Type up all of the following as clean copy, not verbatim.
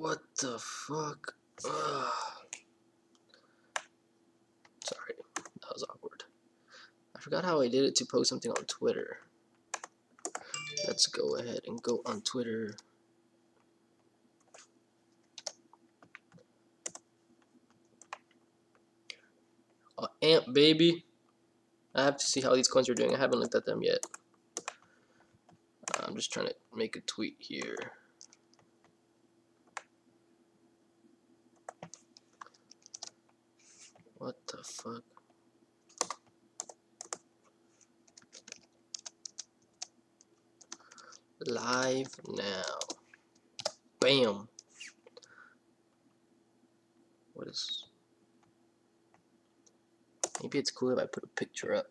What the fuck? Ugh. Sorry, that was awkward. I forgot how I did it to post something on Twitter. Let's go ahead and go on Twitter. Amp baby. I have to see how these coins are doing. I haven't looked at them yet. I'm just trying to make a tweet here. What the fuck? Live now. Bam. What is... Maybe it's cool if I put a picture up.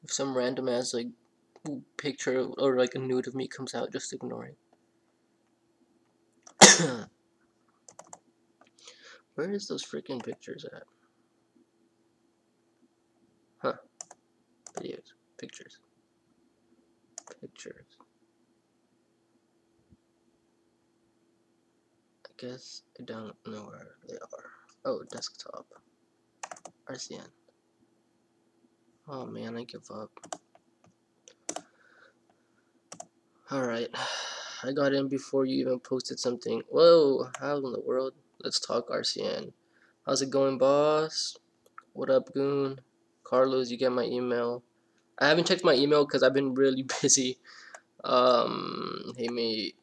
If some random ass like picture or like a nude of me comes out, just ignore it. Where is those freaking pictures at? Huh. Videos. Pictures. Pictures. I guess I don't know where they are. Oh, desktop. RCN. Oh man, I give up. Alright. I got in before you even posted something. Whoa, how in the world? Let's talk RCN. How's it going, boss? What up, goon? Carlos, you get my email. I haven't checked my email because I've been really busy. Hey mate,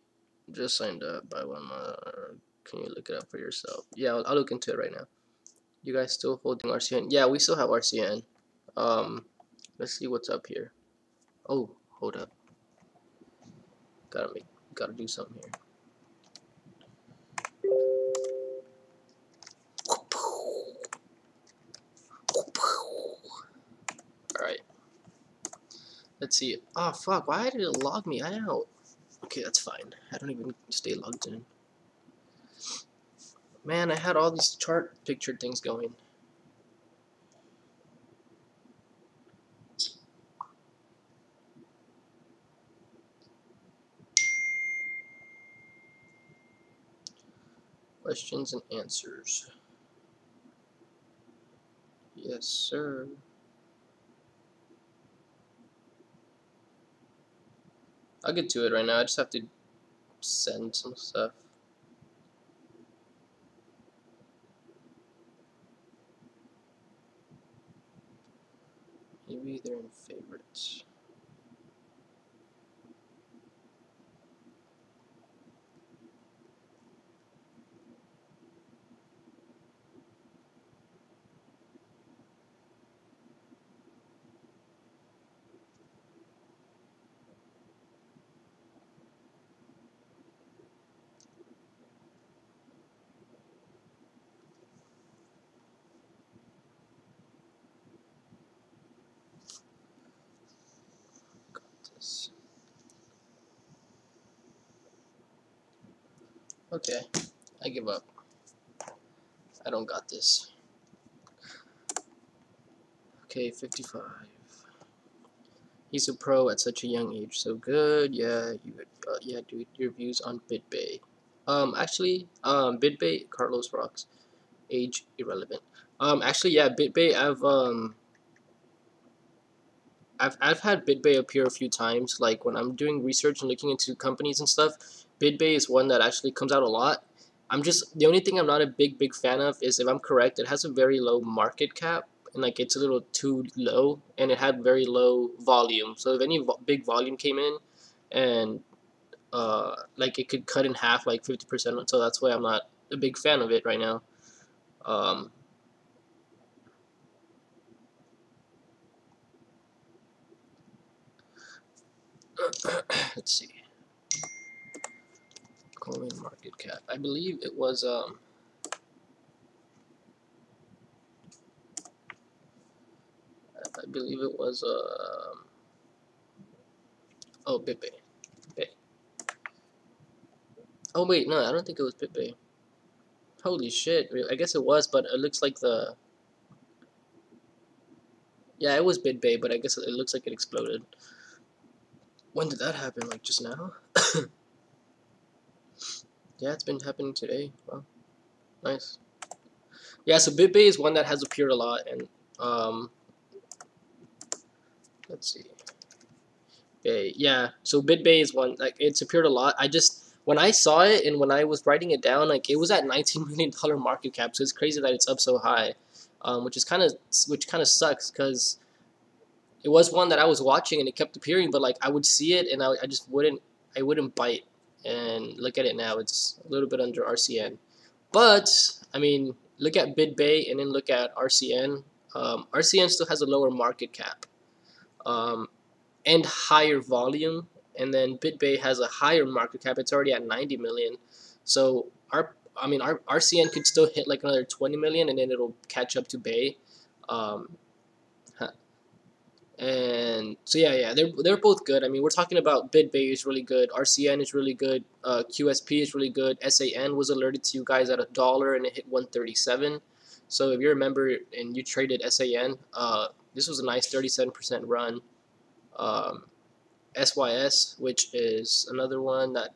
just signed up by one more. Can you look it up for yourself? Yeah, I'll look into it right now. You guys still holding RCN? Yeah, we still have RCN. Let's see what's up here. Oh, hold up. Gotta do something here. Alright. Let's see. Oh fuck, why did it log me out? Okay, that's fine. I don't even stay logged in. Man, I had all these chart picture things going. Questions and answers. Yes, sir. I'll get to it right now. I just have to send some stuff. Maybe they're in favorites. Got this. Okay, I give up. I don't got this. Okay, 55. He's a pro at such a young age. So good. Yeah, yeah, dude. Your views on BitBay. Actually, BitBay. Carlos rocks. Age irrelevant. Actually, yeah, BitBay. I've had BitBay appear a few times. Like when I'm doing research and looking into companies and stuff, BitBay is one that actually comes out a lot. The only thing I'm not a big fan of is, if I'm correct, it has a very low market cap, and like it's a little too low, and it had very low volume. So if any big volume came in, and like it could cut in half, like 50%. So that's why I'm not a big fan of it right now. Um, let's see. Coin market cap. I believe it was oh, BitBay. BitBay. Oh wait, no, I don't think it was BitBay. Holy shit! I guess it was, but it looks like yeah, it was BitBay, but I guess it looks like it exploded. When did that happen? Like just now? Yeah, it's been happening today. Wow, nice. Yeah, so BitBay is one that has appeared a lot, and let's see. Bay. Yeah, so BitBay is one, like, it's appeared a lot. I just, when I saw it and when I was writing it down, like, it was at $19 million market cap, so it's crazy that it's up so high, which kind of sucks because it was one that I was watching and it kept appearing, but like I would see it and I just wouldn't bite. And look at it now, it's a little bit under RCN. But I mean, look at BitBay and then look at RCN. RCN still has a lower market cap. Um, and higher volume, and then BitBay has a higher market cap. It's already at 90 million. So our RCN could still hit like another 20 million, and then it'll catch up to Bay. Um, and so yeah, they're both good. I mean, we're talking about BitBay is really good, RCN is really good, QSP is really good. SAN was alerted to you guys at $1 and it hit 137. So if you remember and you traded SAN, this was a nice 37% run. SYS, which is another one that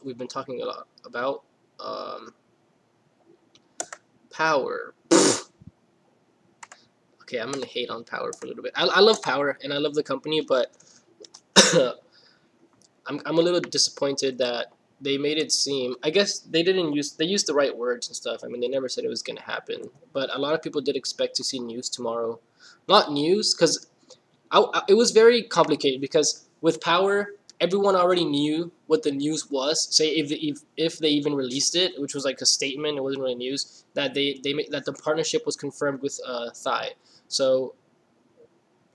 we've been talking a lot about. Power. Okay, I'm gonna hate on Power for a little bit. I love Power and I love the company, but I'm a little disappointed that they made it seem. I guess they used the right words and stuff. I mean, they never said it was gonna happen, but a lot of people did expect to see news tomorrow. Not news, because it was very complicated because with Power, everyone already knew what the news was. Say if they even released it, which was like a statement, it wasn't really news that that the partnership was confirmed with Thai. So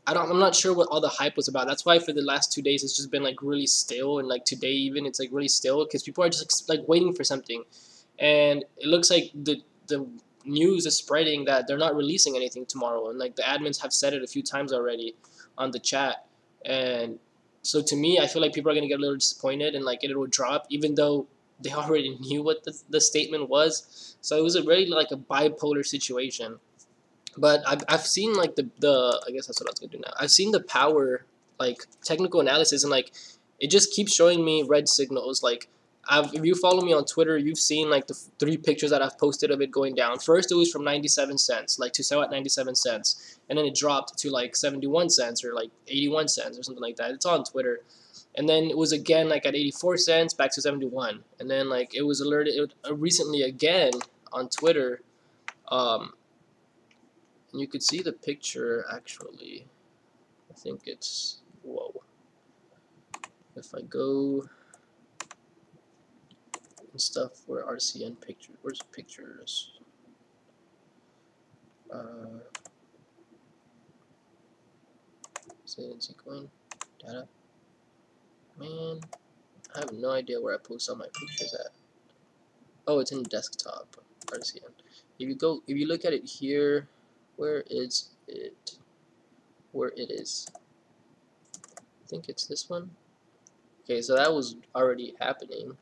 I'm not sure what all the hype was about. That's why for the last 2 days it's just been like really still, and like today even it's like really still because people are just like waiting for something, and it looks like the news is spreading that they're not releasing anything tomorrow, and like the admins have said it a few times already on the chat, and so to me I feel like people are gonna get a little disappointed and like it will drop even though they already knew what the statement was. So it was a really like a bipolar situation. But I've seen like the I guess that's what I was gonna do now. I've seen the Power like technical analysis, and like it just keeps showing me red signals. Like if you follow me on Twitter, you've seen like the 3 pictures that I've posted of it going down. First, it was from 97 cents, like to sell at 97 cents, and then it dropped to like 71 cents or like 81 cents or something like that. It's on Twitter. And then it was again like at 84 cents back to 71, and then like it was alerted recently again on Twitter. Um, and you could see the picture actually. I think it's, whoa. If I go and stuff where RCN picture, where's pictures? CNC coin, data. Man, I have no idea where I post all my pictures at. Oh, it's in desktop, RCN. If you look at it here, where is it? Where it is? I think it's this one. Okay, so that was already happening.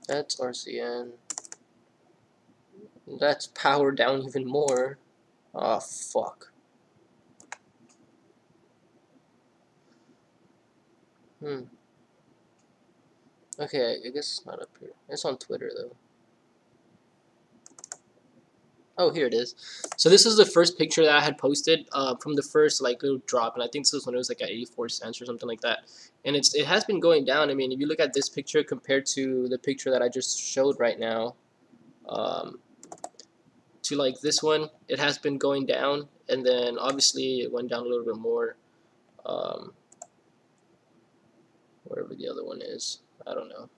That's RCN. That's Power down even more. Oh, fuck. Okay, I guess it's not up here. It's on Twitter, though. Oh, here it is. So this is the first picture that I had posted from the first like little drop, and I think this was when it was like at 84 cents or something like that. And it has been going down. I mean, if you look at this picture compared to the picture that I just showed right now, to like this one, it has been going down, and then obviously it went down a little bit more. Wherever the other one is, I don't know.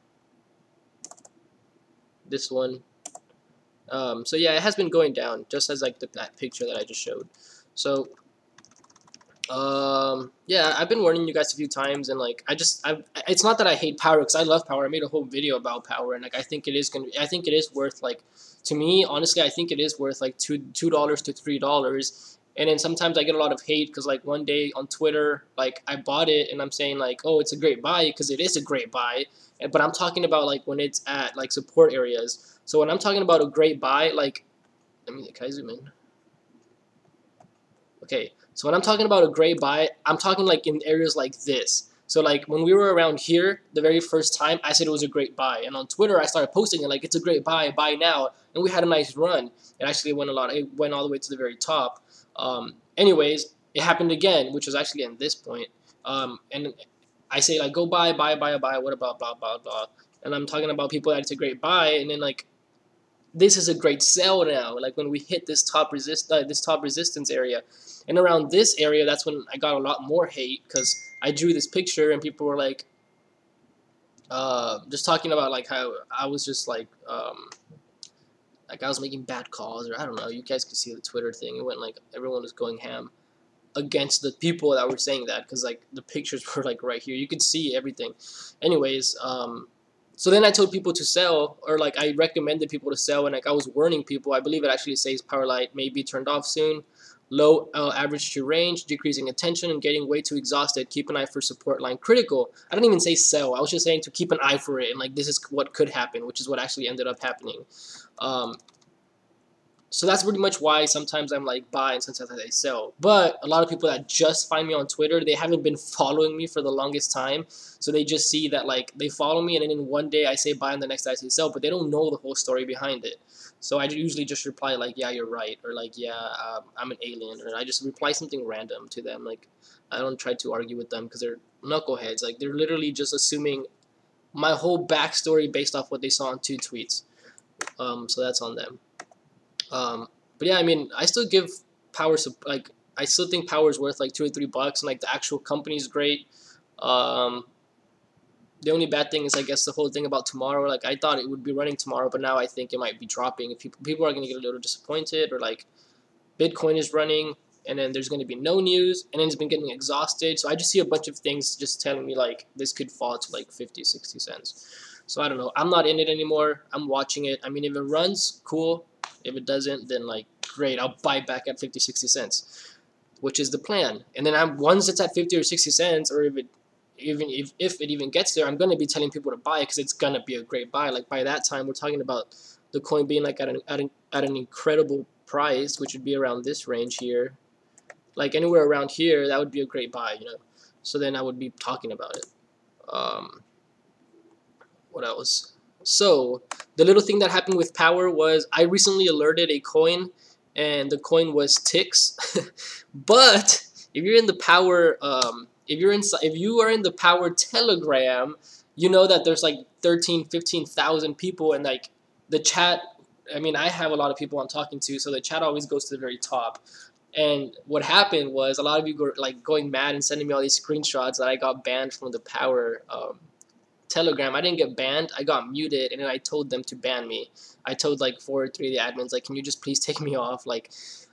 This one. So yeah, it has been going down, just as like that picture that I just showed. So yeah, I've been warning you guys a few times, and like it's not that I hate Power, because I love Power. I made a whole video about Power, and like I think it is worth, like, to me honestly, I think it is worth like $2 to $3. And then sometimes I get a lot of hate because like one day on Twitter, like I bought it and I'm saying like, oh, it's a great buy, because it is a great buy. But I'm talking about like when it's at like support areas. So when I'm talking about a great buy, like, can I zoom in? Okay, so when I'm talking about a great buy, I'm talking like in areas like this. So like when we were around here the very first time, I said it was a great buy, and on Twitter I started posting it like it's a great buy now, and we had a nice run. It actually went a lot. It went all the way to the very top. Anyways, it happened again, which was actually at this point. And I say like go buy. What about blah blah blah? And I'm talking about people that it's a great buy, and then like this is a great sell now. Like when we hit this top resistance area, and around this area, that's when I got a lot more hate because I drew this picture and people were like, just talking about like how I was just like I was making bad calls, or I don't know. You guys could see the Twitter thing. It went like everyone was going ham against the people that were saying that because like the pictures were like right here. You could see everything. Anyways, so then I told people to sell, or like I recommended people to sell, and like I was warning people. I believe it actually says power light may be turned off soon. Low average to range, decreasing attention, and getting way too exhausted. Keep an eye for support line critical. I didn't even say sell. I was just saying to keep an eye for it, and like this is what could happen, which is what actually ended up happening. Um, so that's pretty much why sometimes I'm like buy and sometimes I sell. But a lot of people that just find me on Twitter, they haven't been following me for the longest time. So they just see that like they follow me and then in one day I say buy and the next day I say sell, but they don't know the whole story behind it. So I usually just reply like, yeah, you're right, or like, yeah, I'm an alien, or I just reply something random to them. Like I don't try to argue with them because they're knuckleheads. Like they're literally just assuming my whole backstory based off what they saw on 2 tweets. So that's on them. But yeah, I mean, I still give Power like I still think Power is worth like $2 or $3, and like the actual company is great. Um, the only bad thing is, I guess, the whole thing about tomorrow. Like I thought it would be running tomorrow, but now I think it might be dropping. If people are gonna get a little disappointed, or like Bitcoin is running, and then there's gonna be no news, and then it's been getting exhausted. So I just see a bunch of things just telling me like this could fall to like 50, 60 cents. So I don't know. I'm not in it anymore. I'm watching it. I mean, if it runs, cool. If it doesn't, then like great, I'll buy back at 50, 60 cents, which is the plan. And then once it's at 50 or 60 cents, or if it even gets there, I'm gonna be telling people to buy it because it's gonna be a great buy. Like by that time, we're talking about the coin being like at an incredible price, which would be around this range here. Like anywhere around here, that would be a great buy, you know. So then I would be talking about it. What else? So the little thing that happened with Power was I recently alerted a coin, and the coin was Tix. But if you're in the Power, if you are in the Power Telegram, you know that there's like 13, 15,000 people, and like the chat. I mean, I have a lot of people I'm talking to, so the chat always goes to the very top. And what happened was a lot of you were like going mad and sending me all these screenshots that I got banned from the Power Telegram. I didn't get banned. I got muted, and then I told them to ban me. I told like 4 or 3 of the admins, like, can you just please take me off? Like,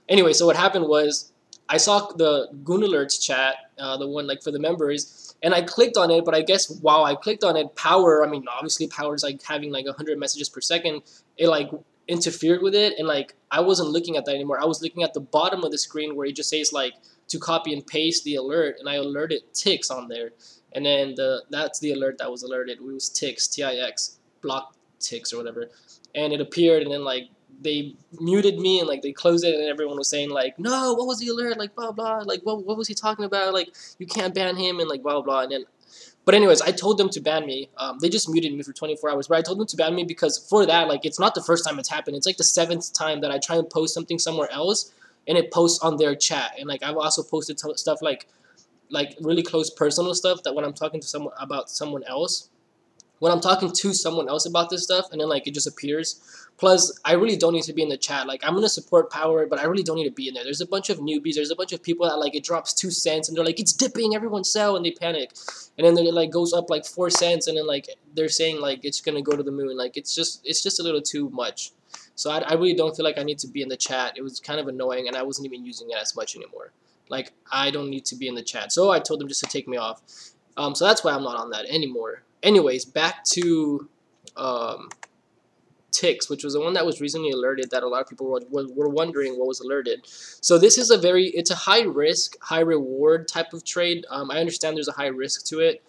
anyway, so what happened was I saw the Goon Alerts chat, the one like for the members, and I clicked on it. But I guess while I clicked on it, Power, I mean, obviously Power's like having like 100 messages per second. It like interfered with it, and like I wasn't looking at that anymore. I was looking at the bottom of the screen where it just says like to copy and paste the alert, and I alerted Tix on there. And then that's the alert that was alerted. It was Tix, Tix, block Tix or whatever, and it appeared. And then like they muted me, and like they closed it, and everyone was saying like, no, what was the alert? Like blah blah. Like what was he talking about? Like you can't ban him, and like blah blah. And then, but anyways, I told them to ban me. They just muted me for 24 hours, but I told them to ban me because for that, like it's not the first time it's happened. It's like the 7th time that I try and post something somewhere else, and it posts on their chat. And like I've also posted stuff like really close personal stuff that when I'm talking to someone about someone else, when I'm talking to someone else about this stuff, and then like it just appears. Plus, I really don't need to be in the chat. Like I'm gonna support Power, but I really don't need to be in there. There's a bunch of newbies. There's a bunch of people that like it drops 2 cents, and they're like it's dipping, everyone sell, and they panic, and then it like goes up like 4 cents, and then like they're saying like it's gonna go to the moon. Like it's just a little too much. So I really don't feel like I need to be in the chat. It was kind of annoying, and I wasn't even using it as much anymore. Like, I don't need to be in the chat. So I told them just to take me off. So that's why I'm not on that anymore. Anyways, back to Tix, which was the one that was recently alerted that a lot of people were wondering what was alerted. So this is it's a high risk, high reward type of trade. I understand there's a high risk to it.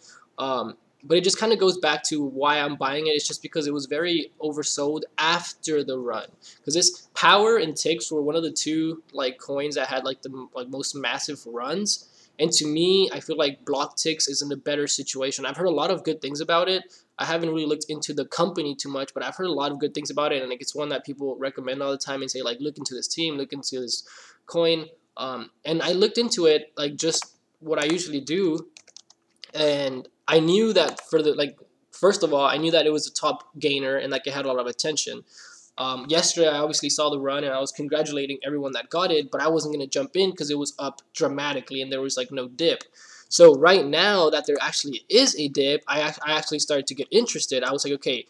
But it just kind of goes back to why I'm buying it. It's just because it was very oversold after the run. Because this Power and Tix were one of the two like coins that had like the like most massive runs. And to me, I feel like Block Tix is in a better situation. I've heard a lot of good things about it. I haven't really looked into the company too much, but I've heard a lot of good things about it, and like it's one that people recommend all the time and say like, look into this team, look into this coin. And I looked into it like just what I usually do, and I knew that for the like first of all, I knew that it was a top gainer and like it had a lot of attention. Yesterday, I obviously saw the run and I was congratulating everyone that got it, but I wasn't gonna jump in because it was up dramatically and there was like no dip. So right now that there actually is a dip, I actually started to get interested. I was like, okay,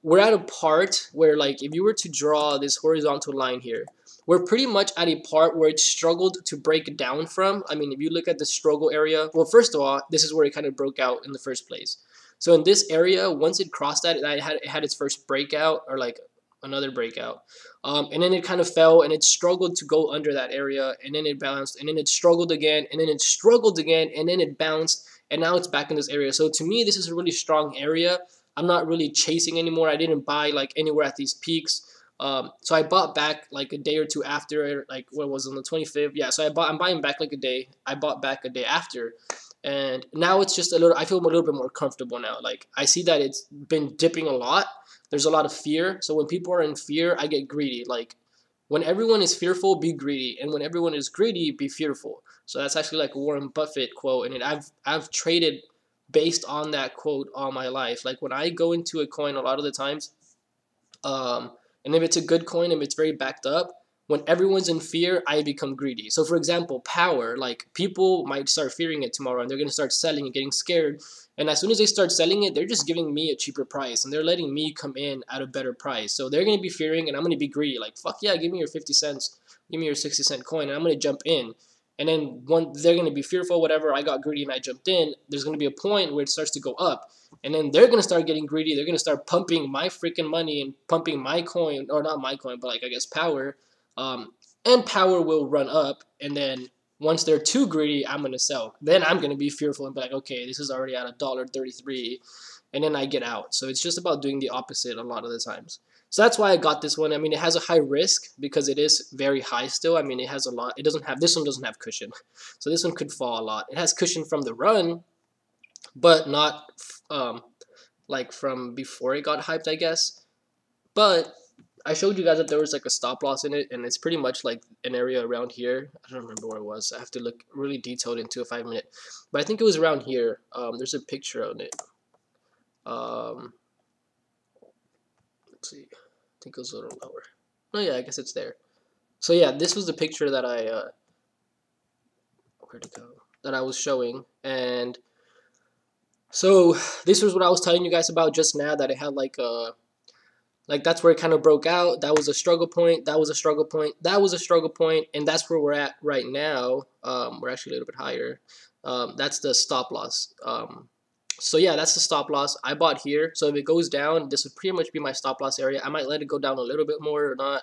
we're at a part where like if you were to draw this horizontal line here, we're pretty much at a part where it struggled to break down from. I mean, if you look at the struggle area, well, first of all, this is where it kind of broke out in the first place. So in this area, once it crossed that, it had its first breakout or like another breakout. And then it kind of fell and it struggled to go under that area, and then it bounced, and then it struggled again, and then it struggled again, and then it bounced, and now it's back in this area. So to me, this is a really strong area. I'm not really chasing anymore. I didn't buy like anywhere at these peaks. So I bought back like a day or two after, like what was it, on the 25th? Yeah, so I'm buying back like a day. I bought back a day after, and now it's just a little. I feel a little bit more comfortable now. Like I see that it's been dipping a lot. There's a lot of fear. So when people are in fear, I get greedy. Like when everyone is fearful, be greedy, and when everyone is greedy, be fearful. So that's actually like a Warren Buffett quote, and I've traded based on that quote all my life. Like when I go into a coin, a lot of the times, um, and if it's a good coin, if it's very backed up, when everyone's in fear, I become greedy. So for example, Power, like people might start fearing it tomorrow and they're gonna start selling and getting scared. And as soon as they start selling it, they're just giving me a cheaper price and they're letting me come in at a better price. So they're gonna be fearing and I'm gonna be greedy. Like fuck yeah, give me your 50 cents, give me your 60-cent coin, and I'm gonna jump in. And then when they're gonna be fearful, whatever, I got greedy and I jumped in, there's gonna be a point where it starts to go up. And then they're gonna start getting greedy. They're gonna start pumping my freaking money and pumping my coin, or not my coin, but like I guess Power. And Power will run up, and then once they're too greedy, I'm gonna sell. Then I'm gonna be fearful and be like, okay, this is already at $1.33, and then I get out. So it's just about doing the opposite a lot of the times. So that's why I got this one. I mean, it has a high risk because it is very high still. I mean, it has a lot. It doesn't have, this one doesn't have cushion, so this one could fall a lot. It has cushion from the run, but not um, like from before it got hyped, I guess. But I showed you guys that there was like a stop loss in it, and it's pretty much like an area around here. I don't remember where it was. I have to look really detailed into a 5 minute, but I think it was around here. There's a picture on it. Let's see. I think it was a little lower. Oh yeah, I guess it's there. So yeah, this was the picture that where'd it go? That I was showing, and so this was what I was telling you guys about just now. That it had like a that's where it kind of broke out. That was a struggle point. That was a struggle point. That was a struggle point, and that's where we're at right now. We're actually a little bit higher. That's the stop loss. So yeah, that's the stop loss. I bought here. So if it goes down, this would pretty much be my stop loss area. I might let it go down a little bit more or not.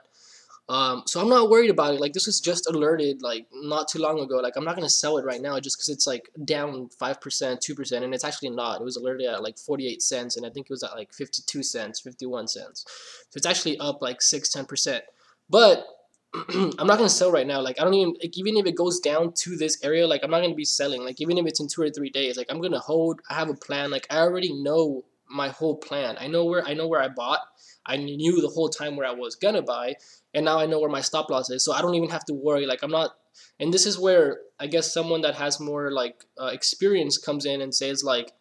So I'm not worried about it. Like this was just alerted like not too long ago. Like I'm not gonna sell it right now just because it's like down 5%, 2%, and it's actually not. It was alerted at like 48 cents, and I think it was at like 52 cents, 51 cents. So it's actually up like 6, 10%. But I'm not gonna sell right now. Like I don't even like, even if it goes down to this area, like I'm not gonna be selling. Like even if it's in 2 or 3 days, like I'm gonna hold. I have a plan. Like I already know my whole plan. I know where I bought. I knew the whole time where I was gonna buy, and now I know where my stop loss is. So I don't even have to worry. Like I'm not. And this is where I guess someone that has more like experience comes in and says like,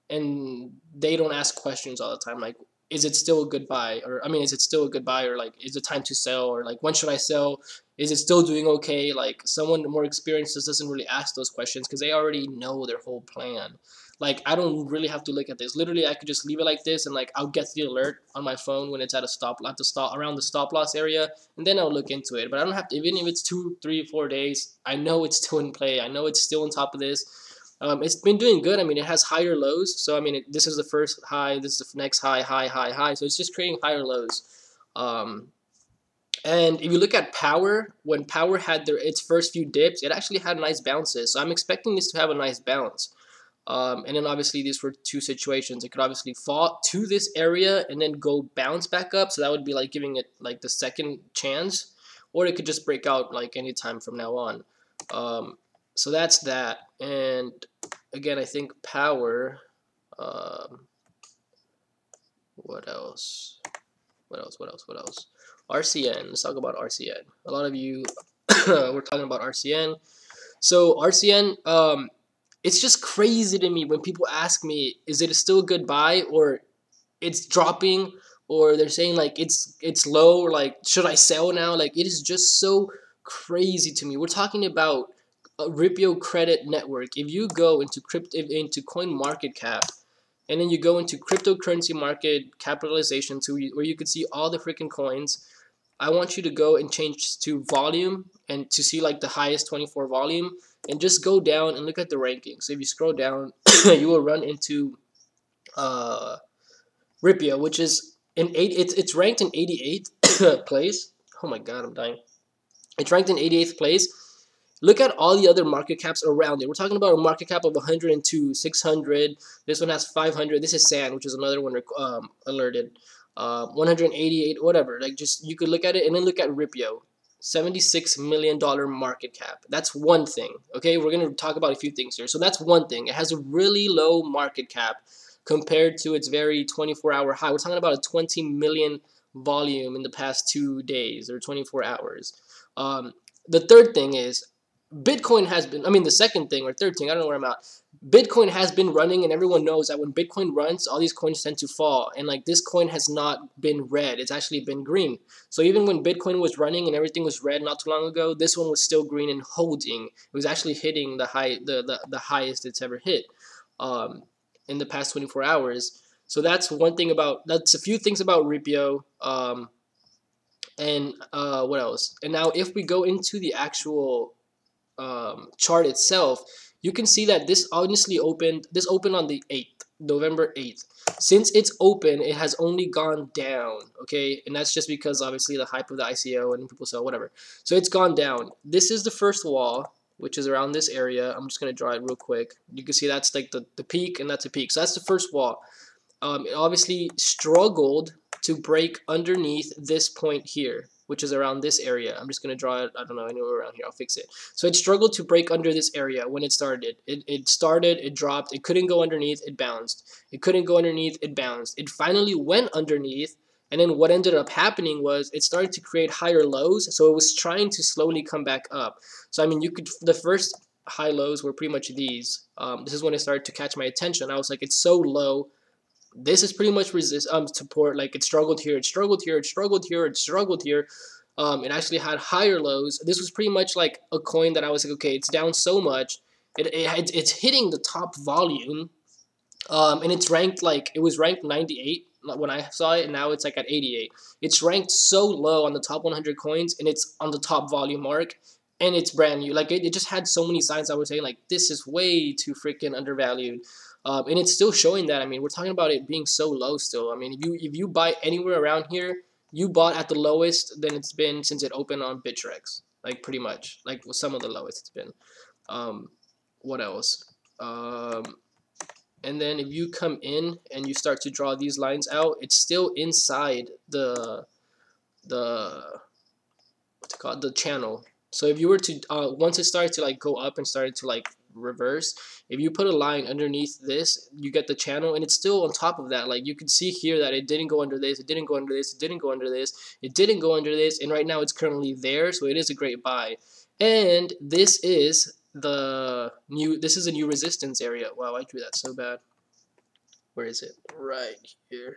and they don't ask questions all the time. Like, is it still a good buy? Or I mean, is it still a good buy? Or like, is it time to sell? Or like, when should I sell? Is it still doing okay? Like, someone more experienced just doesn't really ask those questions because they already know their whole plan. Like, I don't really have to look at this. Literally, I could just leave it like this, and like I'll get the alert on my phone when it's at a stop, at the stop around the stop loss area, and then I'll look into it. But I don't have to. Even if it's 2, 3, 4 days, I know it's still in play. I know it's still on top of this. It's been doing good. I mean, it has higher lows. So, I mean, this is the first high. This is the next high, high, high, high. So, it's just creating higher lows. Um, and if you look at Power, when Power had its first few dips, it actually had nice bounces. So, I'm expecting this to have a nice bounce. And then obviously these were two situations. It could obviously fall to this area and then go bounce back up. So that would be like giving it like the second chance, or it could just break out like anytime from now on. So that's that. And again, I think power. What else? What else? What else? What else? RCN. Let's talk about RCN. A lot of you were talking about RCN. So RCN, it's just crazy to me when people ask me, is it still a good buy, or it's dropping, or they're saying like it's low, or like should I sell now? Like it is just so crazy to me. We're talking about a Ripio Credit Network. If you go into Coin Market Cap, and then you go into cryptocurrency market capitalization, where you could see all the freaking coins. I want you to go and change to volume and to see like the highest 24 volume, and just go down and look at the rankings. So if you scroll down, you will run into Ripio, which is it's ranked in 88th place. Oh my god, I'm dying. It's ranked in 88th place. Look at all the other market caps around it. We're talking about a market cap of 102, 600. This one has 500. This is Sand, which is another one alerted. 188, whatever. Like, just you could look at it and then look at Ripio. $76 million market cap. That's one thing. Okay, we're gonna talk about a few things here. So that's one thing. It has a really low market cap compared to its very 24-hour high. We're talking about a 20 million volume in the past 2 days or 24 hours. The third thing is Bitcoin has been, I mean, the second thing or third thing, I don't know where I'm at. Bitcoin has been running, and everyone knows that when Bitcoin runs, all these coins tend to fall. And like this coin has not been red, it's actually been green. So even when Bitcoin was running and everything was red not too long ago, this one was still green and holding. It was actually hitting the highest it's ever hit in the past 24 hours. So that's one thing that's a few things about Ripio. And what else? And now if we go into the actual chart itself, you can see that this honestly opened on the 8th, November 8th. Since it's open, it has only gone down, okay? And that's just because obviously the hype of the ICO and people sell whatever. So it's gone down. This is the first wall, which is around this area. I'm just going to draw it real quick. You can see that's like the peak, and that's a peak. So that's the first wall. It obviously struggled to break underneath this point here, which is around this area. I'm just going to draw it, I don't know, anywhere around here. I'll fix it. So it struggled to break under this area when it started. It started, it dropped, it couldn't go underneath, it bounced. It couldn't go underneath, it bounced. It finally went underneath, and then what ended up happening was it started to create higher lows, so it was trying to slowly come back up. So, I mean, the first high lows were pretty much these. This is when it started to catch my attention. I was like, it's so low. This is pretty much support. Like it struggled here, it struggled here, it struggled here, it struggled here. It actually had higher lows. This was pretty much like a coin that I was like, okay, it's down so much. It's hitting the top volume, and it's ranked like it was ranked 98 when I saw it, and now it's like at 88. It's ranked so low on the top 100 coins, and it's on the top volume mark, and it's brand new. Like it just had so many signs I was saying like this is way too freaking undervalued. And it's still showing that. I mean, we're talking about it being so low still. I mean, if you buy anywhere around here, you bought at the lowest than it's been since it opened on Bittrex. Like pretty much, like some of the lowest it's been. What else? And then if you come in and you start to draw these lines out, it's still inside the what's it called, the channel. So if you were to once it started to like go up and started to like reverse, if you put a line underneath this, you get the channel, and it's still on top of that. Like you can see here that it didn't go under this, it didn't go under this, it didn't go under this, it didn't go under this, and right now it's currently there, so it is a great buy. And this is a new resistance area. Wow, I drew that so bad. Where is it? Right here.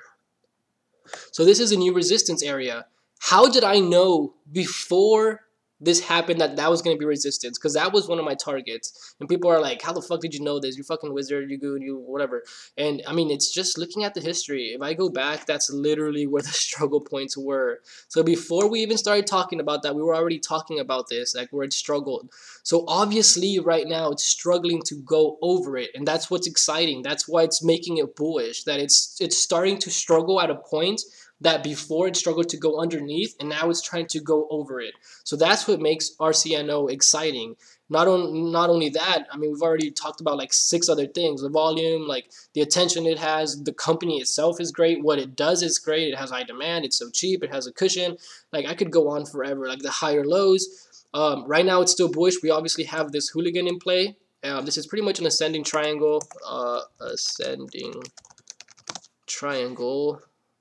So this is a new resistance area. How did I know before this happened that was going to be resistance? Because that was one of my targets. And people are like, how the fuck did you know this? You fucking wizard, you goon, you whatever. And I mean, it's just looking at the history. If I go back, that's literally where the struggle points were. So before we even started talking about that, we were already talking about this, like where it struggled. So obviously right now it's struggling to go over it. And that's what's exciting. That's why it's making it bullish, that it's starting to struggle at a point that before it struggled to go underneath, and now it's trying to go over it. So that's what makes RCNO exciting. Not only that, I mean, we've already talked about like 6 other things: the volume, like the attention it has, the company itself is great, what it does is great, it has high demand, it's so cheap, it has a cushion. Like, I could go on forever. Like the higher lows. Right now it's still bullish. We obviously have this hooligan in play. This is pretty much an ascending triangle.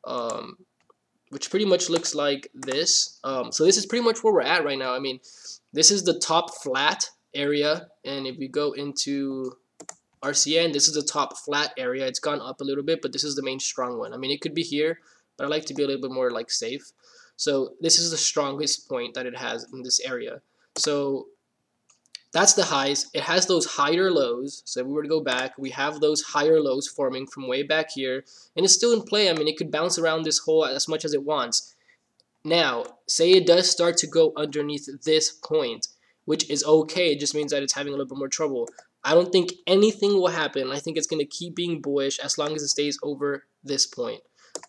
Um, which pretty much looks like this. So this is pretty much where we're at right now. I mean, this is the top flat area, and if we go into RCN, this is the top flat area. It's gone up a little bit, but this is the main strong one. I mean, it could be here, but I like to be a little bit more like safe. So this is the strongest point that it has in this area. So that's the highs. It has those higher lows. So if we were to go back, we have those higher lows forming from way back here. And it's still in play. I mean, it could bounce around this hole as much as it wants. Now, say it does start to go underneath this point, which is okay. It just means that it's having a little bit more trouble. I don't think anything will happen. I think it's going to keep being bullish as long as it stays over this point.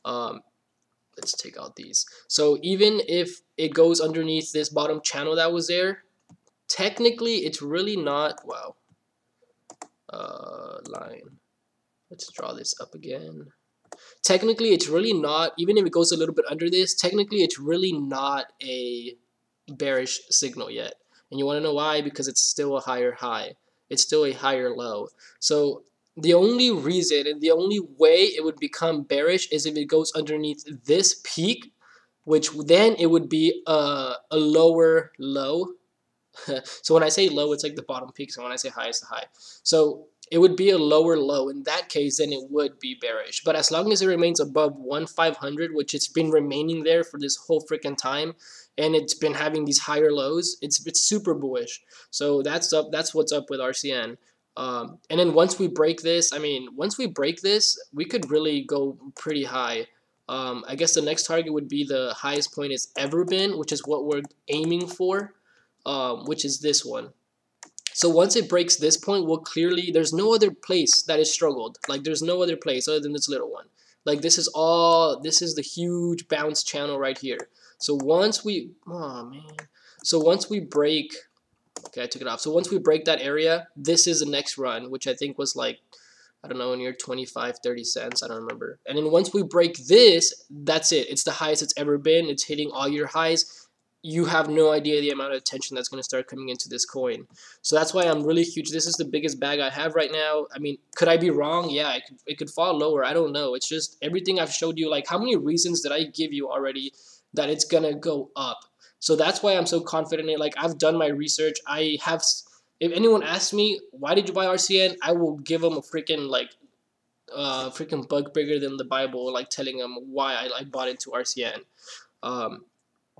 Let's take out these. So even if it goes underneath this bottom channel that was there, technically it's really not, wow, line, let's draw this up again. Technically it's really not, even if it goes a little bit under this, technically it's really not a bearish signal yet. And you want to know why? Because it's still a higher high, it's still a higher low. So the only reason and the only way it would become bearish is if it goes underneath this peak, which then it would be a lower low. So when I say low, it's like the bottom peak. So when I say high, it's the high. So it would be a lower low. In that case, then it would be bearish. But as long as it remains above 1,500, which it's been remaining there for this whole freaking time, and it's been having these higher lows, it's super bullish. So that's up. That's what's up with RCN. And then once we break this, I mean, once we break this, we could really go pretty high. I guess the next target would be the highest point it's ever been, which is what we're aiming for. Which is this one. So once it breaks this point, we'll clearly, there's no other place that has struggled. Like, there's no other place other than this little one. Like, this is the huge bounce channel right here. So once we, oh man. So once we break, okay, I took it off. So once we break that area, this is the next run, which I think was like, I don't know, near 25, 30 cents. I don't remember. And then once we break this, that's it. It's the highest it's ever been. It's hitting all your highs. You have no idea the amount of attention that's going to start coming into this coin. So that's why I'm really huge. This is the biggest bag I have right now. I mean, could I be wrong? Yeah, it could fall lower. I don't know. It's just everything I've showed you. Like, how many reasons did I give you already that it's going to go up? So that's why I'm so confident in it. Like, I've done my research. I have, if anyone asks me, why did you buy RCN? I will give them a freaking, like, freaking bug bigger than the Bible, like telling them why I bought into RCN.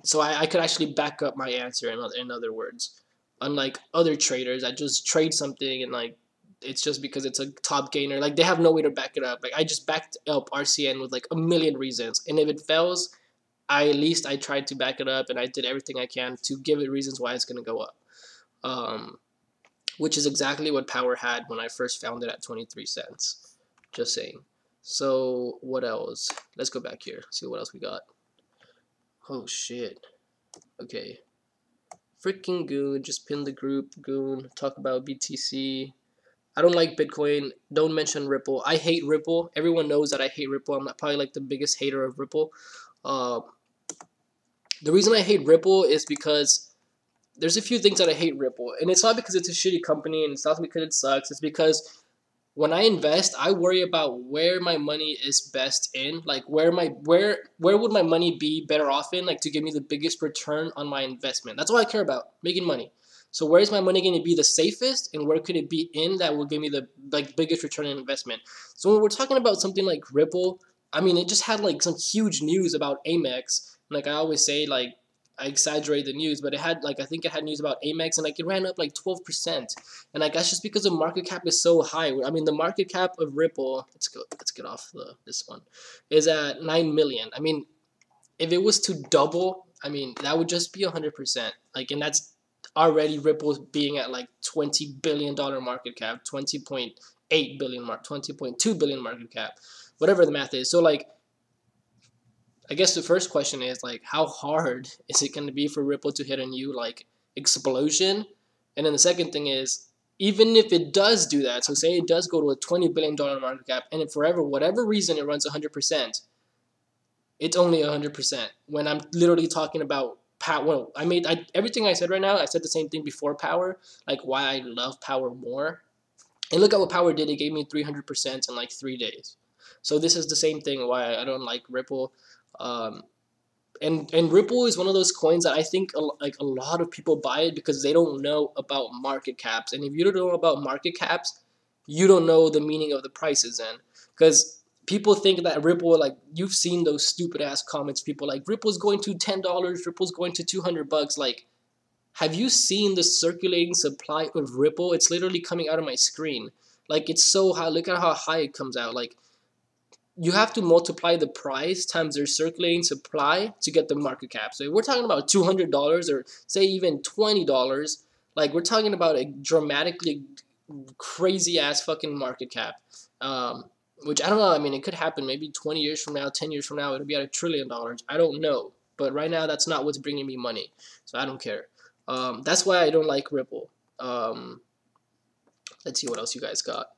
So I could actually back up my answer in other words. Unlike other traders that just trade something and like it's just because it's a top gainer. Like, they have no way to back it up. Like, I just backed up RCN with like a million reasons. And if it fails, at least I tried to back it up and I did everything I can to give it reasons why it's going to go up. Which is exactly what Power had when I first found it at 23 cents. Just saying. So what else? Let's go back here. See what else we got. Oh shit. Okay. Freaking Goon. Just pin the group. Goon. Talk about BTC. I don't like Bitcoin. Don't mention Ripple. I hate Ripple. Everyone knows that I hate Ripple. I'm probably like the biggest hater of Ripple. The reason I hate Ripple is because there's a few things that I hate Ripple. And it's not because it's a shitty company and it's not because it sucks. It's because when I invest, I worry about where my money is best in. Like, where would my money be better off in, like, to give me the biggest return on my investment. That's all I care about, making money. So where is my money going to be the safest, and where could it be in that will give me the biggest return on investment? So when we're talking about something like Ripple, I mean, it just had like some huge news about Amex. Like I always say, like, I exaggerate the news, but it had like, I think it had news about Amex, and like it ran up like 12%, and like that's just because the market cap is so high. I mean, the market cap of Ripple, let's get off this one, is at 9 million. I mean, if it was to double, I mean, that would just be 100%. Like, and that's already Ripple being at like $20 billion market cap, 20.8 billion 20.2 billion market cap, whatever the math is. So like, I guess the first question is like, how hard is it going to be for Ripple to hit a new like explosion? And then the second thing is, even if it does do that, so say it does go to a $20 billion market cap, and if forever whatever reason it runs 100%, it's only 100%. When I'm literally talking about power, well, everything I said right now. I said the same thing before power, like why I love power more. And look at what power did. It gave me 300% in like 3 days. So this is the same thing why I don't like Ripple. Um, and Ripple is one of those coins that I think like a lot of people buy it because they don't know about market caps. And if you don't know about market caps, you don't know the meaning of the prices then. Because people think that Ripple, like you've seen those stupid ass comments, people like Ripple's going to $10, Ripple's going to $200. Like, have you seen the circulating supply of Ripple? It's literally coming out of my screen. Like it's so high. Look at how high it comes out. Like you have to multiply the price times their circulating supply to get the market cap. So if we're talking about $200 or say even $20, like we're talking about a dramatically crazy ass fucking market cap. Which I don't know. I mean, it could happen maybe 20 years from now, 10 years from now, it'll be at $1 trillion. I don't know. But right now, that's not what's bringing me money. So I don't care. That's why I don't like Ripple. Let's see what else you guys got.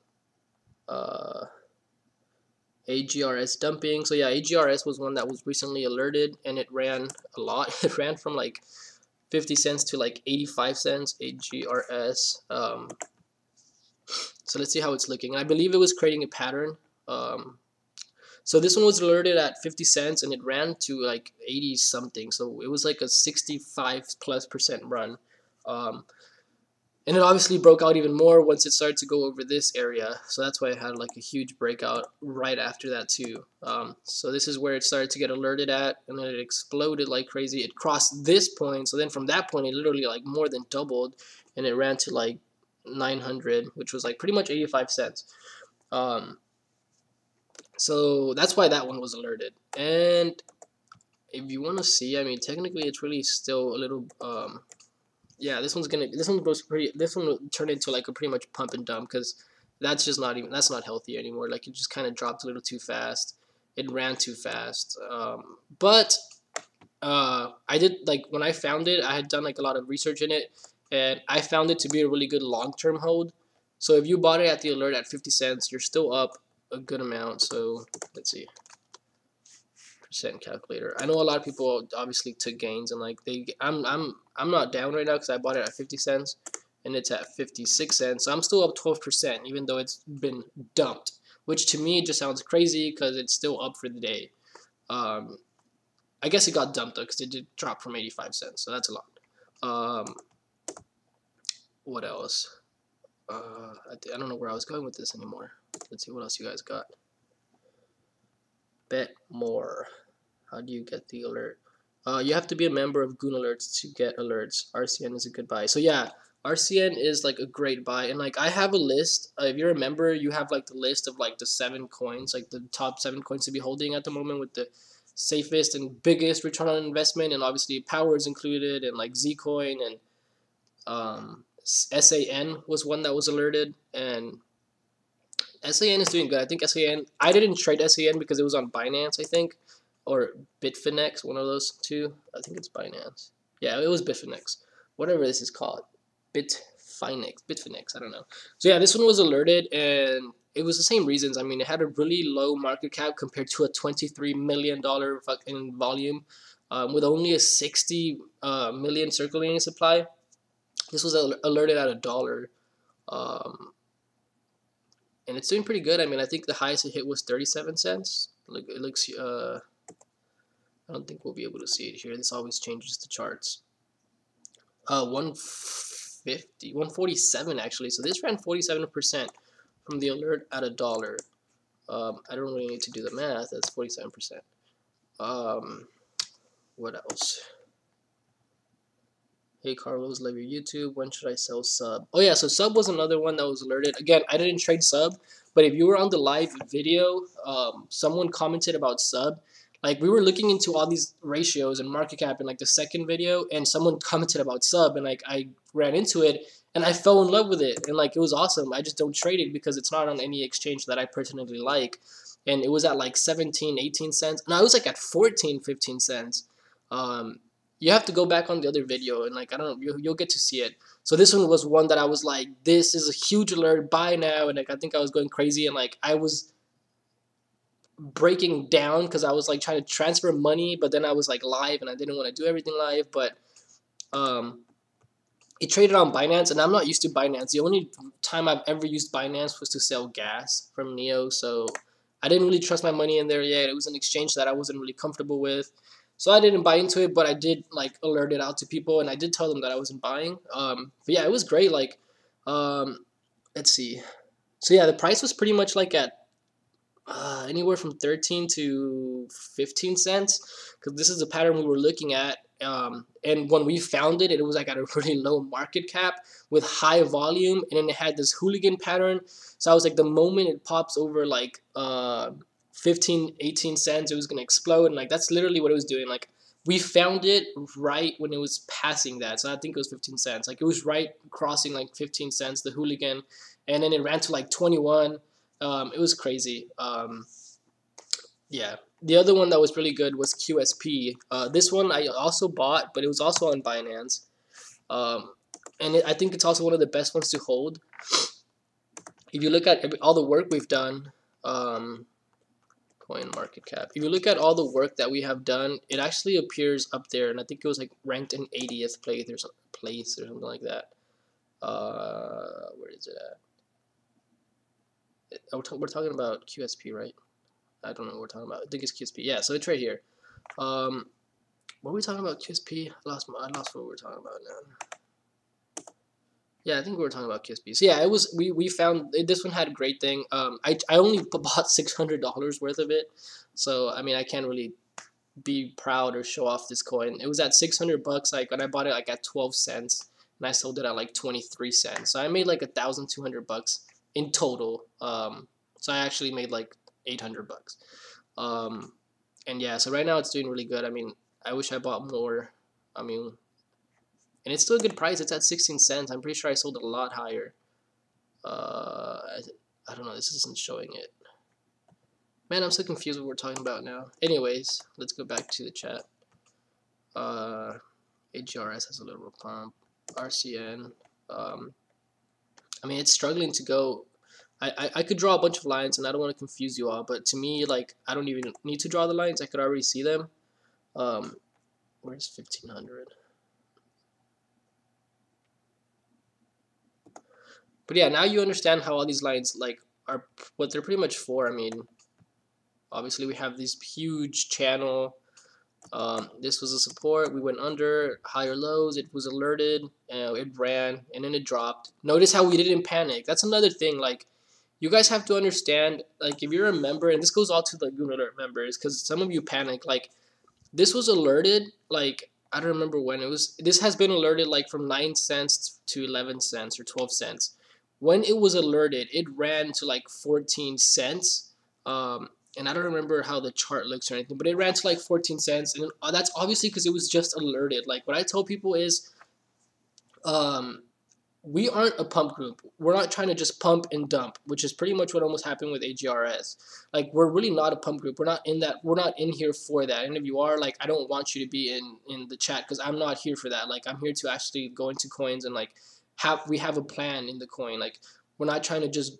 AGRS dumping. So yeah, AGRS was one that was recently alerted, and it ran a lot. It ran from like 50 cents to like 85 cents. AGRS. So let's see how it's looking. I believe it was creating a pattern. So this one was alerted at 50 cents, and it ran to like 80 something. So it was like a 65+% run. And it obviously broke out even more once it started to go over this area. So that's why it had like a huge breakout right after that too. So this is where it started to get alerted at, and then it exploded like crazy. It crossed this point. So then from that point, it literally like more than doubled, and it ran to like 900, which was like pretty much 85 cents. So that's why that one was alerted. And if you want to see, I mean, technically it's really still a little, yeah, this one will turn into like a pretty much pump and dump, because that's just not even, that's not healthy anymore. Like it just kind of dropped a little too fast. It ran too fast. But I did, like, when I found it, I had done like a lot of research in it, and I found it to be a really good long-term hold. So if you bought it at the alert at 50 cents, you're still up a good amount. So let's see, percent calculator. I know a lot of people obviously took gains, and like I'm not down right now because I bought it at 50 cents and it's at 56 cents. So I'm still up 12%, even though it's been dumped, which to me just sounds crazy because it's still up for the day. I guess it got dumped though because it did drop from 85 cents, so that's a lot. What else? I don't know where I was going with this anymore. Let's see what else you guys got. Bet more. How do you get the alert? You have to be a member of Goon Alerts to get alerts. RCN is a good buy. So yeah, RCN is like a great buy. And like I have a list. If you're a member, you have like the list of like the 7 coins, like the top 7 coins to be holding at the moment with the safest and biggest return on investment. And obviously Power is included, and like Zcoin, and SAN was one that was alerted, and SAN is doing good. I think SAN, I didn't trade SAN because it was on Binance, I think, or Bitfinex, one of those two. I think it's Binance. Yeah, it was Bitfinex. Whatever this is called. Bitfinex, I don't know. So yeah, this one was alerted, and it was the same reasons. I mean, it had a really low market cap compared to a $23 million fucking volume, with only a 60 million circulating supply. This was alerted at $1. And it's doing pretty good. I mean, I think the highest it hit was 37 cents. Look, it looks, I don't think we'll be able to see it here. This always changes the charts. 147 actually. So this ran 47% from the alert at $1. I don't really need to do the math. That's 47%. What else? Hey Carlos, love your YouTube. When should I sell Sub? Oh yeah, so Sub was another one that was alerted. Again, I didn't trade Sub, but if you were on the live video, someone commented about Sub. Like we were looking into all these ratios and market cap in like the second video, and someone commented about Sub, and like I ran into it and I fell in love with it, and like it was awesome. I just don't trade it because it's not on any exchange that I personally like. and it was at like 17, 18 cents. No, it was like at 14, 15 cents. You have to go back on the other video, and like I don't know, you'll get to see it. So this one was one that I was like, this is a huge alert, buy now, and like I think I was going crazy, and like I was breaking down because I was like trying to transfer money, but then I was like live and I didn't want to do everything live. But it traded on Binance, and I'm not used to Binance. The only time I've ever used Binance was to sell gas from Neo, so I didn't really trust my money in there yet. It was an exchange that I wasn't really comfortable with, so I didn't buy into it. But I did like alert it out to people, and I did tell them that I wasn't buying. But yeah, it was great. Like, let's see. So yeah, the price was pretty much like at anywhere from 13 to 15 cents, because this is the pattern we were looking at. And when we found it, it was like at a really low market cap with high volume, and then it had this hooligan pattern. So I was like, the moment it pops over like 15, 18 cents, it was gonna explode. And like that's literally what it was doing. Like we found it right when it was passing that. So I think it was 15 cents. Like it was right crossing like 15 cents, the hooligan, and then it ran to like 21. It was crazy. Yeah. The other one that was really good was QSP. This one I also bought, but it was also on Binance. I think it's also one of the best ones to hold. If you look at all the work we've done, coin market cap. If you look at all the work that we have done, it actually appears up there, and I think it was like ranked in 80th place or something like that. Where is it at? We're talking about QSP, right? I don't know what we're talking about. I think it's QSP. Yeah, so it's right here. What were we talking about? QSP? I lost what we were talking about now. Yeah, I think we were talking about QSP. So yeah, it was we found this one had a great thing. I only bought $600 worth of it, so I mean I can't really be proud or show off this coin. It was at 600 bucks. Like when I bought it like at 12 cents, and I sold it at like 23 cents. So I made like 1,200 bucks in total. So I actually made like 800 bucks. And yeah, so right now it's doing really good. I mean, I wish I bought more. I mean, and it's still a good price. It's at 16 cents. I'm pretty sure I sold it a lot higher. I don't know. This isn't showing it. Man, I'm so confused what we're talking about now. Anyways, let's go back to the chat. AGRS has a little pump. RCN. I mean, it's struggling to go. I could draw a bunch of lines, and I don't want to confuse you all, but to me, like, I don't even need to draw the lines. I could already see them. Where's 1500? But yeah, now you understand how all these lines, like, are what they're pretty much for. I mean, obviously we have this huge channel. This was a support. We went under higher lows. It was alerted. It ran, and then it dropped. Notice how we didn't panic. That's another thing. Like, you guys have to understand, like, if you're a member, and this goes all to the Goon Alert members, because some of you panic, like, this was alerted, like, I don't remember when it was, this has been alerted, like, from 9 cents to 11 cents or 12 cents. When it was alerted, it ran to, like, 14 cents, and I don't remember how the chart looks or anything, but it ran to, like, 14 cents, and that's obviously because it was just alerted. Like, what I tell people is, we aren't a pump group. We're not trying to just pump and dump, which is pretty much what almost happened with AGRS. Like, we're really not a pump group. We're not in that. We're not in here for that. And if you are, like, I don't want you to be in the chat, because I'm not here for that. Like, I'm here to actually go into coins and, like, we have a plan in the coin. Like, we're not trying to just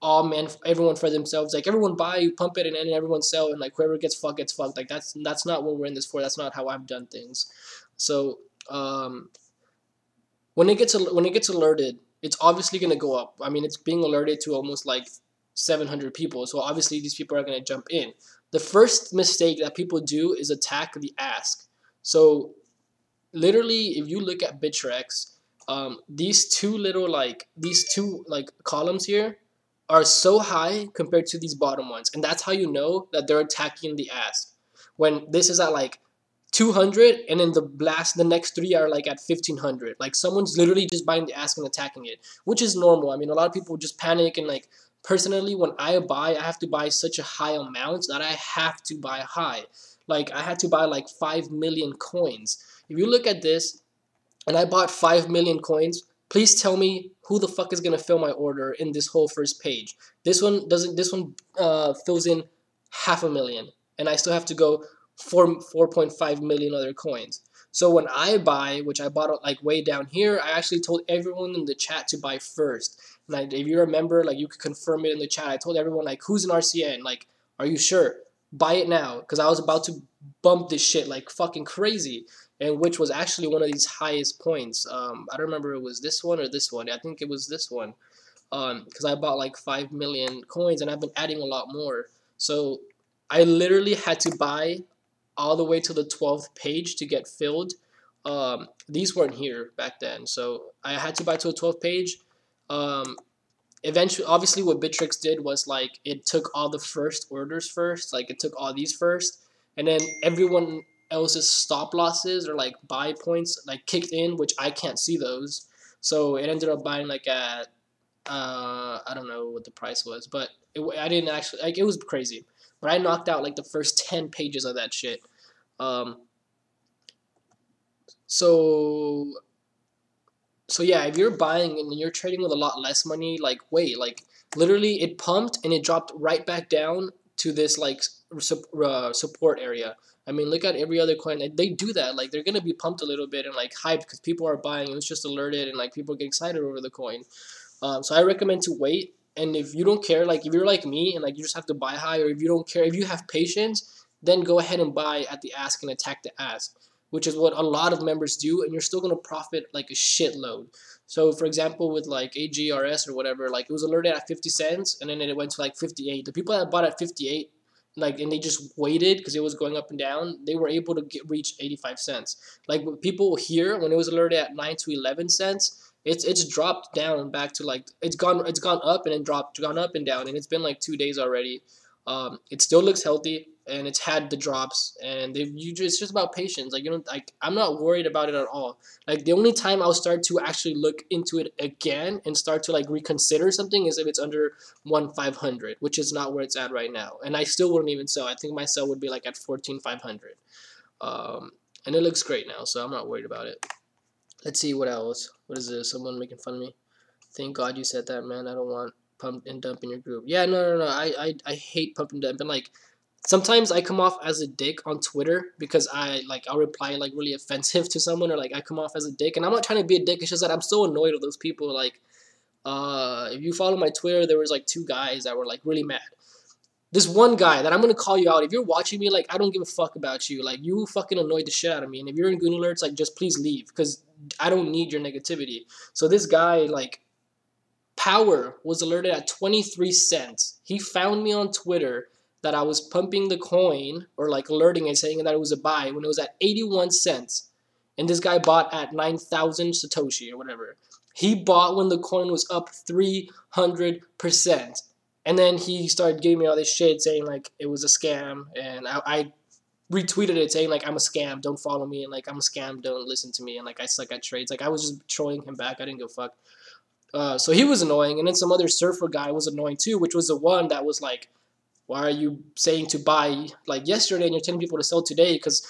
everyone for themselves. Like, everyone buy, you pump it, and then everyone sell, and like whoever gets fucked gets fucked. Like, that's not what we're in this for. That's not how I've done things. So when it gets alerted, it's obviously going to go up. I mean, it's being alerted to almost like 700 people. So obviously these people are going to jump in. The first mistake that people do is attack the ask. So literally, if you look at Bittrex, these two columns here are so high compared to these bottom ones. And that's how you know that they're attacking the ask. When this is at like 200, and then the next three are like at 1500. Like, someone's literally just buying the ask and attacking it, which is normal. I mean, a lot of people just panic, and like, personally, when I buy, I have to buy such a high amount that I have to buy high. Like, I had to buy like 5 million coins. If you look at this, and I bought 5 million coins, Please tell me who the fuck is gonna fill my order in this whole first page. This one doesn't. This one fills in 500,000, and I still have to go 4.5 million other coins. So when I buy, which I bought like way down here, I actually told everyone in the chat to buy first. And if you remember, like you could confirm it in the chat. I told everyone like, who's an RCN? Like, are you sure? Buy it now, because I was about to bump this shit like fucking crazy, and which was actually one of these highest points. I don't remember if it was this one or this one. I think it was this one. Because I bought like 5 million coins, and I've been adding a lot more. So I literally had to buy all the way to the 12th page to get filled. These weren't here back then, so I had to buy to the 12th page. Eventually, obviously, what Bittrex did was like it took all the first orders first, like it took all these first, and then everyone else's stop losses or like buy points like kicked in, which I can't see those. So it ended up buying like at I don't know what the price was, but I didn't actually like it was crazy. But I knocked out like the first 10 pages of that shit. Um, so so yeah, if you're buying and you're trading with a lot less money, like wait, like literally it pumped and it dropped right back down to this like support area. I mean, look at every other coin. They do that. Like they're gonna be pumped a little bit and like hyped because people are buying. It was just alerted and like people get excited over the coin. So I recommend to wait. And if you don't care, like if you're like me and like you just have to buy high, or if you don't care, if you have patience, then go ahead and buy at the ask and attack the ask, which is what a lot of members do, and you're still gonna profit like a shitload. So for example, with like AGRS or whatever, like it was alerted at 50 cents, and then it went to like 58. The people that bought at 58, like, and they just waited because it was going up and down, they were able to reach 85 cents. Like people here, when it was alerted at 9 to 11 cents, it's dropped down back to like it's gone up and then gone up and down, and it's been like 2 days already. It still looks healthy, and it's had the drops, and it's just about patience. Like, you know, like I'm not worried about it at all. Like the only time I'll start to actually look into it again and start to like reconsider something is if it's under 1,500, which is not where it's at right now, and I still wouldn't even sell. I think my sell would be like at 14,500. And it looks great now, so I'm not worried about it. Let's see what else. What is this? Someone making fun of me. Thank God you said that, man. I don't want pump and dump in your group. Yeah, no. I hate pump and dump. And like sometimes I come off as a dick on Twitter because I'll reply like really offensive to someone, or like I come off as a dick, and I'm not trying to be a dick. It's just that I'm so annoyed with those people. Like, if you follow my Twitter, there was like 2 guys that were like really mad. This one guy that I'm gonna call you out. If you're watching me, like I don't give a fuck about you. Like you fucking annoyed the shit out of me. And if you're in Goon Alerts, like just please leave because I don't need your negativity. So this guy, like Power, was alerted at 23 cents. He found me on Twitter that I was pumping the coin or like alerting and saying that it was a buy when it was at 81 cents. And this guy bought at 9,000 Satoshi or whatever. He bought when the coin was up 300%. And then he started giving me all this shit saying like it was a scam, and I retweeted it saying like I'm a scam, don't follow me, and like I'm a scam, don't listen to me, and like I suck at trades. Like I was just trolling him back. I didn't give a fuck. So he was annoying, and then some other surfer guy was annoying too, which was the one that was like, why are you saying to buy like yesterday and you're telling people to sell today? Because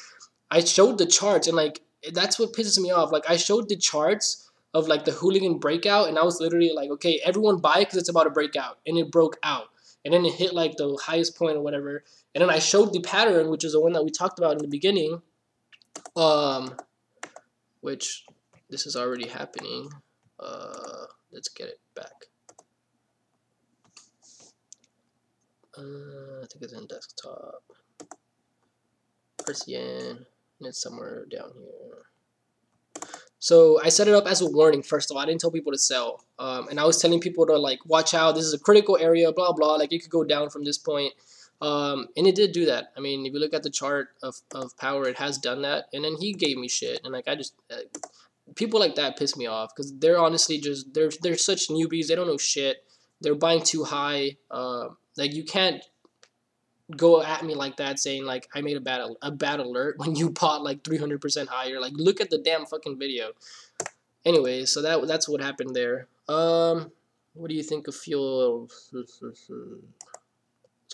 I showed the charts, and like that's what pisses me off. Like I showed the charts of like the hooligan breakout, and I was literally like, okay, everyone buy because it's about to break out, and it broke out, and then it hit like the highest point or whatever, and then I showed the pattern, which is the one that we talked about in the beginning, which this is already happening. Let's get it back. I think it's in desktop. RCN, and it's somewhere down here. So I set it up as a warning. First of all, I didn't tell people to sell, and I was telling people to like watch out. This is a critical area. Blah blah. Like it could go down from this point, and it did do that. I mean, if you look at the chart of Power, it has done that. And then he gave me shit, and like I just people like that piss me off because they're honestly just they're such newbies. They don't know shit. They're buying too high. Like you can't go at me like that saying like I made a bad alert when you bought like 300% higher. Like look at the damn fucking video. Anyway, so that's what happened there. What do you think of fuel? Let's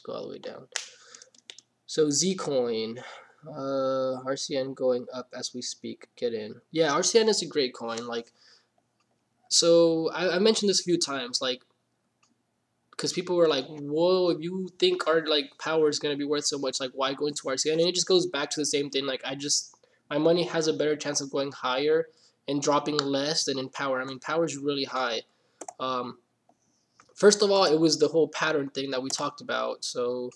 go all the way down. So Zcoin, RCN going up as we speak. Get in. Yeah, RCN is a great coin. Like So I mentioned this a few times, like, because people were like, "Whoa, if you think our like power is gonna be worth so much, like, why go into RCN?" And it just goes back to the same thing. Like, my money has a better chance of going higher and dropping less than in power. I mean, power is really high. Um, First of all, it was the whole pattern thing that we talked about. So,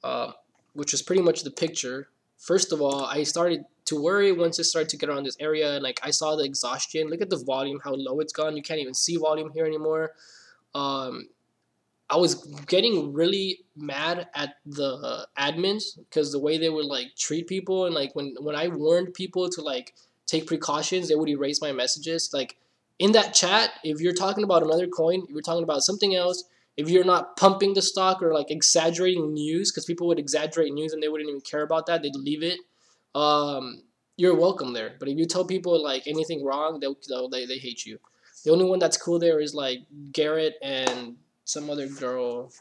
uh, which was pretty much the picture. First of all, I started to worry once it started to get around this area, and like I saw the exhaustion. Look at the volume, how low it's gone. You can't even see volume here anymore. Um, I was getting really mad at the admins because the way they would like treat people, and like when I warned people to like take precautions, they would erase my messages. Like in that chat, if you're talking about another coin, if you're talking about something else, if you're not pumping the stock or like exaggerating news, because people would exaggerate news and they wouldn't even care about that, they'd leave it. Um, you're welcome there. But if you tell people like anything wrong, they hate you. The only one that's cool there is like Garrett and some other girl.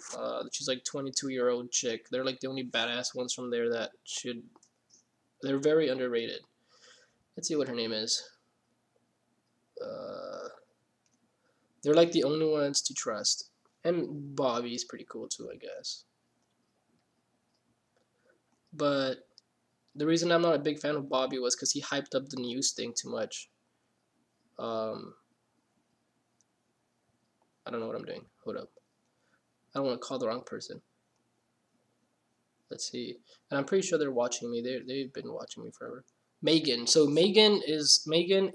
She's like 22-year-old chick. They're like the only badass ones from there that should. They're very underrated. Let's see what her name is. Uh, they're like the only ones to trust. And Bobby's pretty cool too, I guess. But the reason I'm not a big fan of Bobby was because he hyped up the news thing too much. Um, I don't know what I'm doing. Hold up. I don't want to call the wrong person. Let's see. And I'm pretty sure they're watching me. They've been watching me forever. Megan. So Megan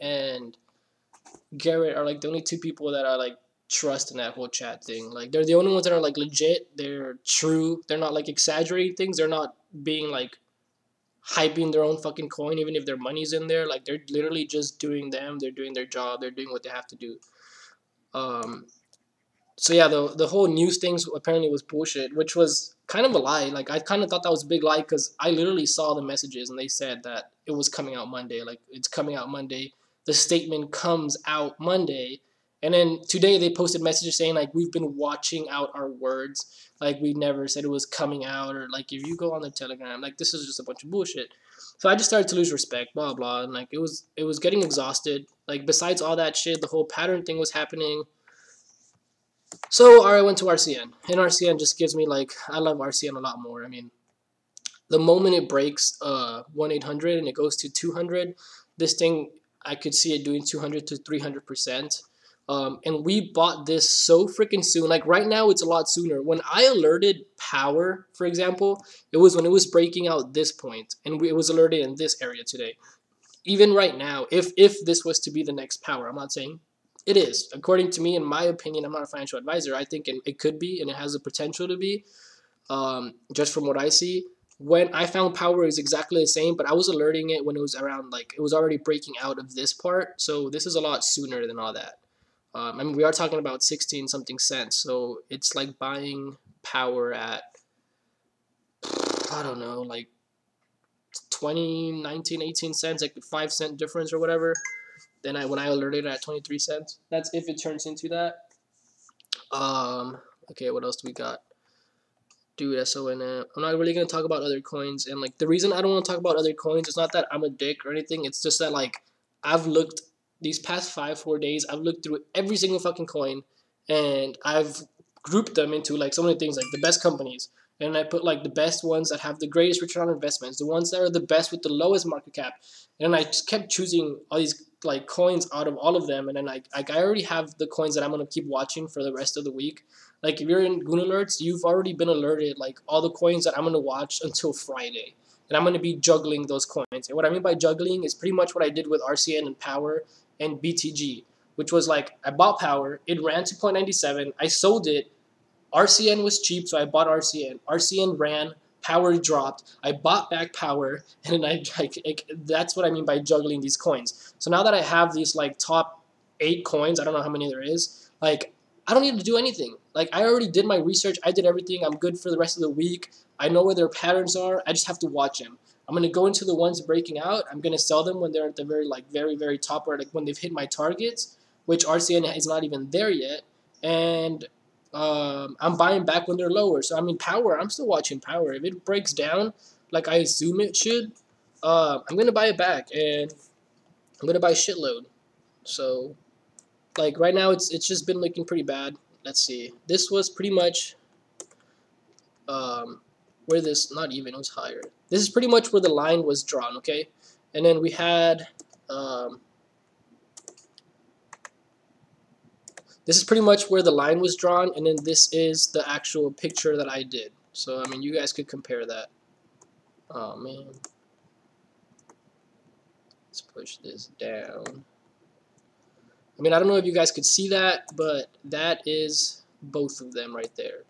and Garrett are like the only two people that I like trust in that whole chat thing. Like they're the only ones that are like legit. They're true. They're not like exaggerating things. They're not being like hyping their own fucking coin, even if their money's in there. Like they're literally just doing them. They're doing their job. They're doing what they have to do. Um, so yeah, the whole news things apparently was bullshit, which was kind of a lie. Like I kind of thought that was a big lie because I literally saw the messages and they said that it was coming out Monday. Like it's coming out Monday. The statement comes out Monday, and then today they posted messages saying like we've been watching out our words. Like we never said it was coming out, or like if you go on the Telegram, like this is just a bunch of bullshit. So I just started to lose respect, blah blah, and like it was getting exhausted. Like besides all that shit, the whole pattern thing was happening. So I went to RCN, and RCN just gives me like I love RCN a lot more. I mean, the moment it breaks 1-800 and it goes to 200, this thing I could see it doing 200 to 300%. And we bought this so freaking soon. Like right now, it's a lot sooner. When I alerted Power, for example, it was when it was breaking out this point, and it was alerted in this area today. Even right now, if this was to be the next Power, I'm not saying it is. According to me, in my opinion, I'm not a financial advisor. I think it could be, and it has the potential to be. Just from what I see, when I found Power is exactly the same, but I was alerting it when it was around like it was already breaking out of this part. So this is a lot sooner than all that. I mean, we are talking about 16 something cents, so it's like buying Power at I don't know, like 20, 19, 18 cents, like 5 cent difference or whatever. Then when I alerted at 23 cents, that's if it turns into that. Um, okay, what else do we got? Dude, SON. I'm not really gonna talk about other coins, and like the reason I don't want to talk about other coins is not that I'm a dick or anything. It's just that like I've looked these past 5-4 days. I've looked through every single fucking coin, and I've grouped them into like so many things, like the best companies, and I put like the best ones that have the greatest return on investments, the ones that are the best with the lowest market cap, and I just kept choosing all these like coins out of all of them, and then I already have the coins that I'm gonna keep watching for the rest of the week. Like if you're in Goon Alerts, you've already been alerted like all the coins that I'm gonna watch until Friday, and I'm gonna be juggling those coins. And what I mean by juggling is pretty much what I did with RCN and Power and BTG, which was like I bought Power, it ran to 0.97, I sold it. RCN was cheap, so I bought RCN. RCN ran, Power dropped. I bought back Power, and then that's what I mean by juggling these coins. So now that I have these like top 8 coins, I don't know how many there is. Like I don't need to do anything. Like I already did my research. I did everything. I'm good for the rest of the week. I know where their patterns are. I just have to watch them. I'm gonna go into the ones breaking out. I'm gonna sell them when they're at the very top, or like when they've hit my targets, which RCN is not even there yet. And I'm buying back when they're lower. So I mean, Power. I'm still watching Power. If it breaks down, like I assume it should, I'm gonna buy it back, and I'm gonna buy a shitload. So Like right now, it's just been looking pretty bad. Let's see. This was pretty much where this, not even, it was higher. This is pretty much where the line was drawn, okay? And then we had this is pretty much where the line was drawn, and then this is the actual picture that I did. So I mean, you guys could compare that. Oh man, let's push this down. I mean, I don't know if you guys could see that, but that is both of them right there.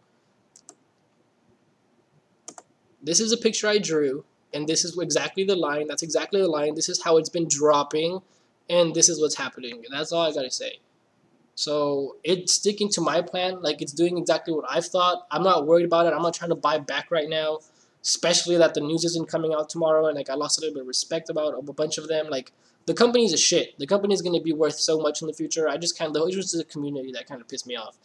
This is a picture I drew, and this is exactly the line. That's exactly the line. This is how it's been dropping, and this is what's happening. And that's all I gotta say. So it's sticking to my plan. Like, it's doing exactly what I've thought. I'm not worried about it. I'm not trying to buy back right now, especially that the news isn't coming out tomorrow, and like I lost a little bit of respect about a bunch of them. Like, the company's a shit. The company's going to be worth so much in the future. I just kind of, it's just the community that kind of pissed me off,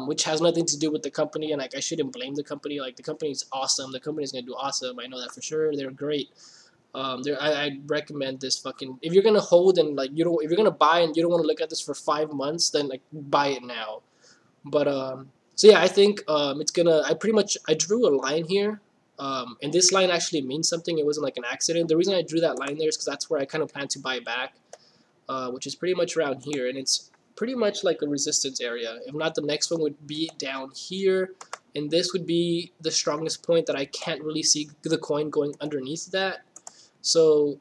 which has nothing to do with the company, and like I shouldn't blame the company. Like, the company's awesome. The company's going to do awesome. I know that for sure. They're great. I recommend this fucking. If you're gonna hold and like you don't, if you're gonna buy and you don't want to look at this for 5 months, then like buy it now. But so yeah, I think it's gonna. I pretty much I drew a line here, and this line actually means something. It wasn't like an accident. The reason I drew that line there is because that's where I kind of plan to buy back, which is pretty much around here, and it's pretty much like a resistance area. If not, the next one would be down here, and this would be the strongest point that I can't really see the coin going underneath that. So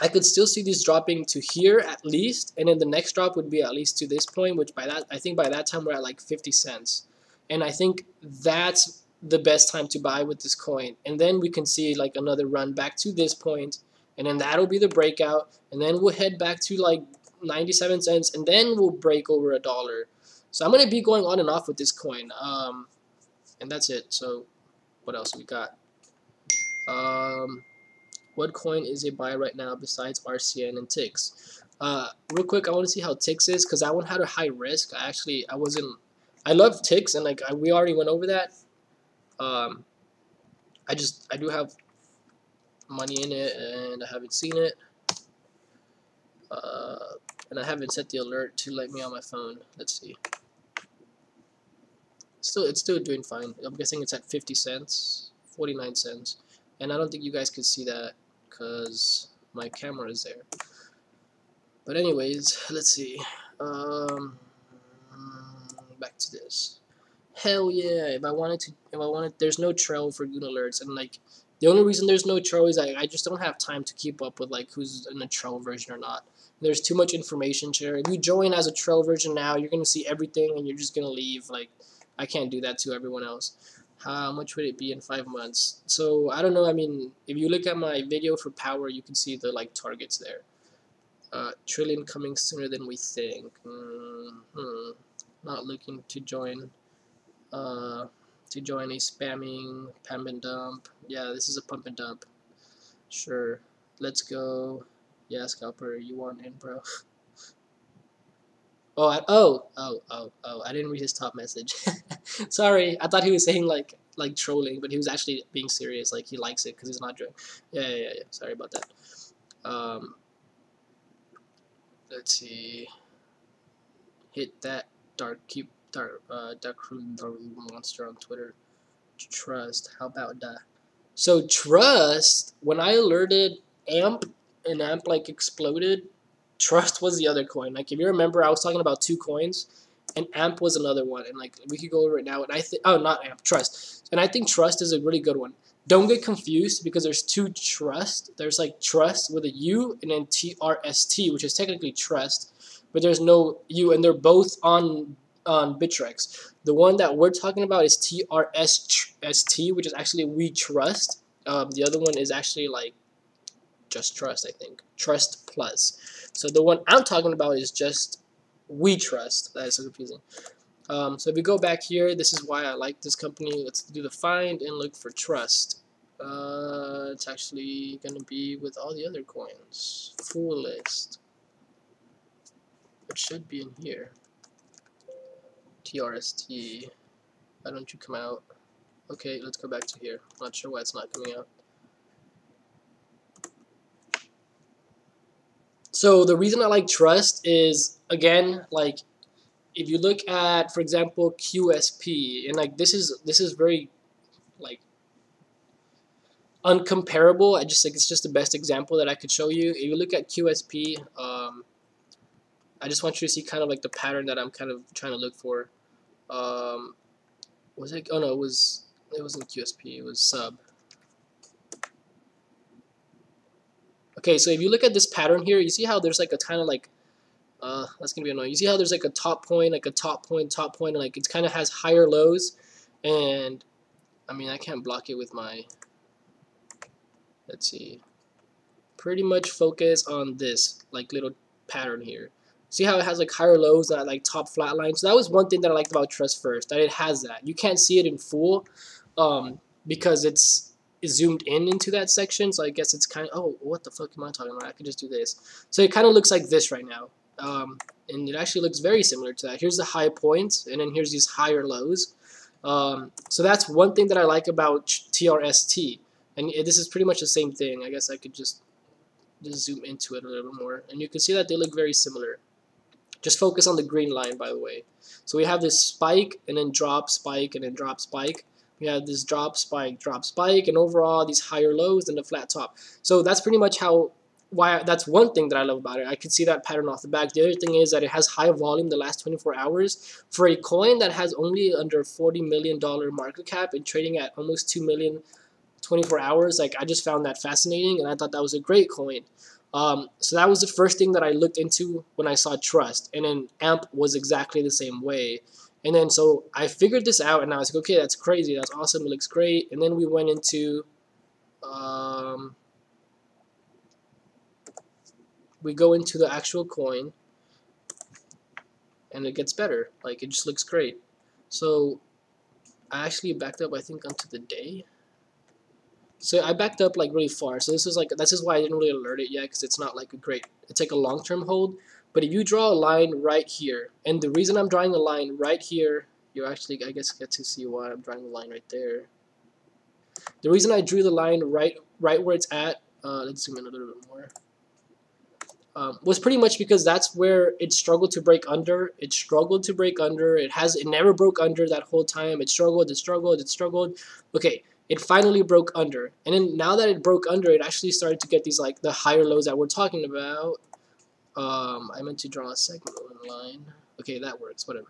I could still see these dropping to here at least, and then the next drop would be at least to this point, which by that, I think by that time we're at like 50 cents. And I think that's the best time to buy with this coin. And then we can see like another run back to this point, and then that'll be the breakout, and then we'll head back to like 97 cents, and then we'll break over $1. So I'm going to be going on and off with this coin. And that's it. So what else we got? What coin is a buy right now besides RCN and TIX? Real quick, I want to see how TIX is because that one had a high risk. I wasn't. I love TIX and like we already went over that. I do have money in it and I haven't seen it. And I haven't set the alert to let me on my phone. Let's see. It's still doing fine. I'm guessing it's at 50 cents, 49 cents, and I don't think you guys could see that because my camera is there. But anyways, let's see. Back to this. Hell yeah! If I wanted, there's no trail for Goon alerts, and like the only reason there's no trail is I just don't have time to keep up with like who's in a trail version or not. There's too much information share. If you join as a trail version now, you're gonna see everything, and you're just gonna leave. Like, I can't do that to everyone else. How much would it be in 5 months? So I don't know. I mean, if you look at my video for power, you can see the like targets there. Trillion coming sooner than we think. Not looking to join. To join a spamming pump and dump. Yeah, this is a pump and dump. Sure, let's go. Yeah, scalper, you want in, bro? I didn't read his top message. Sorry, I thought he was saying like trolling, but he was actually being serious. Like he likes it because he's not joking. Yeah. Sorry about that. Let's see. Hit that dark monster on Twitter. Trust. How about that? So Trust, when I alerted Amp and Amp like exploded, Trust was the other coin. Like if you remember, I was talking about 2 coins, and Amp was another one. And like we could go over it now. And I think not Amp, Trust. And I think Trust is a really good one. Don't get confused because there's 2 Trust. There's like Trust with a U and then TRST, which is technically Trust, but there's no U, and they're both on Bittrex. The one that we're talking about is TRST, which is actually We Trust. The other one is actually like just Trust, I think. Trust Plus. So the one I'm talking about is just We Trust. That is so confusing. So if we go back here, this is why I like this company. Let's do the find and look for Trust. It's actually going to be with all the other coins. Full list. It should be in here. TRST. Why don't you come out? Okay, let's go back to here. Not sure why it's not coming out. So the reason I like Trust is, again, like if you look at, for example, QSP, and like this is very like uncomparable. I just think it's just the best example that I could show you. If you look at QSP, I just want you to see kind of like the pattern that I'm kind of trying to look for. Um, was it? Oh no, it wasn't QSP. It was sub. Okay, so if you look at this pattern here, you see how there's like a kind of like that's gonna be annoying. You see how there's like a top point, like a top point, and like it kind of has higher lows, and I mean I can't block it with my. Let's see. Pretty much focus on this like little pattern here. See how it has like higher lows and like top flat line. So that was one thing that I liked about Trust First, that it has that. You can't see it in full, because it's zoomed in into that section. So I guess it's kind of, oh, what the fuck am I talking about? I could just do this. So it kind of looks like this right now. And it actually looks very similar to that. Here's the high points, and then here's these higher lows. So that's one thing that I like about TRST. And this is pretty much the same thing. I guess I could just zoom into it a little bit more, and you can see that they look very similar. Just focus on the green line, by the way. So we have this spike, and then drop, spike, and then drop, spike. We have this drop, spike, and overall these higher lows and the flat top. So that's pretty much that's one thing that I love about it. I could see that pattern off the back. The other thing is that it has high volume the last 24 hours. For a coin that has only under $40 million market cap and trading at almost 2 million 24 hours, like I just found that fascinating, and I thought that was a great coin. So that was the first thing that I looked into when I saw Trust, and then AMP was exactly the same way. And then so I figured this out, and I was like, okay, that's crazy, that's awesome, it looks great. And then we went into we go into the actual coin, and it gets better. Like it just looks great. So I actually backed up, I think, onto the day. So I backed up like really far. So this is why I didn't really alert it yet, because it's not like it's like a long-term hold. But if you draw a line right here, and the reason I'm drawing a line right here, you actually, I guess, get to see why I'm drawing a line right there. The reason I drew the line right where it's at, let's zoom in a little bit more, was pretty much because that's where it struggled to break under. It struggled to break under. It never broke under that whole time. It struggled. Okay, it finally broke under, and then now that it broke under, it actually started to get these like the higher lows that we're talking about. I meant to draw a segment line. Okay, that works. Whatever.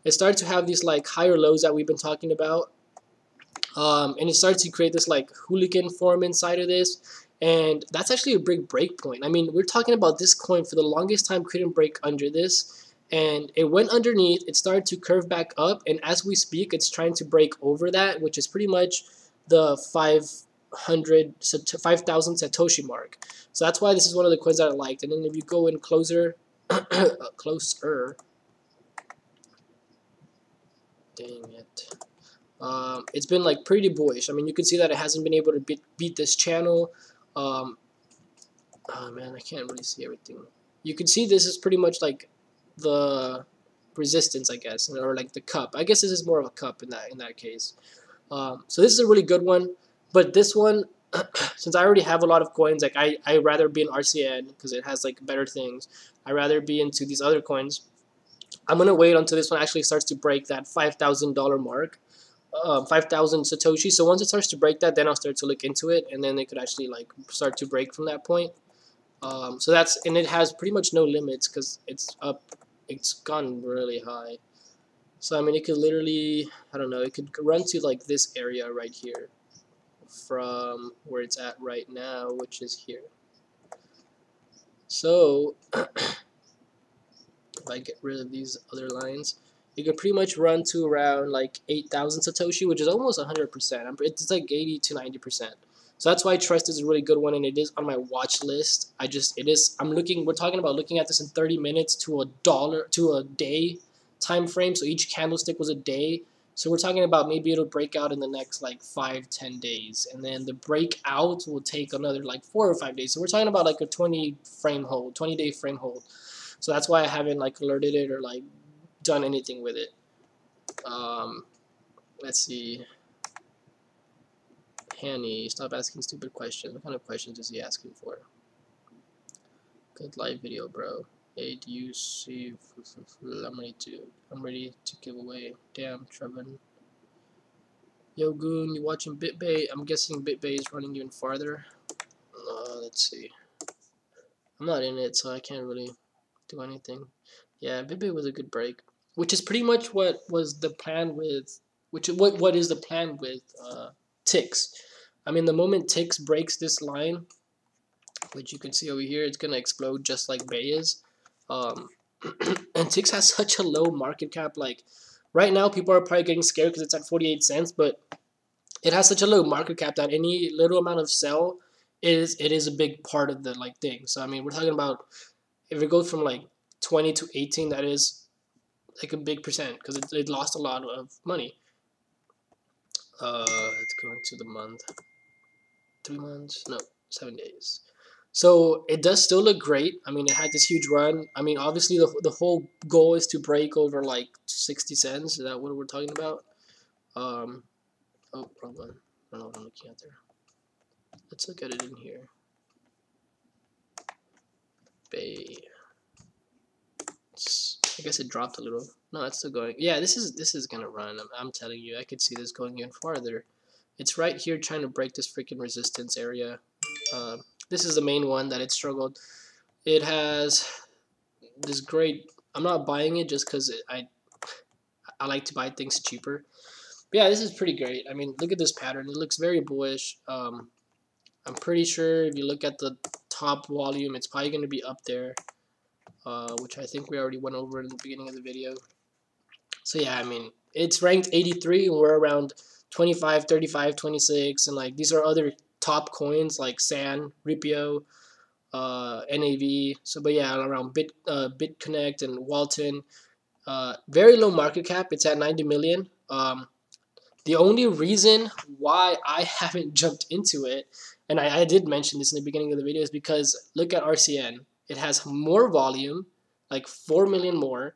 It started to have these like higher lows that we've been talking about, and it started to create this like hooligan form inside of this. And that's actually a big break point. I mean, we're talking about this coin for the longest time couldn't break under this, and it went underneath. It started to curve back up, and as we speak, it's trying to break over that, which is pretty much the 5,000 Satoshi mark. So that's why this is one of the coins that I liked. And then if you go in closer, closer, dang it. It's been like pretty bullish. I mean, you can see that it hasn't been able to beat this channel. Oh man, I can't really see everything. You can see this is pretty much like the resistance, I guess, or like the cup. I guess this is more of a cup in that case. So this is a really good one, but this one, since I already have a lot of coins, like I rather be in RCN because it has like better things. I rather be into these other coins. I'm gonna wait until this one actually starts to break that $5,000 mark. 5,000 Satoshi. So once it starts to break that, then I'll start to look into it, and then it could actually like start to break from that point. So that's, and it has pretty much no limits because it's up, it's gone really high. So I mean, it could literally, I don't know, it could run to like this area right here from where it's at right now, which is here. So if I get rid of these other lines, you could pretty much run to around like 8,000 Satoshi, which is almost 100%. It's like 80 to 90%. So that's why Trust is a really good one, and it is on my watch list. We're talking about looking at this in 30 minutes to a day time frame. So each candlestick was a day. So we're talking about maybe it'll break out in the next like 5-10 days, and then the breakout will take another like 4 or 5 days. So we're talking about like a 20-day frame hold. So that's why I haven't like alerted it or like done anything with it. Let's see. Hanny, stop asking stupid questions. What kind of questions is he asking for? Good live video, bro. Hey, do you see? I'm ready to give away. Damn, Trevin. Yo, Goon, you watching BitBay? I'm guessing BitBay is running even farther. Let's see. I'm not in it, so I can't really do anything. Yeah, BitBay was a good break, which is pretty much what was the plan with, what is the plan with Tix. I mean, the moment Tix breaks this line, which you can see over here, it's gonna explode just like Bay is. Um, and Tix has such a low market cap. Like right now, people are probably getting scared because it's at 48 cents, but it has such a low market cap that any little amount of sell is a big part of the like thing. So I mean, we're talking about if it goes from like 20 to 18, that is like a big percent because it lost a lot of money. Let's go into the month. 3 months? No, 7 days. So it does still look great. I mean, it had this huge run. I mean, obviously the whole goal is to break over like 60 cents. Is that what we're talking about? Oh, wrong one. I don't know what I'm looking at there. Let's look at it in here. Bay. I guess it dropped a little. No, it's still going. Yeah, this is gonna run. I'm telling you, I could see this going even farther. It's right here trying to break this freaking resistance area. This is the main one that it struggled. It has this great. I'm not buying it just because I like to buy things cheaper. But yeah, this is pretty great. I mean, look at this pattern. It looks very bullish. I'm pretty sure if you look at the top volume, it's probably going to be up there, which I think we already went over in the beginning of the video. So yeah, I mean, it's ranked 83 and we're around 25, 35, 26, and like these are other top coins like SAN, Ripio, NAV. So but yeah, around BitConnect and Walton. Very low market cap. It's at 90 million. The only reason why I haven't jumped into it, and I did mention this in the beginning of the video, is because look at RCN. It has more volume, like 4 million more.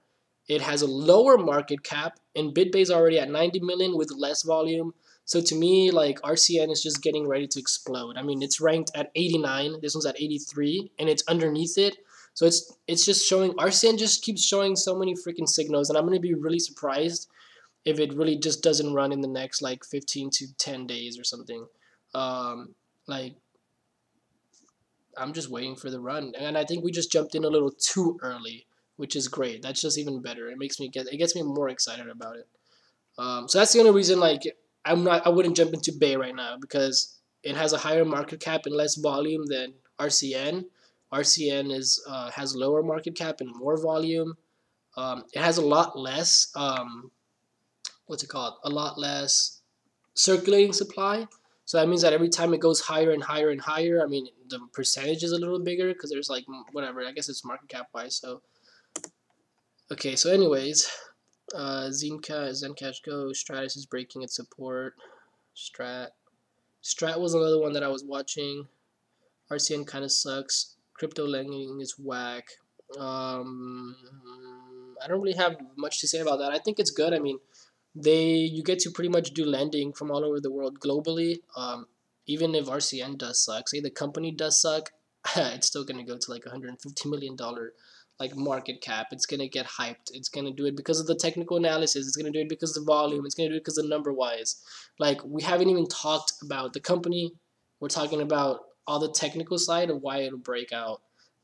It has a lower market cap, and BitBay is already at 90 million with less volume. So to me, like RCN is just getting ready to explode. I mean, it's ranked at 89. This one's at 83, and it's underneath it. So it's just showing RCN just keeps showing so many freaking signals, and I'm gonna be really surprised if it really just doesn't run in the next like 15 to 10 days or something. Like I'm just waiting for the run, and I think we just jumped in a little too early, which is great. That's just even better. It gets me more excited about it. So that's the only reason like I wouldn't jump into Bay right now because it has a higher market cap and less volume than RCN. RCN is has lower market cap and more volume. It has a lot less what's it called? A lot less circulating supply. So that means that every time it goes higher and higher and higher, I mean, the percentage is a little bigger because there's like, whatever, I guess it's market cap wise. So, okay, so anyways, Zencash Go, Stratus is breaking its support. Strat was another one that I was watching. RCN kind of sucks. Crypto lending is whack. I don't really have much to say about that. I think it's good. I mean, you get to pretty much do lending from all over the world globally. Even if RCN does suck, say the company does suck, it's still gonna go to like $150 million like market cap. It's gonna get hyped. It's gonna do it because of the technical analysis. It's gonna do it because of the volume. It's gonna do it because of the number wise. Like we haven't even talked about the company. We're talking about all the technical side of why it'll break out.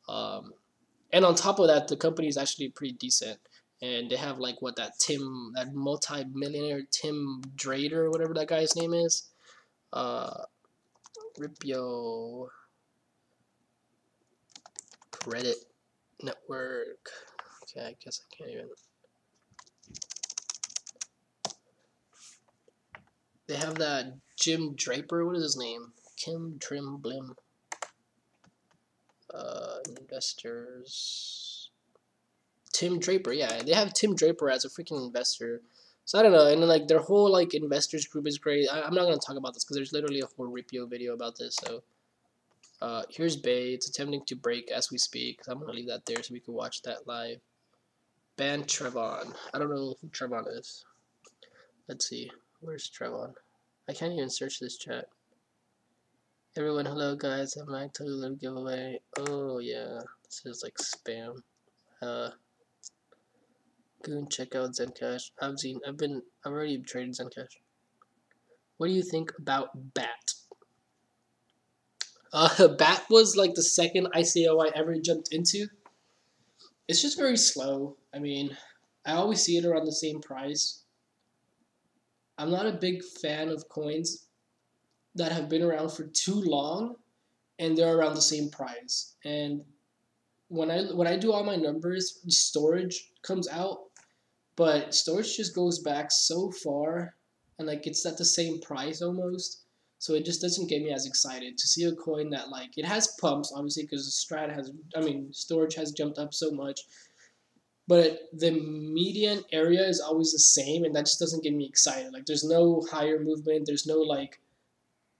And on top of that, the company is actually pretty decent. And they have like that multi-millionaire Tim Drader, or whatever that guy's name is. Ripio Credit Network. Okay, I guess I can't even. They have that Jim Draper. What is his name? Kim Trim Blim. Investors. Tim Draper. Yeah, they have Tim Draper as a freaking investor. So I don't know, and then like their whole like investors group is great. I'm not gonna talk about this because there's literally a whole Ripio video about this. So here's Bay. It's attempting to break as we speak. So I'm gonna leave that there so we can watch that live. Ban Trevon. I don't know who Trevon is. Let's see. Where's Trevon? I can't even search this chat. Everyone, hello guys. I'm like to a little giveaway. Oh yeah, This is like spam. Go and check out Zencash. I've already traded Zencash. What do you think about BAT? BAT was like the second ICO I ever jumped into. It's just very slow. I mean, I always see it around the same price. I'm not a big fan of coins that have been around for too long and they're around the same price. And when I do all my numbers, storage comes out, but storage just goes back so far and like it's at the same price almost. So it just doesn't get me as excited to see a coin that like it has pumps obviously because the strat has storage has jumped up so much, but the median area is always the same and that just doesn't get me excited. Like there's no higher movement, there's no like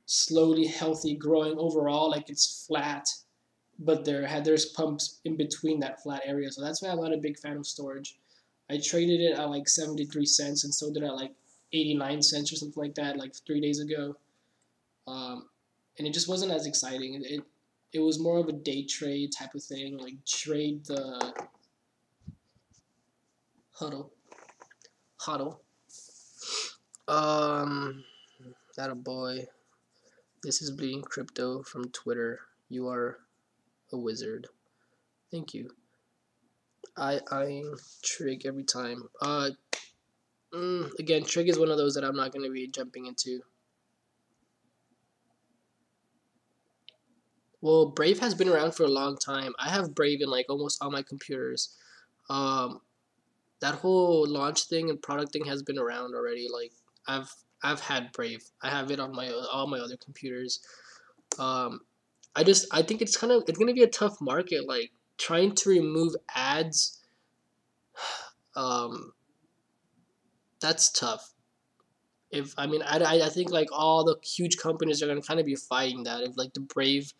slowly healthy growing overall, like it's flat, but there's pumps in between that flat area. So that's why I'm not a big fan of storage. I traded it at like 73 cents and sold it at like 89 cents or something like that like 3 days ago. And it just wasn't as exciting. It was more of a day trade type of thing, like trade the huddle. Huddle. That a boy. This is Bleeding Crypto from Twitter. You are a wizard. Thank you. I Trig every time. Again, Trig is one of those that I'm not going to be jumping into. Well, Brave has been around for a long time. I have Brave in like almost all my computers. That whole launch thing and product thing has been around already. Like I've had Brave. I have it on my all my other computers. Um, I think it's gonna be a tough market. Like trying to remove ads. Um, that's tough. If I mean I think like all the huge companies are gonna kind of be fighting that. If like the Brave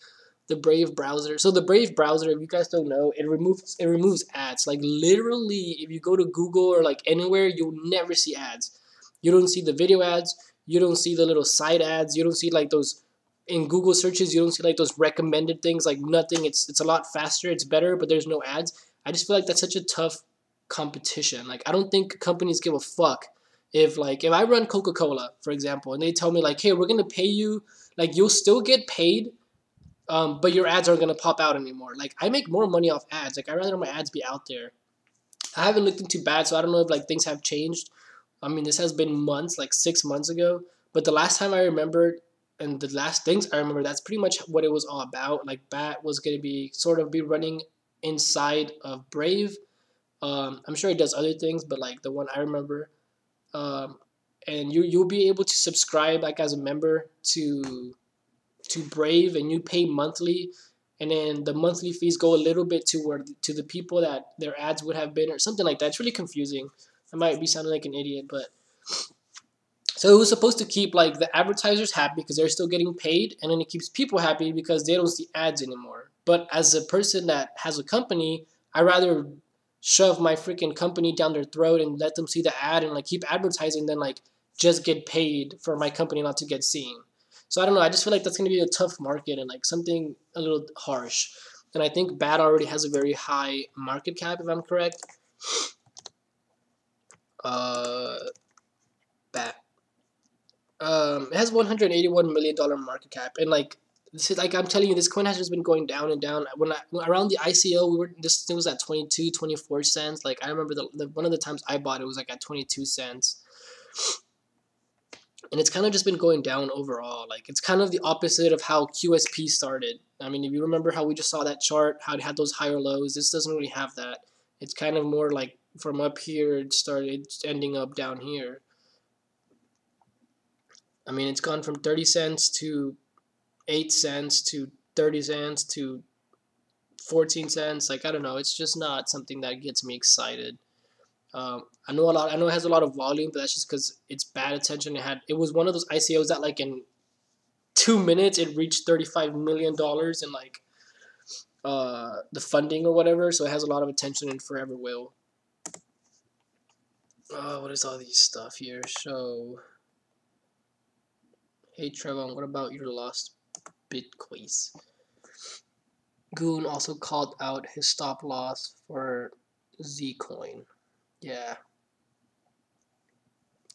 browser. So the Brave browser, if you guys don't know, it removes ads. Like literally, if you go to Google or like anywhere, you'll never see ads. You don't see the video ads. You don't see the little side ads. You don't see like those in Google searches. You don't see like those recommended things. Like nothing. It's a lot faster. It's better, but there's no ads. I just feel like that's such a tough competition. Like I don't think companies give a fuck if I run Coca-Cola, for example, and they tell me like, hey, we're gonna pay you, like you'll still get paid, but your ads aren't gonna pop out anymore. Like I make more money off ads. Like I rather my ads be out there. I haven't looked into bad, so I don't know if like things have changed. I mean, this has been months, like 6 months ago. But the last time I remembered, and the last things I remember, that's pretty much what it was all about. Like Bat was gonna be sort of be running inside of Brave. I'm sure it does other things, but like the one I remember, um, and you'll be able to subscribe like as a member to Brave, and you pay monthly, and then the monthly fees go a little bit to the people that their ads would have been or something like that. It's really confusing. I might be sounding like an idiot, but so it was supposed to keep like the advertisers happy because they're still getting paid, and then it keeps people happy because they don't see ads anymore. But as a person that has a company, I rather shove my freaking company down their throat and let them see the ad and like keep advertising than like just get paid for my company not to get seen. So I don't know. I just feel like that's gonna be a tough market and like something a little harsh. And I think Bat already has a very high market cap, if I'm correct. Uh, Bat. It has $181 million market cap, and like this is like I'm telling you, this coin has just been going down and down. Around the ICO, this thing was at 22, 24 cents. Like I remember the one of the times I bought it was like at 22 cents, and it's kind of just been going down overall. Like it's kind of the opposite of how QSP started. I mean, if you remember how we just saw that chart, how it had those higher lows, this doesn't really have that. It's kind of more like from up here, it started ending up down here. I mean, it's gone from 30 cents to 8 cents to 30 cents to 14 cents. Like, I don't know. It's just not something that gets me excited. I know I know it has a lot of volume, but that's just because it's bad attention. It was one of those ICOs that like in 2 minutes it reached $35 million in like the funding or whatever. So it has a lot of attention and forever will. What is all these stuff here? So, hey Trevon, what about your lost Bitcoins? Goon also called out his stop loss for Zcoin. Yeah.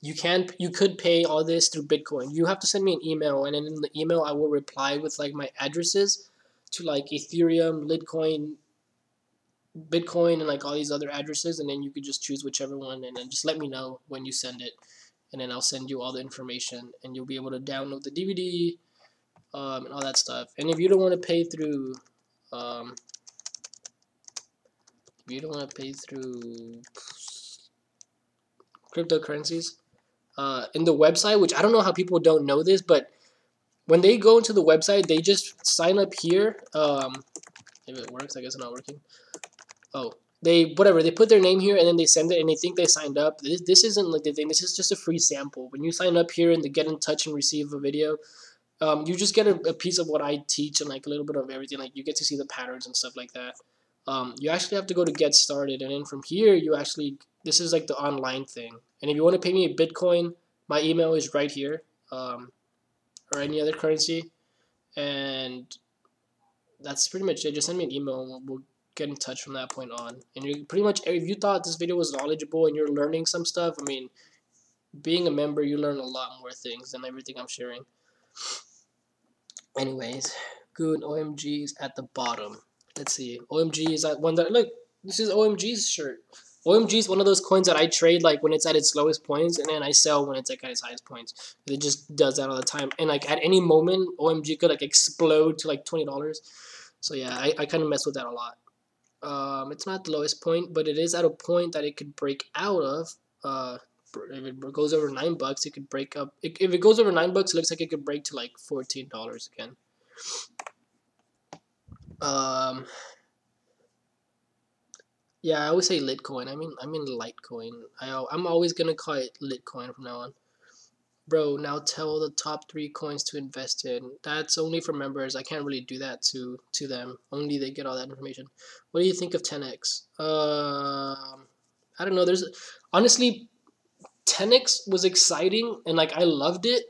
You could pay all this through Bitcoin. You have to send me an email, and then in the email I will reply with like my addresses to like Ethereum, Litecoin, Bitcoin, and like all these other addresses, and then you could just choose whichever one, and then just let me know when you send it, and then I'll send you all the information, and you'll be able to download the DVD, and all that stuff. And if you don't want to pay through, um, if you don't want to pay through cryptocurrencies, in the website, which I don't know how people don't know this, but when they go into the website, they just sign up here. If it works, I guess it's not working. Oh, they put their name here and then they send it and they think they signed up. This isn't like the thing. This is just a free sample. When you sign up here and the get in touch and receive a video, you just get a piece of what I teach and like a little bit of everything. Like you get to see the patterns and stuff like that. You actually have to go to get started, and then from here you actually this is like the online thing. And if you want to pay me a Bitcoin, my email is right here, or any other currency, and that's pretty much it. Just send me an email and we'll get in touch from that point on. And you pretty much, if you thought this video was knowledgeable and you're learning some stuff, I mean, being a member, you learn a lot more things than everything I'm sharing. Anyways, good OMGs at the bottom. Let's see. OMG is at one that look. This is OMG's shirt. OMG is one of those coins that I trade like when it's at its lowest points, and then I sell when it's like at its highest points. It just does that all the time, and like at any moment, OMG could like explode to like $20. So yeah, I kind of mess with that a lot. It's not the lowest point, but it is at a point that it could break out of. If it goes over $9, it could break up. If it goes over $9, it looks like it could break to like $14 again. Yeah, I always say Litecoin. I mean Litecoin. I'm always gonna call it Litecoin from now on. Bro, now tell the top 3 coins to invest in. That's only for members. I can't really do that to them. Only they get all that information. What do you think of 10x? I don't know. There's honestly 10x was exciting and like I loved it,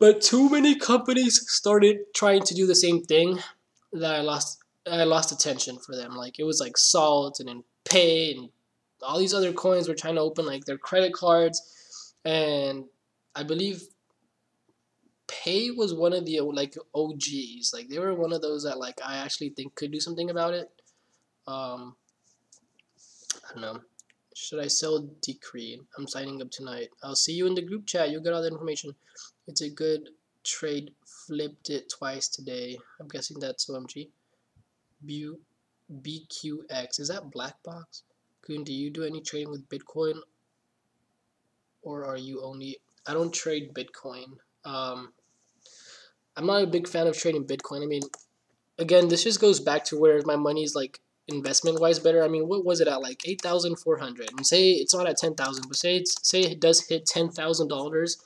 but too many companies started trying to do the same thing that I lost attention for them. Like it was like Salt and then Pay and all these other coins were trying to open like their credit cards, and I believe Pay was one of the like OGs. Like they were one of those that like I actually think could do something about it. Um, I don't know. Should I sell Decree? I'm signing up tonight. I'll see you in the group chat. You'll get all the information. It's a good trade. Flipped it twice today. I'm guessing that's OMG. BQX. Is that Black Box? Goon, do you do any trading with Bitcoin? Or are you only... I don't trade Bitcoin. I'm not a big fan of trading Bitcoin. I mean, again, this just goes back to where my money's like investment wise better. I mean, what was it at like 8,400? And say it's not at 10,000, but say it does hit $10,000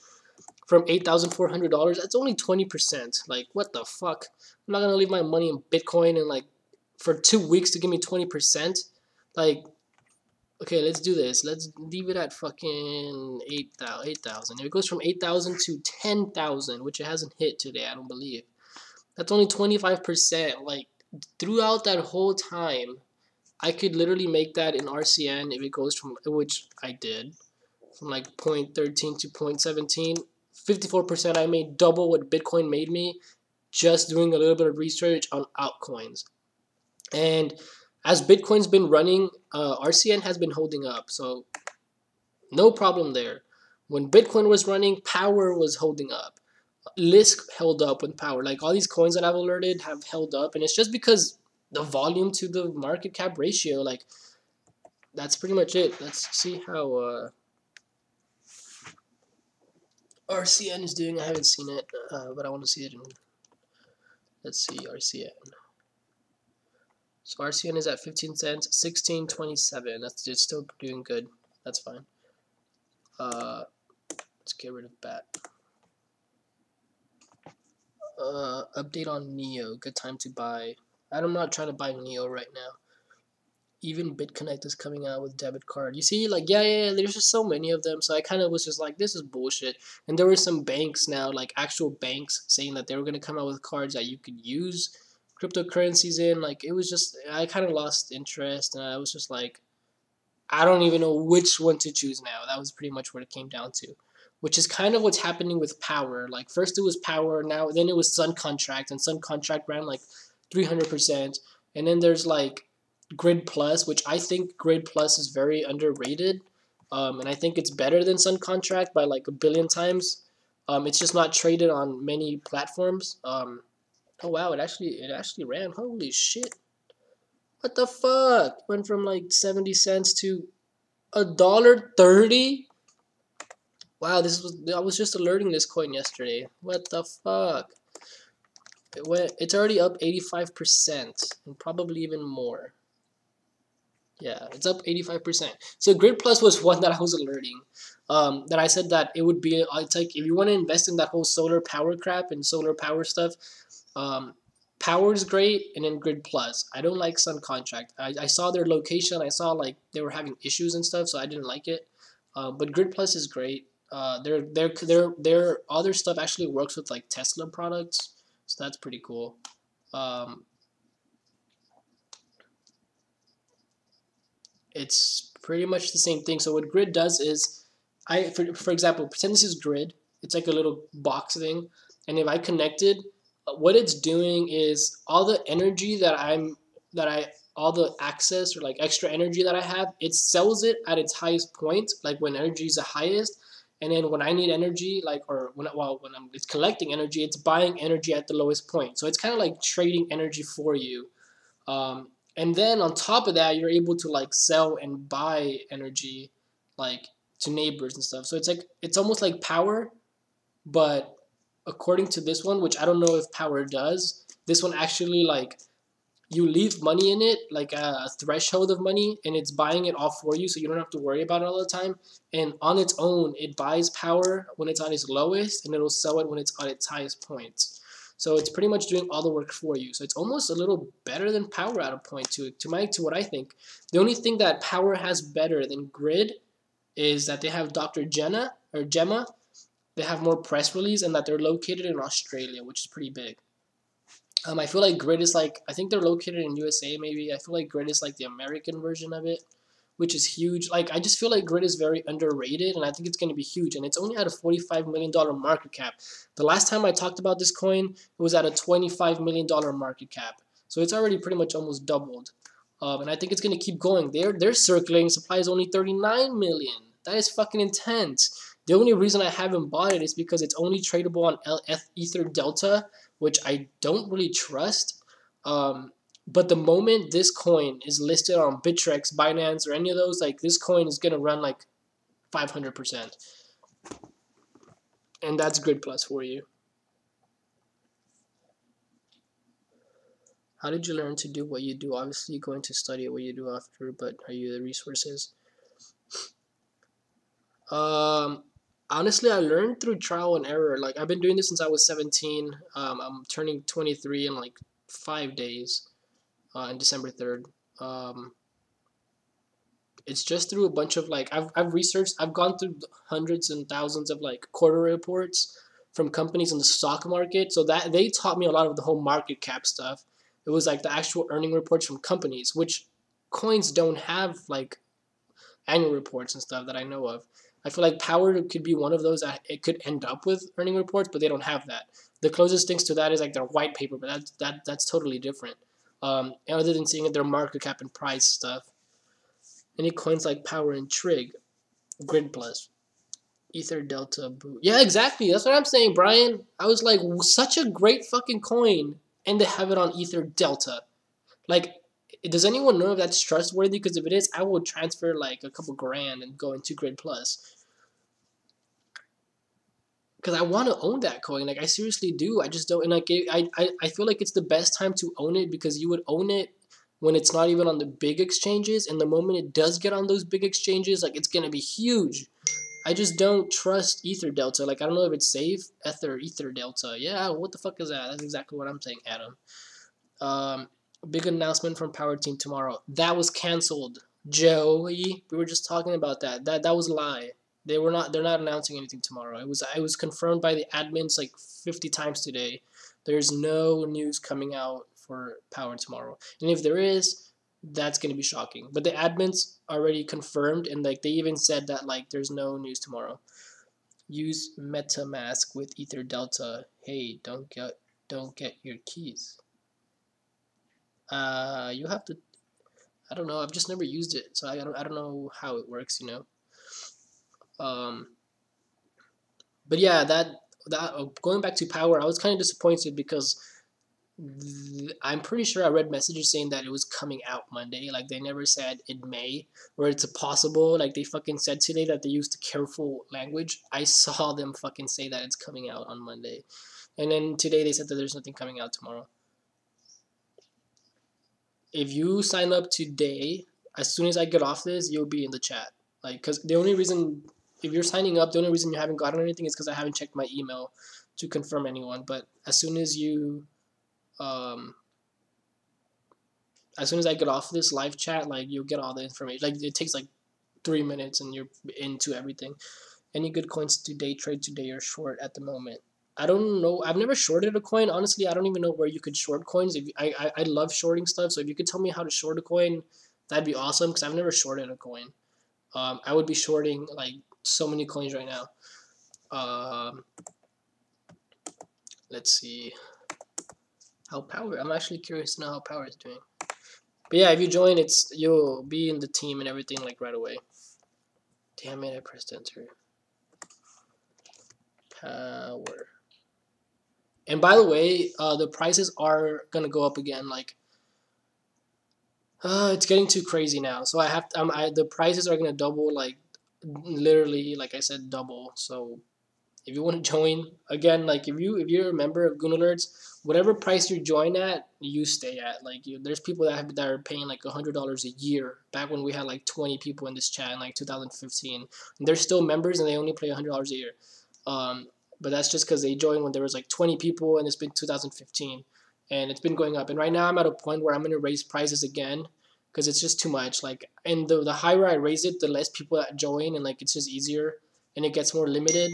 from $8,400. That's only 20%. Like what the fuck? I'm not gonna leave my money in Bitcoin and like for 2 weeks to give me 20%. Like, okay, let's do this. Let's leave it at fucking 8,000. If it goes from 8,000 to 10,000, which it hasn't hit today, I don't believe. That's only 25%. Like throughout that whole time, I could literally make that in RCN if it goes from, which I did, from like 0.13 to 0.17. 54%, I made double what Bitcoin made me just doing a little bit of research on altcoins. And as Bitcoin's been running, RCN has been holding up. So no problem there. When Bitcoin was running, Power was holding up. Lisk held up with Power. Like all these coins that I've alerted have held up, and it's just because the volume to the market cap ratio. Like that's pretty much it. Let's see how RCN is doing. I haven't seen it, but I want to see it. Let's see RCN. So RCN is at 15 cents, 16.27. That's it's still doing good. That's fine. Let's get rid of BAT. Update on Neo. Good time to buy. I'm not trying to buy Neo right now. Even BitConnect is coming out with debit card. You see, like, yeah, there's just so many of them. So I kind of was just like, this is bullshit. And there were some banks now, like actual banks, saying that they were going to come out with cards that you could use cryptocurrencies in. Like it was just I kind of lost interest, and I was just like, I don't even know which one to choose now. That was pretty much what it came down to, which is kind of what's happening with Power. Like first it was Power, now then it was Sun Contract, and Sun Contract ran like 300%, and then there's like Grid Plus, which I think Grid Plus is very underrated, and I think it's better than Sun Contract by like a billion times. It's just not traded on many platforms. Oh wow, it actually ran. Holy shit! What the fuck? Went from like 70 cents to $1.30. Wow, I was just alerting this coin yesterday. What the fuck? It's already up 85% and probably even more. Yeah, it's up 85%. So Grid Plus was one that I was alerting. That I said that it would be. It's like if you want to invest in that whole solar power crap and solar power stuff, um, Power is great, and then Grid Plus. I don't like Sun Contract. I saw their location. I saw like they were having issues and stuff, so I didn't like it. But Grid Plus is great. Their other stuff actually works with like Tesla products, so that's pretty cool. Um, it's pretty much the same thing. So what Grid does is, for example, pretend this is Grid. It's like a little box thing, and if I connected, what it's doing is all the energy all the access or like extra energy that I have, it sells it at its highest point, like when energy is the highest, and then when I need energy, like or it's collecting energy, it's buying energy at the lowest point. So it's kind of like trading energy for you. And then on top of that, you're able to like sell and buy energy, like to neighbors and stuff. So it's almost like Power, but according to this one, which I don't know if Power does, this one actually like you leave money in it, like a threshold of money, and it's buying it all for you, so you don't have to worry about it all the time. And on its own, it buys Power when it's on its lowest, and it'll sell it when it's on its highest points. So it's pretty much doing all the work for you. So it's almost a little better than Power at a point to what I think. The only thing that Power has better than Grid is that they have Dr. Gemma. They have more press release, and that they're located in Australia, which is pretty big. I feel like Grid is like, I think they're located in USA maybe. I feel like Grid is like the American version of it, which is huge. Like I just feel like Grid is very underrated, and I think it's going to be huge. And it's only at a $45 million market cap. The last time I talked about this coin, it was at a $25 million market cap. So it's already pretty much almost doubled. And I think it's going to keep going. Their circulating supply is only 39 million. That is fucking intense. The only reason I haven't bought it is because it's only tradable on Ether Delta, which I don't really trust. But the moment this coin is listed on Bittrex, Binance, or any of those, like this coin is gonna run like 500%, and that's Grid Plus for you. How did you learn to do what you do? Obviously, you're going to study what you do after, but are you the resources? Honestly, I learned through trial and error. Like I've been doing this since I was 17. I'm turning 23 in like 5 days, on December 3rd. It's just through a bunch of like I've researched. I've gone through hundreds and thousands of like quarter reports from companies in the stock market. So that they taught me a lot of the whole market cap stuff. It was like the actual earning reports from companies, which coins don't have like annual reports and stuff that I know of. I feel like Power could be one of those that it could end up with earning reports, but they don't have that. The closest things to that is like their white paper, but that's totally different. Other than seeing their market cap and price stuff. Any coins like Power and Trig, Grid Plus, Ether Delta, Boo. Yeah, exactly. That's what I'm saying, Brian. I was like, such a great fucking coin, and they have it on Ether Delta. Like, does anyone know if that's trustworthy? Because if it is, I will transfer like a couple grand and go into Grid Plus. Because I want to own that coin. Like I seriously do. I just don't. And like I feel like it's the best time to own it because you would own it when it's not even on the big exchanges. And the moment it does get on those big exchanges, like it's gonna be huge. I just don't trust Ether Delta. Like I don't know if it's safe. Ether Delta. Yeah. What the fuck is that? That's exactly what I'm saying, Adam. Big announcement from Power Team tomorrow. That was canceled. Joey, we were just talking about that. That was a lie. They're not announcing anything tomorrow. It was confirmed by the admins like 50 times today. There's no news coming out for Power tomorrow. And if there is, that's gonna be shocking. But the admins already confirmed, and like they even said that like there's no news tomorrow. Use MetaMask with Ether Delta. Hey, don't get your keys. You have to. I don't know. I've just never used it, so I don't know how it works. Um, but yeah, that going back to Power, I was kind of disappointed because I'm pretty sure I read messages saying that it was coming out Monday. Like they never said it may, or it's a possible. Like they fucking said today that they used careful language. I saw them fucking say that it's coming out on Monday, and then today they said that there's nothing coming out tomorrow. If you sign up today, as soon as I get off this, you'll be in the chat. Like, cause the only reason if you're signing up, the only reason you haven't gotten anything is because I haven't checked my email to confirm anyone. But um, as soon as I get off this live chat, like you'll get all the information. Like it takes like 3 minutes and you're into everything. Any good coins to day trade today or short at the moment? I don't know. I've never shorted a coin. Honestly, I don't even know where you could short coins. If I love shorting stuff, so if you could tell me how to short a coin, that'd be awesome. Because I've never shorted a coin. I would be shorting like so many coins right now. Let's see how Power. I'm actually curious to know how Power is doing. But yeah, if you join, you'll be in the team and everything like right away. Damn it! I pressed enter. Power. And by the way, the prices are gonna go up again. Like, it's getting too crazy now. So the prices are gonna double. Like, literally, like I said, double. So if you want to join again, like if you're a member of Goon Alerts, whatever price you join at, you stay at. Like, there's people that are paying like $100 a year. Back when we had like 20 people in this chat in like 2015, and they're still members and they only pay $100 a year. But that's just because they joined when there was like 20 people, and it's been 2015, and it's been going up. And right now I'm at a point where I'm gonna raise prices again because it's just too much. Like, and the higher I raise it, the less people that join, and like it's just easier and it gets more limited.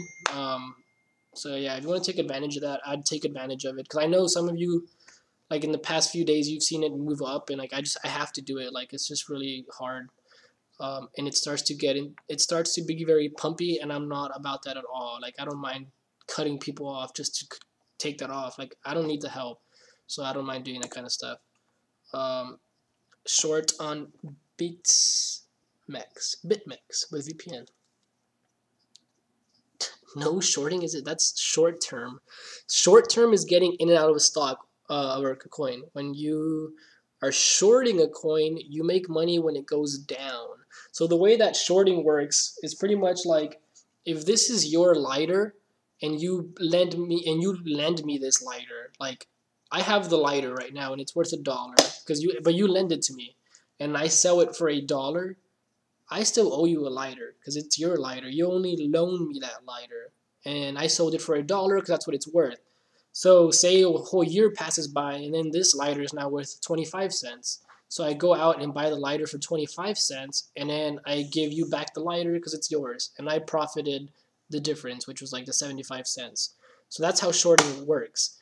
So yeah, if you want to take advantage of that, I'd take advantage of it because I know some of you, like in the past few days, you've seen it move up, and like I have to do it. Like it's just really hard. And it starts to be very pumpy, and I'm not about that at all. Like I don't mind cutting people off just to take that off. Like I don't need the help, so I don't mind doing that kind of stuff. Short on BitMEX with VPN. No shorting, is it? That's short term. Short term is getting in and out of a stock or a coin. When you are shorting a coin, you make money when it goes down. So the way that shorting works is pretty much like if this is your lighter and you lend me this lighter. Like I have the lighter right now and it's worth $1 but you lend it to me and I sell it for $1. I still owe you a lighter because it's your lighter. You only loaned me that lighter, and I sold it for $1 because that's what it's worth. So say a whole year passes by, and then this lighter is now worth 25 cents. So I go out and buy the lighter for 25 cents, and then I give you back the lighter because it's yours, and I profited the difference, which was like the 75 cents. So that's how shorting works.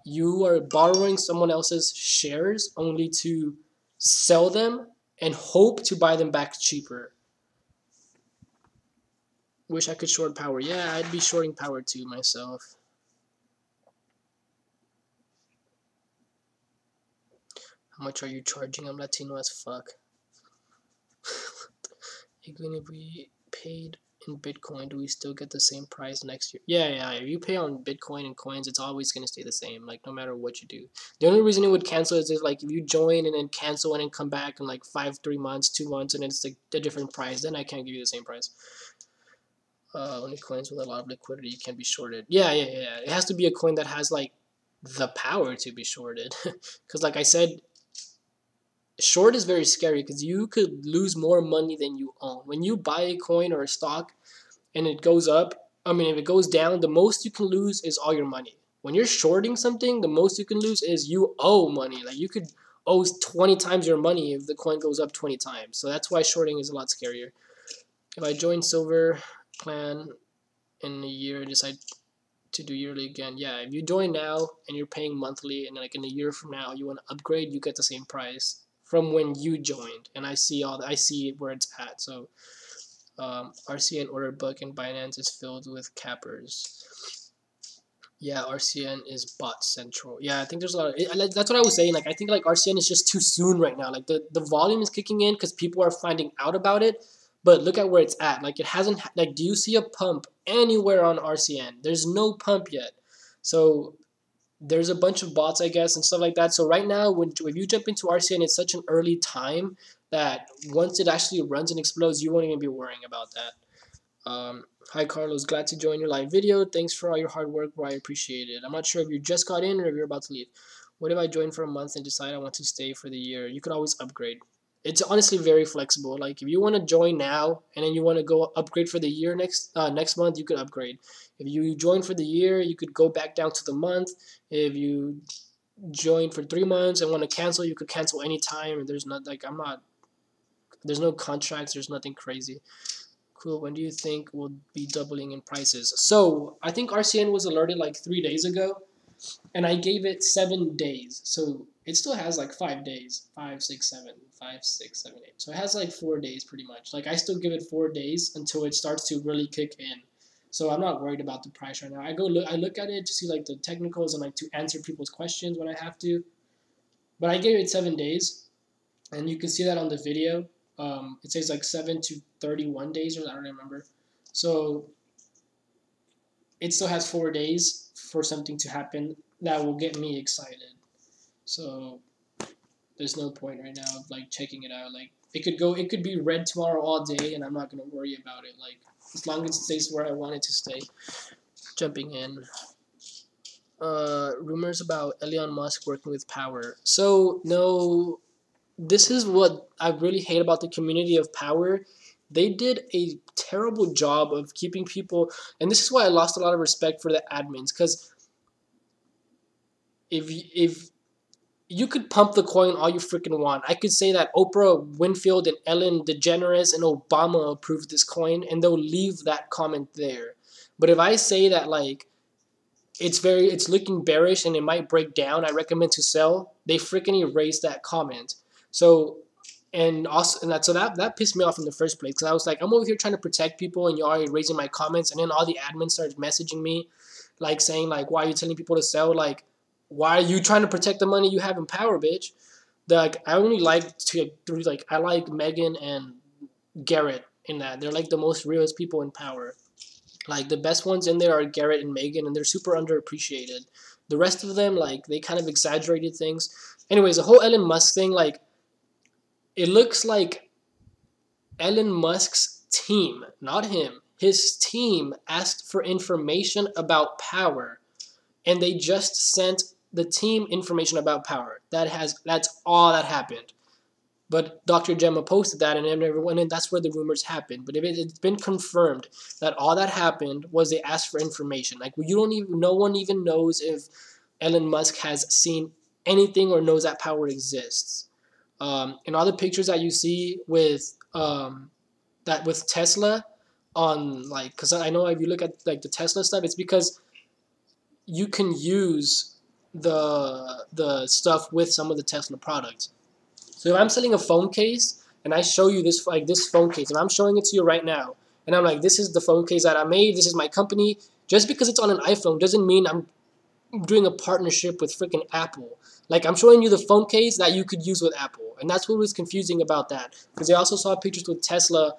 You are borrowing someone else's shares only to sell them and hope to buy them back cheaper. Wish I could short Power. Yeah, I'd be shorting Power too myself. How much are you charging? I'm Latino as fuck. Even if we paid in Bitcoin, do we still get the same price next year? Yeah. If you pay on Bitcoin and coins, it's always going to stay the same, like no matter what you do. The only reason it would cancel is if like if you join and then cancel and then come back in like 3 months, 2 months, and it's like a different price, then I can't give you the same price. Only coins with a lot of liquidity can be shorted. Yeah. It has to be a coin that has like the power to be shorted. Because like I said, short is very scary because you could lose more money than you own. When you buy a coin or a stock and it goes up, if it goes down, the most you can lose is all your money. When you're shorting something, the most you can lose is you owe money. Like you could owe 20 times your money if the coin goes up 20 times. So that's why shorting is a lot scarier. If I join Silver Plan in a year, decide to do yearly again. Yeah, if you join now and you're paying monthly, and like in a year from now you want to upgrade, you get the same price from when you joined. And I see I see where it's at. So RCN order book and Binance is filled with cappers. Yeah, RCN is bot central. Yeah, I think there's a lot of that's what I was saying. Like I think like RCN is just too soon right now. Like the volume is kicking in because people are finding out about it. But look at where it's at. Like it hasn't like do you see a pump anywhere on RCN? There's no pump yet. So there's a bunch of bots, I guess, and stuff like that. So right now, when if you jump into RCN, it's such an early time that once it actually runs and explodes, you won't even be worrying about that. Hi Carlos, glad to join your live video. Thanks for all your hard work, bro. I appreciate it. I'm not sure if you just got in or if you're about to leave. What if I join for a month and decide I want to stay for the year? You could always upgrade. It's honestly very flexible. Like if you want to join now and then you want to go upgrade for the year next month, you could upgrade. If you join for the year, you could go back down to the month. If you join for 3 months and want to cancel, you could cancel anytime. There's not like there's no contracts. There's nothing crazy. Cool. When do you think we'll be doubling in prices? So I think RCN was alerted like 3 days ago, and I gave it 7 days. So it still has like 5 days, 5, 6, 7, 5, 6, 7, 8. So it has like 4 days pretty much. Like I still give it 4 days until it starts to really kick in. So I'm not worried about the price right now. I look at it to see like the technicals and like to answer people's questions when I have to. But I gave it 7 days, and you can see that on the video. It says like 7 to 31 days, or I don't remember. So it still has 4 days for something to happen that will get me excited. So there's no point right now of like checking it out. Like it could be red tomorrow all day, and I'm not gonna worry about it. Like as long as it stays where I want it to stay. Jumping in. Rumors about Elon Musk working with Power. So no, this is what I really hate about the community of Power. They did a terrible job of keeping people, and this is why I lost a lot of respect for the admins. Because if you could pump the coin all you freaking want. I could say that Oprah Winfield and Ellen DeGeneres and Obama approved this coin, and they'll leave that comment there. But if I say that like it's looking bearish and it might break down, I recommend to sell, they freaking erase that comment. So that pissed me off in the first place, because I was like, I'm over here trying to protect people and you're already raising my comments, and then all the admins started messaging me like saying like, why are you telling people to sell? Like, why are you trying to protect the money you have in Power, bitch? Like I only I like Megan and Garrett in that. They're like the most realest people in Power. Like the best ones in there are Garrett and Megan, and they're super underappreciated. The rest of them, like they kind of exaggerated things. Anyways, the whole Elon Musk thing, like it looks like Elon Musk's team, not him, his team asked for information about Power, and they just sent the team information about Power. That's all that happened. But Dr. Gemma posted that, and everyone, and that's where the rumors happened. But if it's been confirmed that all that happened was they asked for information, like no one even knows if Elon Musk has seen anything or knows that Power exists. And all the pictures that you see with with Tesla on like, because I know if you look at like the Tesla stuff, it's because you can use the stuff with some of the Tesla products. So if I'm selling a phone case and I show you this phone case, and I'm showing it to you right now, and I'm like, this is the phone case that I made, this is my company, just because it's on an iPhone doesn't mean I'm doing a partnership with freaking Apple. Like I'm showing you the phone case that you could use with Apple, and that's what was confusing about that, because I also saw pictures with Tesla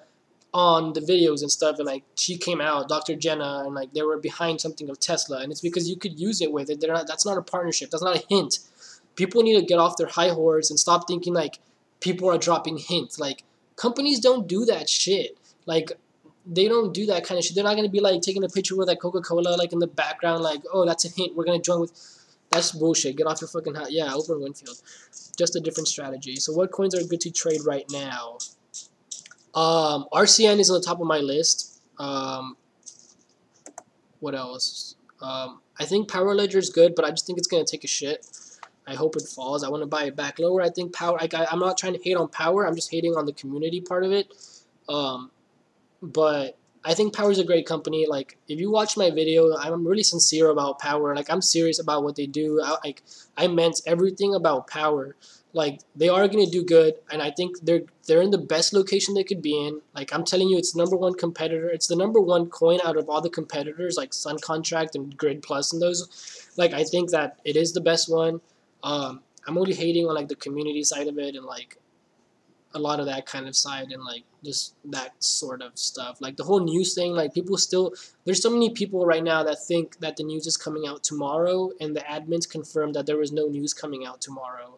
on the videos and stuff, and like she came out, Dr. Jenna, and like they were behind something of Tesla, and it's because you could use it with it. That's not a partnership. That's not a hint. People need to get off their high horse and stop thinking like people are dropping hints. Like companies don't do that shit. Like they don't do that kind of shit. They're not gonna be like taking a picture with like Coca-Cola like in the background, like, oh, that's a hint, we're gonna join with. That's bullshit. Get off your fucking high. Yeah, Oprah Winfield. Just a different strategy. So what coins are good to trade right now? RCN is on the top of my list. What else? I think Power Ledger is good, but I just think it's gonna take a shit. I hope it falls. I want to buy it back lower. I think Power. I'm not trying to hate on Power. I'm just hating on the community part of it. But I think Power is a great company. Like, if you watch my video, I'm really sincere about Power. Like, I'm serious about what they do. I meant everything about Power. Like, they are gonna do good, and I think they're in the best location they could be in. Like, I'm telling you, it's the number one competitor. It's the number one coin out of all the competitors, like Sun Contract and Grid Plus and those. Like, I think that it is the best one. I'm only hating on like the community side of it and like a lot of that kind of side and like just that sort of stuff. Like the whole news thing, like people still there's so many people right now that think that the news is coming out tomorrow, and the admins confirmed that there was no news coming out tomorrow,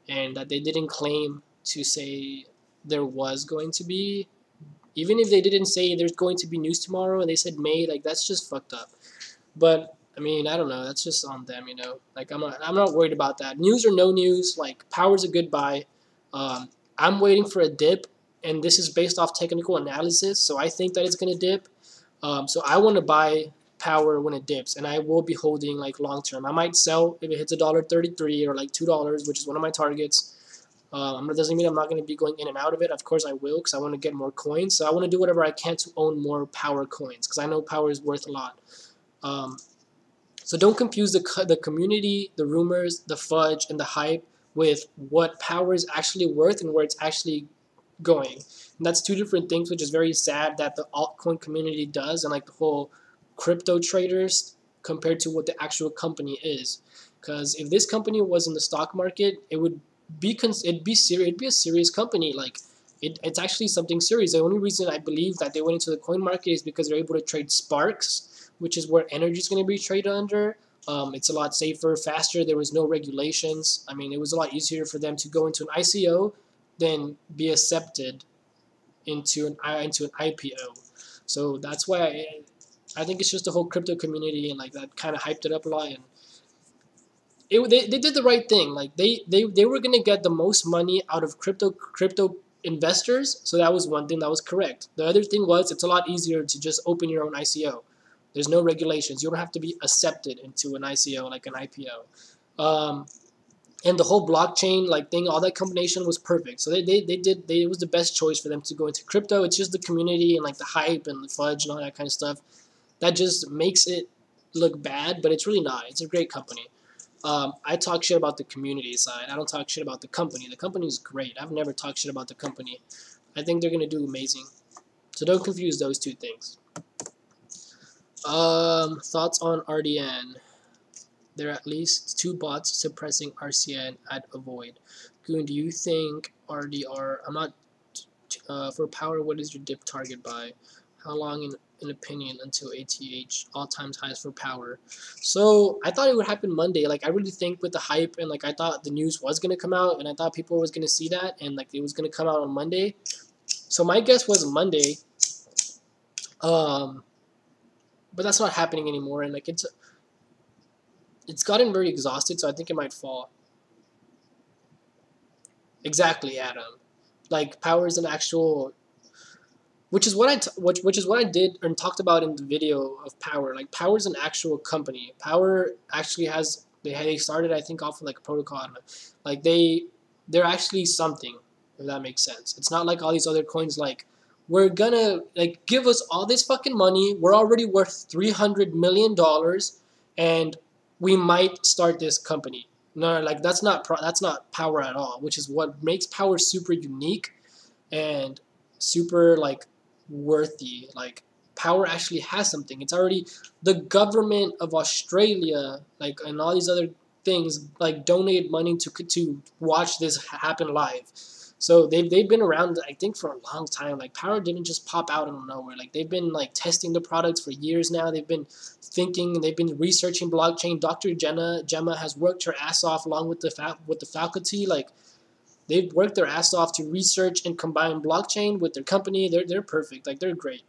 and that they didn't claim to say there was going to be. Even if they didn't say there's going to be news tomorrow and they said May, like that's just fucked up. But I mean, I don't know. That's just on them, you know. Like I'm not worried about that. News or no news, like Power's a good buy. Um, I'm waiting for a dip, and this is based off technical analysis, so I think that it's gonna dip. So I want to buy Power when it dips, and I will be holding like long term. I might sell if it hits $1.33 or like $2, which is one of my targets. It doesn't mean I'm not going to be going in and out of it. Of course I will, because I want to get more coins. So I want to do whatever I can to own more Power coins, because I know Power is worth a lot. Um, so don't confuse the community, the rumors, the fudge, and the hype with what Power is actually worth and where it's actually going. And that's two different things, which is very sad that the altcoin community does, and like the whole crypto traders compared to what the actual company is. Because if this company was in the stock market, it would be it'd be a serious company. Like it's actually something serious. The only reason I believe that they went into the coin market is because they're able to trade Sparks, which is where energy is going to be traded under. It's a lot safer, faster. There was no regulations. I mean, it was a lot easier for them to go into an ICO than be accepted into an IPO. So that's why I think it's just the whole crypto community and like that kind of hyped it up a lot, and they did the right thing. Like they were gonna get the most money out of crypto investors. So that was one thing that was correct. The other thing was it's a lot easier to just open your own ICO. There's no regulations. You don't have to be accepted into an ICO like an IPO. And the whole blockchain like thing, all that combination was perfect. So it was the best choice for them to go into crypto. It's just the community and like the hype and the fudge and all that kind of stuff that just makes it look bad, but it's really not. It's a great company. I talk shit about the community side. I don't talk shit about the company. The company is great. I've never talked shit about the company. I think they're gonna do amazing. So don't confuse those two things. Thoughts on RDN? There are at least 2 bots suppressing RCN at Avoid. Goon, do you think RDR? I'm not for Power. What is your dip target by? How long in opinion until ATH all time highs for Power? So I thought it would happen Monday. Like I really think with the hype and like I thought the news was gonna come out and I thought people was gonna see that and like it was gonna come out on Monday. So my guess was Monday. But that's not happening anymore, and like it's gotten very exhausted, so I think it might fall. Exactly, Adam. Like Power is an actual, which is what which is what I did and talked about in the video of Power. Like Power is an actual company. Power actually has they started I think off of like a protocol. Like they're actually something, if that makes sense. It's not like all these other coins like we're gonna like give us all this fucking money. We're already worth $300 million, and we might start this company. No, like that's not Power at all. Which is what makes Power super unique and super like worthy. Like Power actually has something. It's already the government of Australia, like and all these other things, like donate money to watch this happen live. So they've been around I think for a long time. Like Power didn't just pop out of nowhere. Like they've been like testing the products for years now. They've been thinking. They've been researching blockchain. Dr. Gemma has worked her ass off along with the faculty. Like they've worked their ass off to research and combine blockchain with their company. They're perfect. Like they're great.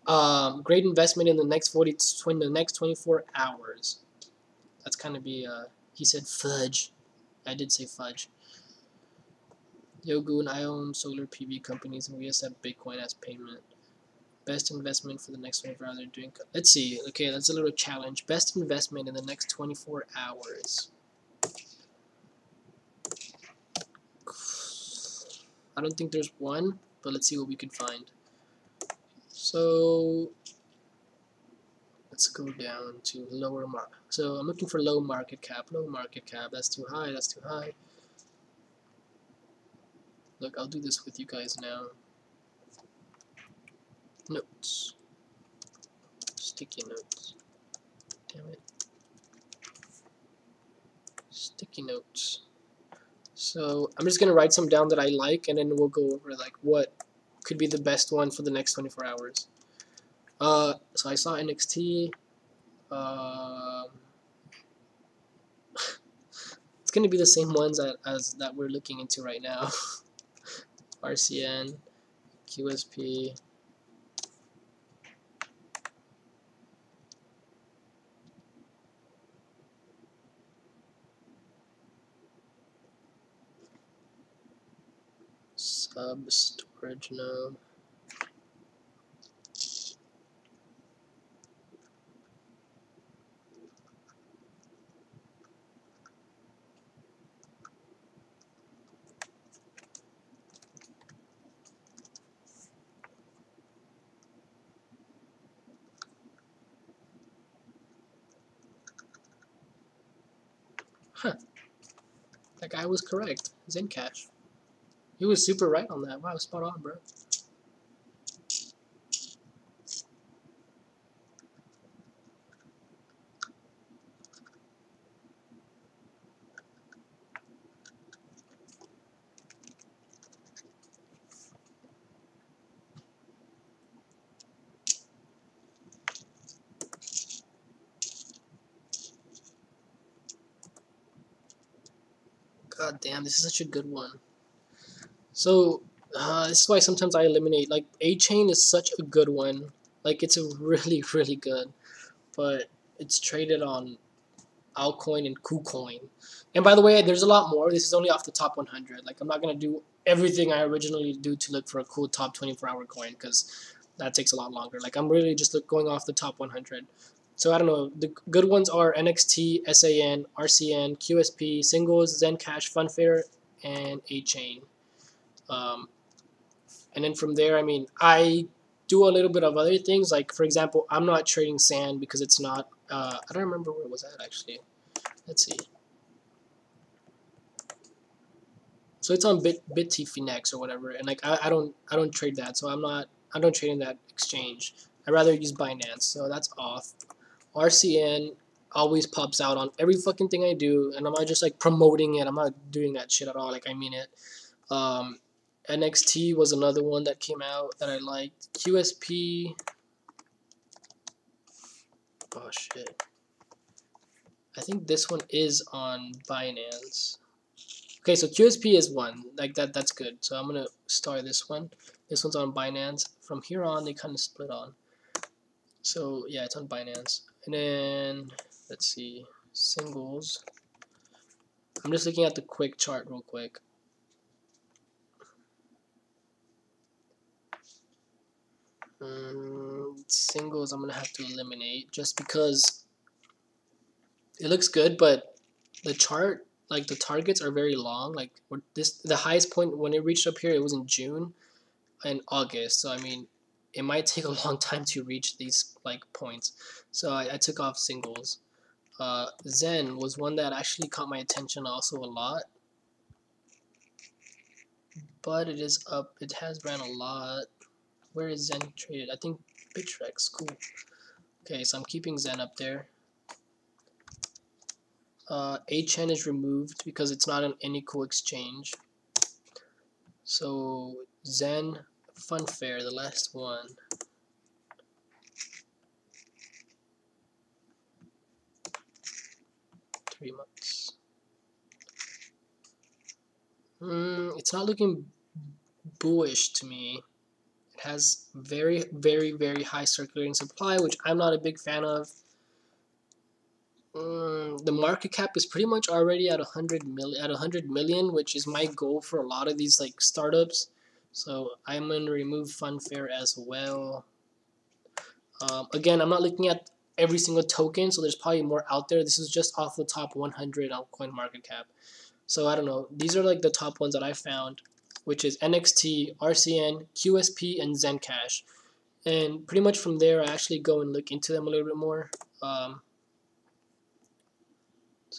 Great investment in the next 24 hours. That's kind of be he said fudge. I did say fudge. Yo Goon, I own solar PV companies and we accept Bitcoin as payment. Best investment for the next 24 hours. Doing. Let's see. Okay, that's a little challenge. Best investment in the next 24 hours. I don't think there's one, but let's see what we can find. So let's go down to lower market. So I'm looking for low market cap. Low market cap. That's too high. That's too high. Look, I'll do this with you guys now. Notes. Sticky notes. Damn it. Sticky notes. So I'm just gonna write some down that I like, and then we'll go over like what could be the best one for the next 24 hours. So I saw NXT. It's gonna be the same ones as that we're looking into right now. RCN, QSP. Sub storage node. Huh. That guy was correct. Zencash. He was super right on that. Wow, spot on, bro. God damn, this is such a good one. So, this is why sometimes I eliminate. Like, A-Chain is such a good one. Like, it's a really, really good. But it's traded on Alcoin and KuCoin. And by the way, there's a lot more. This is only off the top 100. Like, I'm not going to do everything I originally do to look for a cool top 24-hour coin because that takes a lot longer. Like, I'm really just going off the top 100. So, I don't know. The good ones are NXT, SAN, RCN, QSP, Singles, Zencash, Funfair, and A-Chain. And then from there, I mean, I do a little bit of other things. Like, for example, I'm not trading sand because it's not, I don't remember where it was at, actually. Let's see. So it's on BitTFinex or whatever, and like I don't trade that, so I don't trade in that exchange. I rather use Binance, so that's off. RCN always pops out on every fucking thing I do, and I'm not just like promoting it. I'm not doing that shit at all. Like I mean it. NXT was another one that came out that I liked. QSP. Oh shit. I think this one is on Binance. Okay, so QSP is one. Like that's good. So I'm gonna start this one. This one's on Binance. From here on they kinda split on. So yeah, it's on Binance. And then let's see. Singles. I'm just looking at the quick chart real quick. Singles I'm gonna have to eliminate just because it looks good, but the chart, like the targets are very long. Like the highest point when it reached up here, it was in June and August. So I mean, it might take a long time to reach these like points. So I took off singles. Zen was one that actually caught my attention also a lot, but it is up. It has ran a lot. Where is Zen traded? I think Bittrex. Cool. Okay, so I'm keeping Zen up there. HN is removed because it's not an any cool exchange. So Zen, Funfair, the last one. Months. It's not looking bullish to me. It has very, very, very high circulating supply, which I'm not a big fan of. The market cap is pretty much already at 100 million, which is my goal for a lot of these like startups. So I'm gonna remove Funfair as well. Again, I'm not looking at every single token, so there's probably more out there. This is just off the top 100 on CoinMarketCap. So I don't know. These are like the top ones that I found, which is NXT, RCN, QSP, and Zencash. And pretty much from there, I actually go and look into them a little bit more. So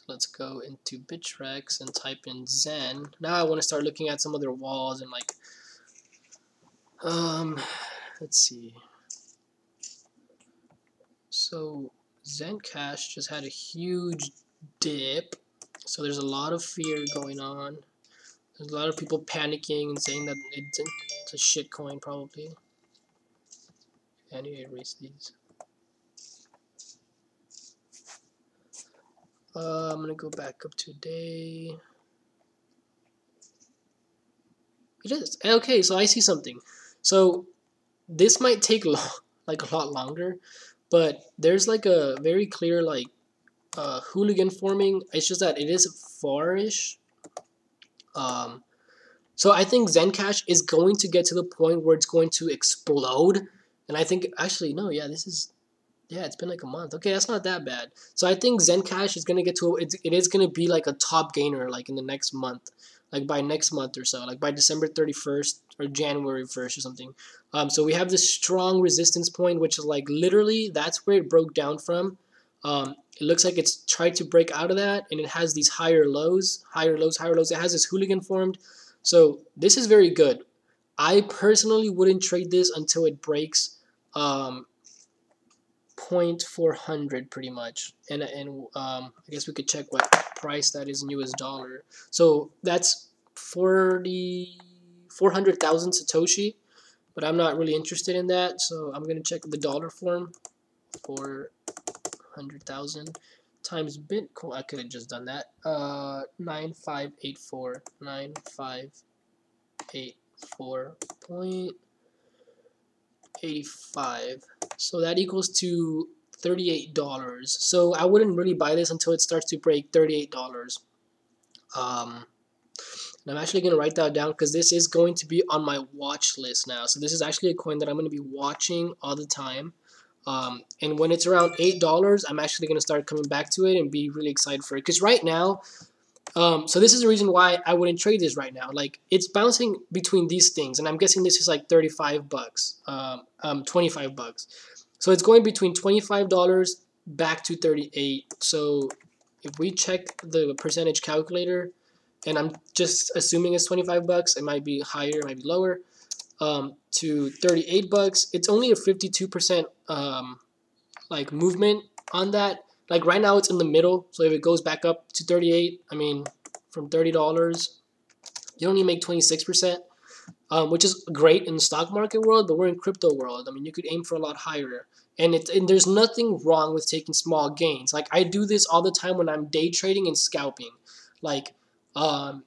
let's go into Bittrex and type in Zen. Now I want to start looking at some other walls and like, let's see. So Zencash just had a huge dip. So there's a lot of fear going on. There's a lot of people panicking and saying that it's a shit coin probably. I need to erase these. I'm gonna go back up to a day. It is okay. So I see something. So this might take like a lot longer, but there's like a very clear like hooligan forming. It's just that it is farish. So I think Zencash is going to get to the point where it's going to explode, and I think actually no, yeah, it's been like a month. Okay, that's not that bad. So I think Zencash is gonna get to it is gonna be like a top gainer like in the next month, like by next month or so, like by December 31st or January 1st or something. So we have this strong resistance point, which is like literally that's where it broke down from. It looks like it's tried to break out of that, and it has these higher lows, higher lows, higher lows. It has this hooligan formed. So this is very good. I personally wouldn't trade this until it breaks 0.400 pretty much, and I guess we could check what price that is in US dollar. So that's 400,000 Satoshi, but I'm not really interested in that, so I'm gonna check the dollar form. 400,000 times Bitcoin. I could have just done that. 9584 9584.85. So that equals to $38. So I wouldn't really buy this until it starts to break $38. And I'm actually going to write that down because this is going to be on my watch list now. So this is actually a coin that I'm going to be watching all the time. And when it's around $8, I'm actually going to start coming back to it and be really excited for it. Because right now, so this is the reason why I wouldn't trade this right now. Like it's bouncing between these things, and I'm guessing this is like $35, $25. So it's going between $25 back to 38. So if we check the percentage calculator, and I'm just assuming it's $25, it might be higher, it might be lower, to $38, it's only a 52% like movement on that. Like right now it's in the middle, so if it goes back up to 38, I mean from $30, you only make 26%, which is great in the stock market world, but we're in crypto world. I mean, you could aim for a lot higher, and there's nothing wrong with taking small gains. Like I do this all the time when I'm day trading and scalping. Like I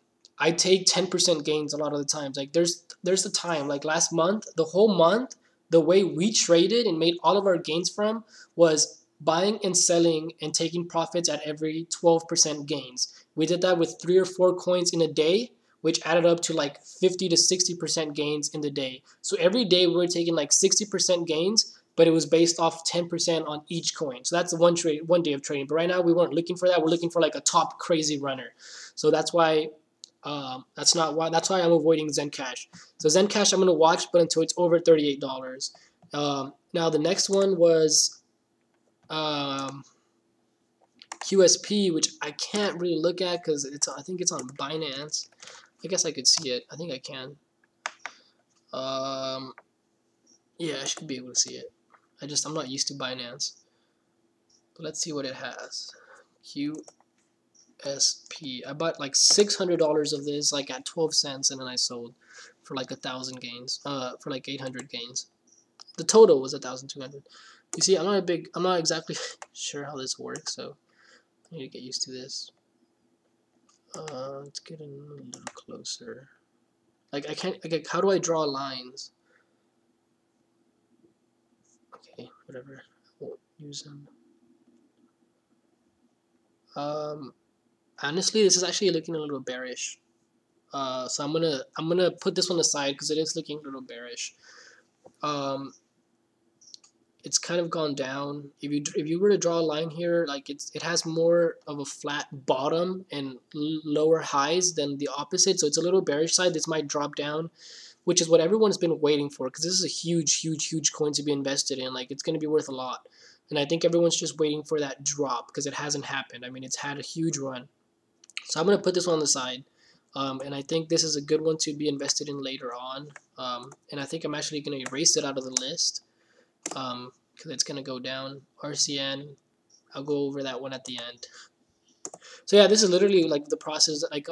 take 10% gains a lot of the times. Like there's the time, like last month, the whole month, the way we traded and made all of our gains from was buying and selling and taking profits at every 12% gains. We did that with 3 or 4 coins in a day, which added up to like 50 to 60% gains in the day. So every day we were taking like 60% gains, but it was based off 10% on each coin. So that's one day of trading. But right now we weren't looking for that. We're looking for like a top crazy runner. So that's why that's why I'm avoiding Zencash. So Zencash I'm gonna watch, but until it's over $38. Now the next one was QSP, which I can't really look at because I think it's on Binance. I guess I could see it. I think I can. Yeah, I should be able to see it. I'm not used to Binance. But let's see what it has. QSP. I bought like $600 of this, like at 12 cents, and then I sold for like 1,000 gains. For like 800 gains. The total was 1,200. You see, I'm not exactly sure how this works, so I need to get used to this. Let's get in a little closer. Like I can't. Like, how do I draw lines? Okay, whatever. I won't use them. Honestly, this is actually looking a little bearish. So I'm gonna put this one aside because it is looking a little bearish. It's kind of gone down. If you were to draw a line here, like it has more of a flat bottom and lower highs than the opposite. So it's a little bearish side. This might drop down which is what everyone's been waiting for, because this is a huge coin to be invested in. Like, it's going to be worth a lot. And I think everyone's just waiting for that drop because it hasn't happened. I mean, it's had a huge run. So I'm going to put this one on the side. And I think this is a good one to be invested in later on. And I think I'm actually going to erase it out of the list because it's going to go down. RCN, I'll go over that one at the end. So yeah, this is literally like the process. Like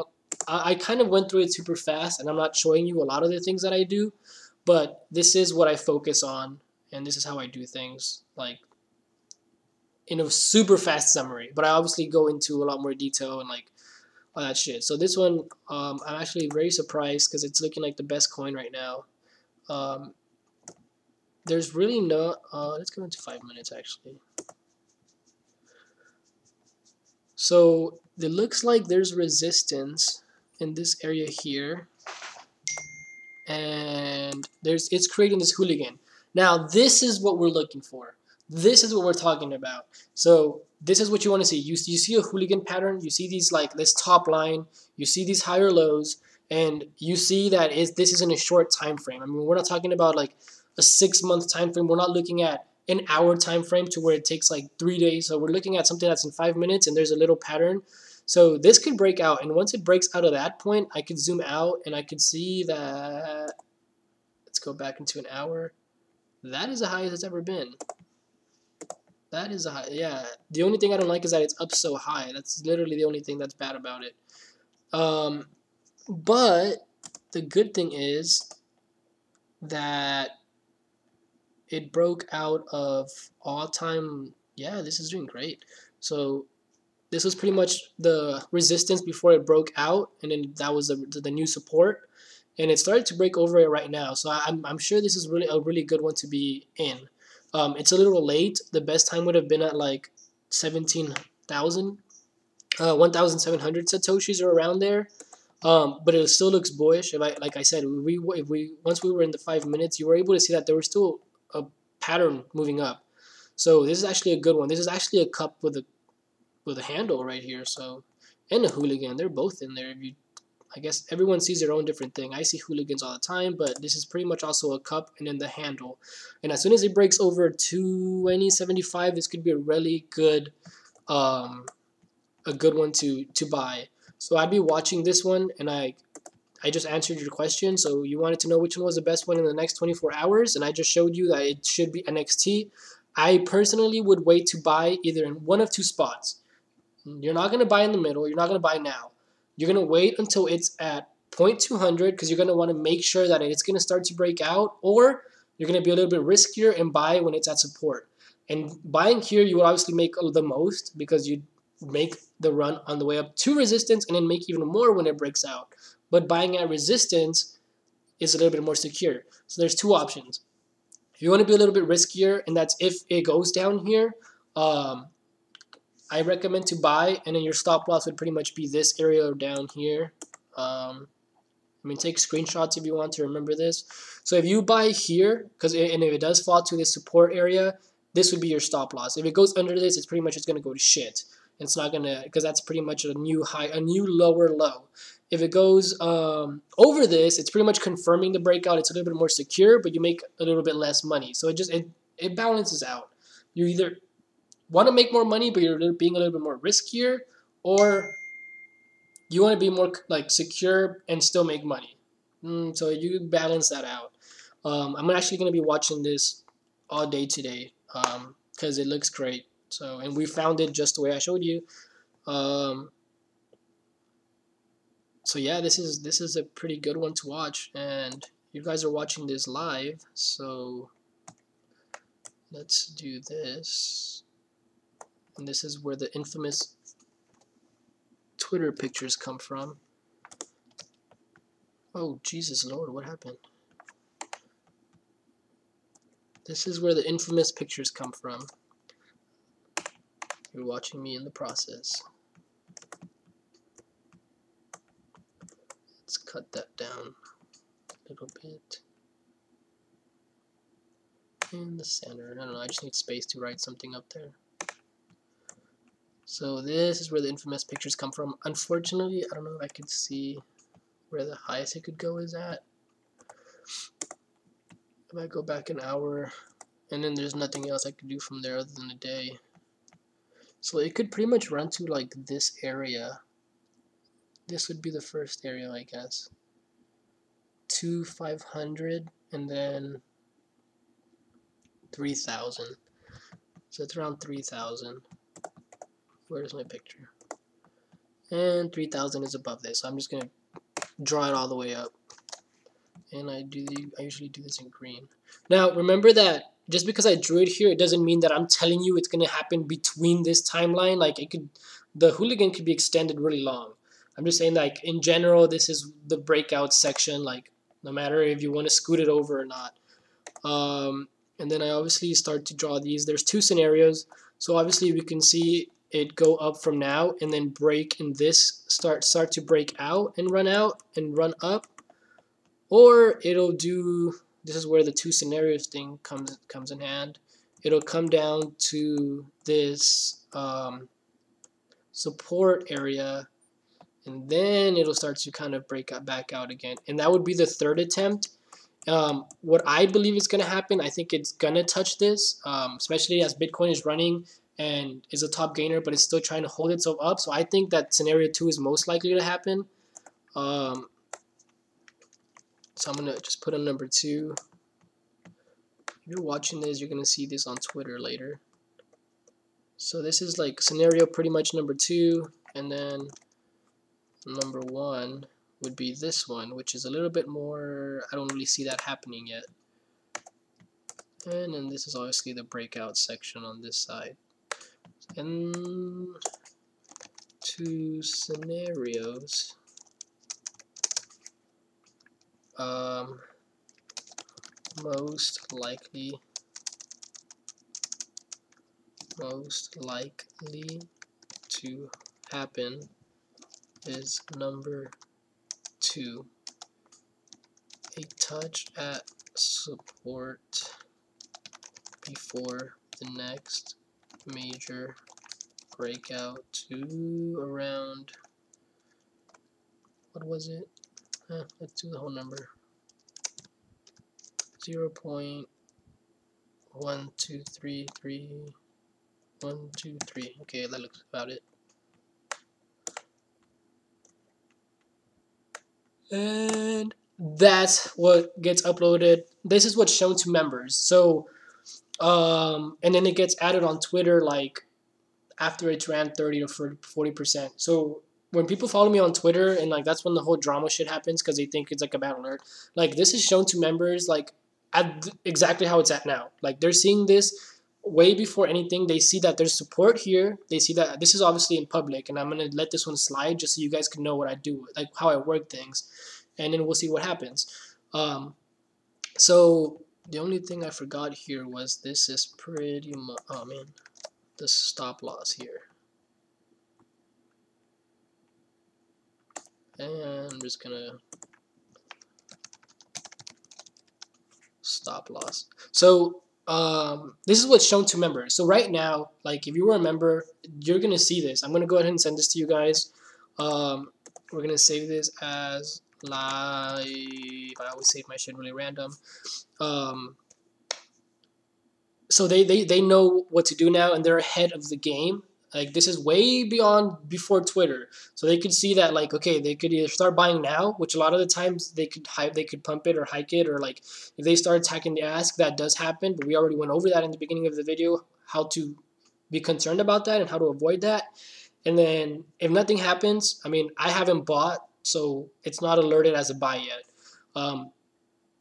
I kind of went through it super fast, and I'm not showing you a lot of the things that I do, but this is what I focus on, and this is how I do things, like in a super fast summary. But I obviously go into a lot more detail and like all that shit. So this one, I'm actually very surprised because it's looking like the best coin right now. There's really no. Let's go into 5 minutes actually. So it looks like there's resistance in this area here, and it's creating this hooligan. Now this is what we're looking for. This is what we're talking about. So this is what you want to see. You see a hooligan pattern. You see these like this top line. You see these higher lows, and you see that this is in a short time frame. I mean, we're not talking about like a 6-month time frame. We're not looking at an hour time frame to where it takes like 3 days. So we're looking at something that's in 5 minutes, and there's a little pattern. So this could break out, and once it breaks out of that point, I could zoom out and I could see that. Let's go back into an hour. That is the highest it's ever been. That is a high. Yeah. The only thing I don't like is that it's up so high. That's literally the only thing that's bad about it. But the good thing is that it broke out of all-time. Yeah, this is doing great. So this was pretty much the resistance before it broke out, and then that was the new support, and it started to break over it right now. So I'm sure this is really a really good one to be in. It's a little late. The best time would have been at like 17,000, 1,700 satoshis or around there. But it still looks bullish. Like I said, once we were in the 5 minutes, you were able to see that there was still a pattern moving up. So this is actually a good one. This is actually a cup with a handle right here. So, and a hooligan, they're both in there. I guess everyone sees their own different thing. I see hooligans all the time, but this is pretty much also a cup and then the handle. And as soon as it breaks over 2075, this could be a really good, a good one to buy. So I'd be watching this one, and I just answered your question. So you wanted to know which one was the best one in the next 24 hours, and I just showed you that it should be NXT. I personally would wait to buy either in one of two spots. You're not going to buy in the middle. You're not going to buy now. You're going to wait until it's at 0.200 because you're going to want to make sure that it's going to start to break out, or you're going to be a little bit riskier and buy when it's at support. And buying here, you will obviously make the most because you make the run on the way up to resistance and then make even more when it breaks out. But buying at resistance is a little bit more secure. So there's two options. If you want to be a little bit riskier, and that's if it goes down here, I recommend to buy, and then your stop loss would pretty much be this area down here. I mean, take screenshots if you want to remember this. So if you buy here, and if it does fall to this support area, this would be your stop loss. If it goes under this, it's pretty much just going to go to shit. It's not going to, because that's pretty much a new high, a new lower low. If it goes over this, it's pretty much confirming the breakout. It's a little bit more secure, but you make a little bit less money. So it balances out. You either want to make more money, but you're being a little bit more riskier, or you want to be more like secure and still make money. So you balance that out. I'm actually going to be watching this all day today because it looks great. So, and we found it just the way I showed you. So yeah, this is a pretty good one to watch, and you guys are watching this live. So let's do this. And this is where the infamous Twitter pictures come from. Oh, Jesus Lord, what happened? This is where the infamous pictures come from. You're watching me in the process. Let's cut that down a little bit. In the center. I don't know, I just need space to write something up there. So this is where the infamous pictures come from. Unfortunately, I don't know if I can see where the highest it could go is at. If I go back an hour, and then there's nothing else I could do from there other than a day. So it could pretty much run to like this area. This would be the first area, I guess. 500 and then 3,000. So it's around 3,000. Where's my picture? And 3,000 is above this. So I'm just gonna draw it all the way up. And I usually do this in green. Now remember that just because I drew it here, it doesn't mean that I'm telling you it's gonna happen between this timeline. Like the hooligan could be extended really long. I'm just saying, like, in general, this is the breakout section. Like, no matter if you want to scoot it over or not. And then I obviously start to draw these. There's two scenarios. So obviously we can see it go up from now and then break in this, start to break out and run up. Or it'll do, this is where the two scenarios thing comes in hand. It'll come down to this support area, and then it'll start to kind of break back out again. And that would be the third attempt. What I believe is going to happen, I think it's going to touch this, especially as Bitcoin is running and is a top gainer, but it's still trying to hold itself up. So I think that scenario 2 is most likely to happen. So I'm going to just put on number 2. If you're watching this, you're going to see this on Twitter later. So this is like scenario pretty much number 2, and then number 1 would be this one, which is a little bit more, I don't really see that happening yet. And then this is obviously the breakout section on this side. And 2 scenarios. Most likely to happen is number 2, a touch at support before the next major breakout to around, what was it? Let's do the whole number. 0.1233123. Okay, that looks about it. And that's what gets uploaded. This is what's shown to members. So, and then it gets added on Twitter like after it's ran 30 to 40%. So when people follow me on Twitter, and like that's when the whole drama shit happens because they think it's like a bad alert. Like this is shown to members like at exactly how it's at now. Like they're seeing this way before anything. They see that there's support here. They see that this is obviously in public, and I'm gonna let this one slide just so you guys can know what I do, like how I work things, and then we'll see what happens. So the only thing I forgot here was this is pretty much, oh man, the stop loss here. And I'm just gonna stop loss. So this is what's shown to members. So right now, like if you were a member, you're gonna see this. I'm gonna go ahead and send this to you guys. We're gonna save this as live. I always save my shit really random. So they know what to do now, and they're ahead of the game. Like this is way before Twitter, so they could see that like okay, they could either start buying now, which a lot of the times they could pump it or hike it, or like if they start attacking the ask, that does happen. But we already went over that in the beginning of the video, how to be concerned about that and how to avoid that. And then if nothing happens, I mean I haven't bought, so it's not alerted as a buy yet.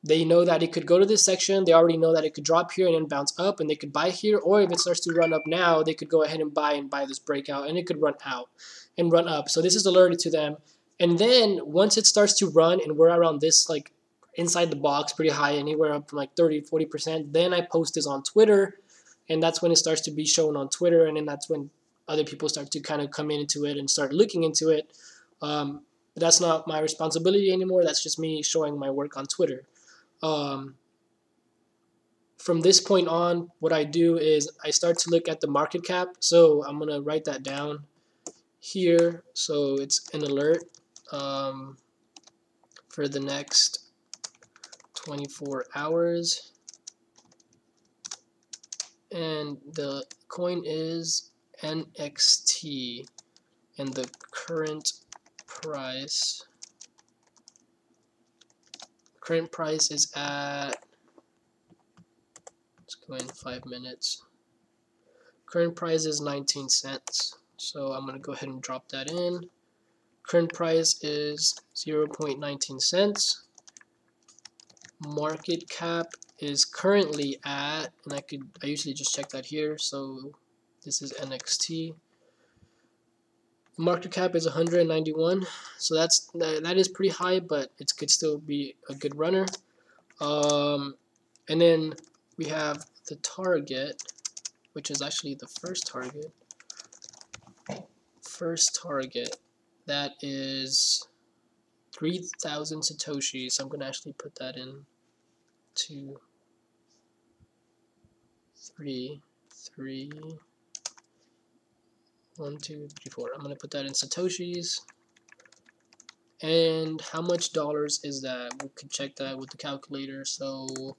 They know that it could go to this section. They already know that it could drop here and then bounce up, and they could buy here. Or if it starts to run up now, they could go ahead and buy this breakout, and it could run out and run up. So this is alerted to them. And then once it starts to run and we're around this, like inside the box, pretty high, anywhere up from like 30, 40%, then I post this on Twitter, and that's when it starts to be shown on Twitter, and then that's when other people start to kind of come into it and start looking into it. That's not my responsibility anymore. That's just me showing my work on Twitter. From this point on, what I do is I start to look at the market cap. So I'm going to write that down here. So it's an alert for the next 24 hours. And the coin is NXT, and the current price is at, let's go in 5 minutes. Current price is 19 cents. So I'm going to go ahead and drop that in. Current price is 0.19 cents. Market cap is currently at, and I usually just check that here, so this is NXT. Market cap is 191, so that is pretty high, but it could still be a good runner. And then we have the target, which is actually the first target. That is 3,000 satoshis. So I'm gonna actually put that in 2, 3, 1, 2, 3, 4. I'm gonna put that in satoshis. And how much dollars is that? We could check that with the calculator. So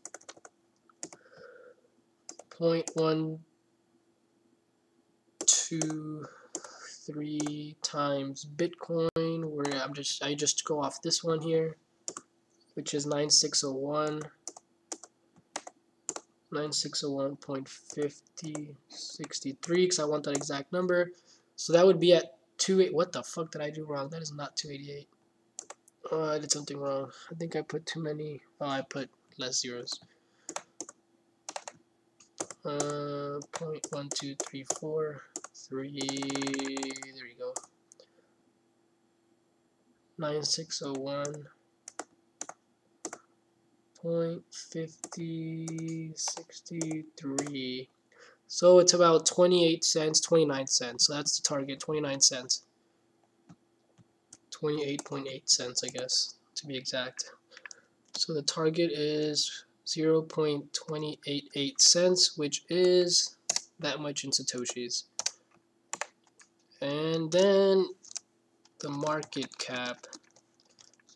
0.123 times Bitcoin, where I just go off this one here, which is 9601. 9601.5063, because I want that exact number. So that would be at 28. What the fuck did I do wrong? That is not 288. Oh, I did something wrong. I think I put too many. Oh, I put less zeros. 0.12343. There you go. 9601.5063. So it's about 28 cents, 29 cents. So that's the target, 29 cents. 28.8 cents, I guess, to be exact. So the target is 0.288 cents, which is that much in satoshis. And then the market cap.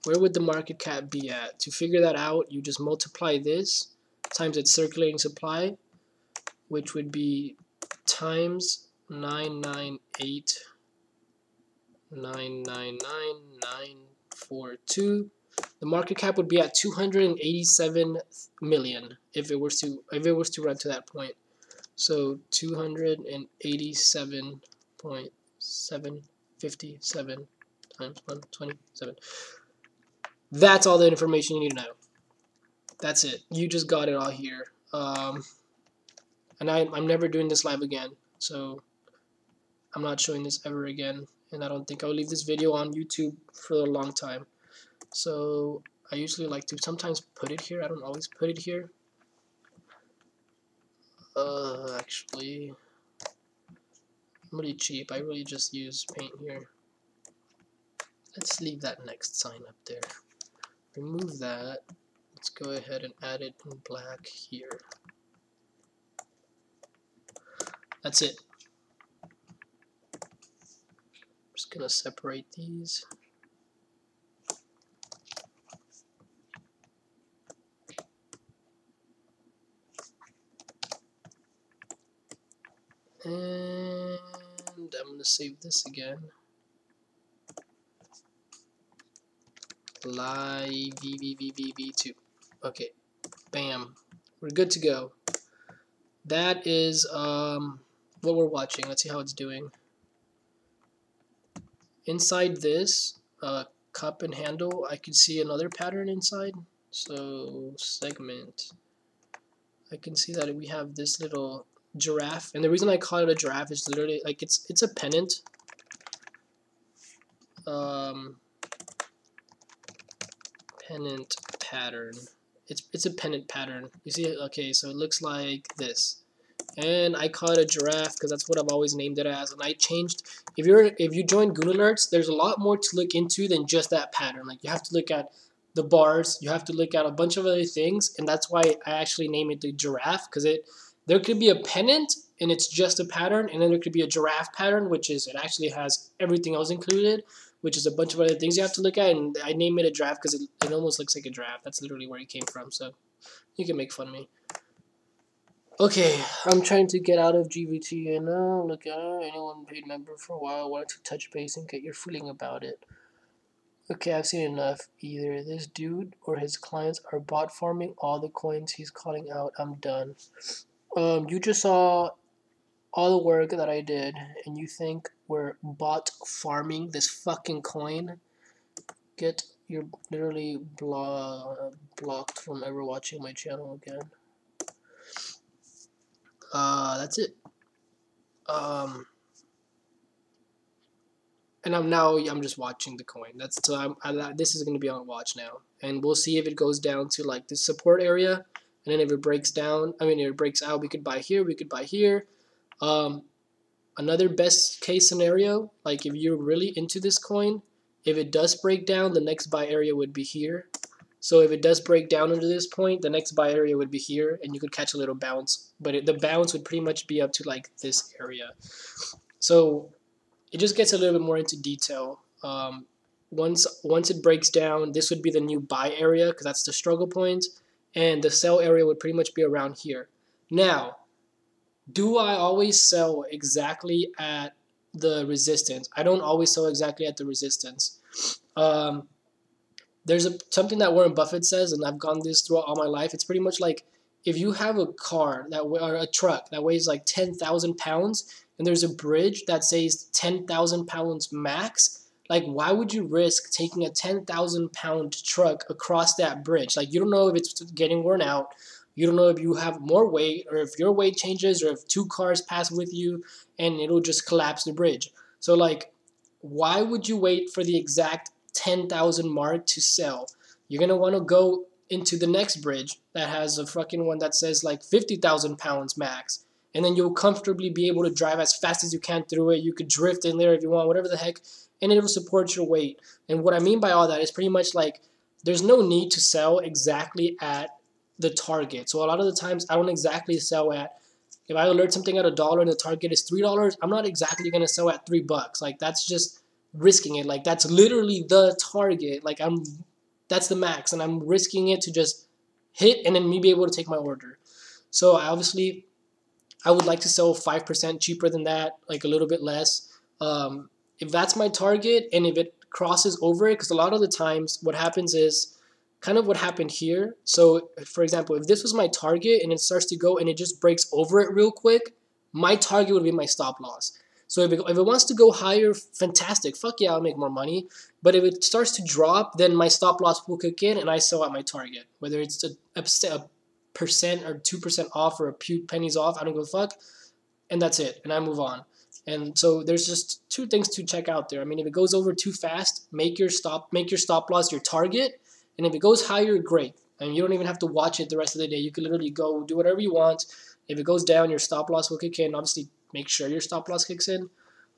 Where would the market cap be at? To figure that out, you just multiply this times its circulating supply, which would be times 998,999,942. The market cap would be at 287 million if it was to run to that point. So 287.757 times 127. That's all the information you need to know. That's it. You just got it all here. And I'm never doing this live again, so I'm not showing this ever again, and I don't think I'll leave this video on YouTube for a long time. So I usually like to sometimes put it here. I don't always put it here. Actually, I'm really cheap. I really just use paint here. Let's leave that next sign up there. Remove that. Let's go ahead and add it in black here. That's it. I'm just gonna separate these. And I'm gonna save this again. Live VVVVV2. Okay, bam. We're good to go. That is what we're watching. Let's see how it's doing. Inside this cup and handle, I can see another pattern inside. So segment. I can see that we have this little giraffe, and the reason I call it a giraffe is literally like it's a pennant. Pennant pattern. It's a pennant pattern. You see it? Okay, so it looks like this. And I call it a giraffe because that's what I've always named it as. And I changed. If you join Goon Alerts, there's a lot more to look into than just that pattern. Like you have to look at the bars, you have to look at a bunch of other things, and that's why I actually name it the giraffe, because there could be a pennant and it's just a pattern, and then there could be a giraffe pattern, which is it actually has everything else included. which is a bunch of other things you have to look at. And I name it a draft because it almost looks like a draft. That's literally where it came from. So you can make fun of me. Okay, I'm trying to get out of GVT and now look at anyone paid member for a while wanted to touch base and get your feeling about it. Okay, I've seen enough. Either this dude or his clients are bot farming all the coins he's calling out. I'm done. You just saw all the work that I did, and you think we're bot farming this fucking coin? You're literally blocked from ever watching my channel again. That's it. And I'm just watching the coin. This is gonna be on watch now, and we'll see if it goes down to like the support area, and then if it breaks down, if it breaks out, we could buy here, we could buy here. Another best case scenario, like if you're really into this coin, if it does break down, the next buy area would be here. So if it does break down into this point, the next buy area would be here, and you could catch a little bounce. But the bounce would pretty much be up to like this area. So it just gets a little bit more into detail. Once it breaks down, this would be the new buy area because that's the struggle point, and the sell area would pretty much be around here. Now, do I always sell exactly at the resistance? I don't always sell exactly at the resistance. There's something that Warren Buffett says, and I've gone this throughout all my life. It's pretty much like if you have a car or a truck that weighs like 10,000 pounds, and there's a bridge that says 10,000 pounds max, like why would you risk taking a 10,000 pound truck across that bridge? Like you don't know if it's getting worn out. You don't know if you have more weight or if your weight changes or if two cars pass with you and it'll just collapse the bridge. So like, why would you wait for the exact 10,000 mark to sell? You're going to want to go into the next bridge that has a fucking one that says like 50,000 pounds max. And then you'll comfortably be able to drive as fast as you can through it. You could drift in there if you want, whatever the heck, and it'll support your weight. And what I mean by all that is pretty much like there's no need to sell exactly at the target. So a lot of the times I don't exactly sell at, if I alert something at $1 and the target is $3, I'm not exactly going to sell at $3. Like that's just risking it. Like that's literally the target. Like that's the max, and I'm risking it to just hit and then me be able to take my order. So I would like to sell 5% cheaper than that, like a little bit less. If that's my target and if it crosses over it, because a lot of the times what happens is kind of what happened here. So for example, if this was my target and it starts to go and it just breaks over it real quick, my target would be my stop loss. So if it wants to go higher, fantastic. Fuck yeah, I'll make more money. But if it starts to drop, then my stop loss will kick in and I sell at my target. Whether it's a percent or 2% off or a few pennies off, I don't give a fuck. And that's it. And I move on. And so there's just two things to check out there. I mean, if it goes over too fast, make your stop loss your target. And if it goes higher, great. And you don't even have to watch it the rest of the day. You can literally go do whatever you want. If it goes down, your stop loss will kick in. Obviously, make sure your stop loss kicks in.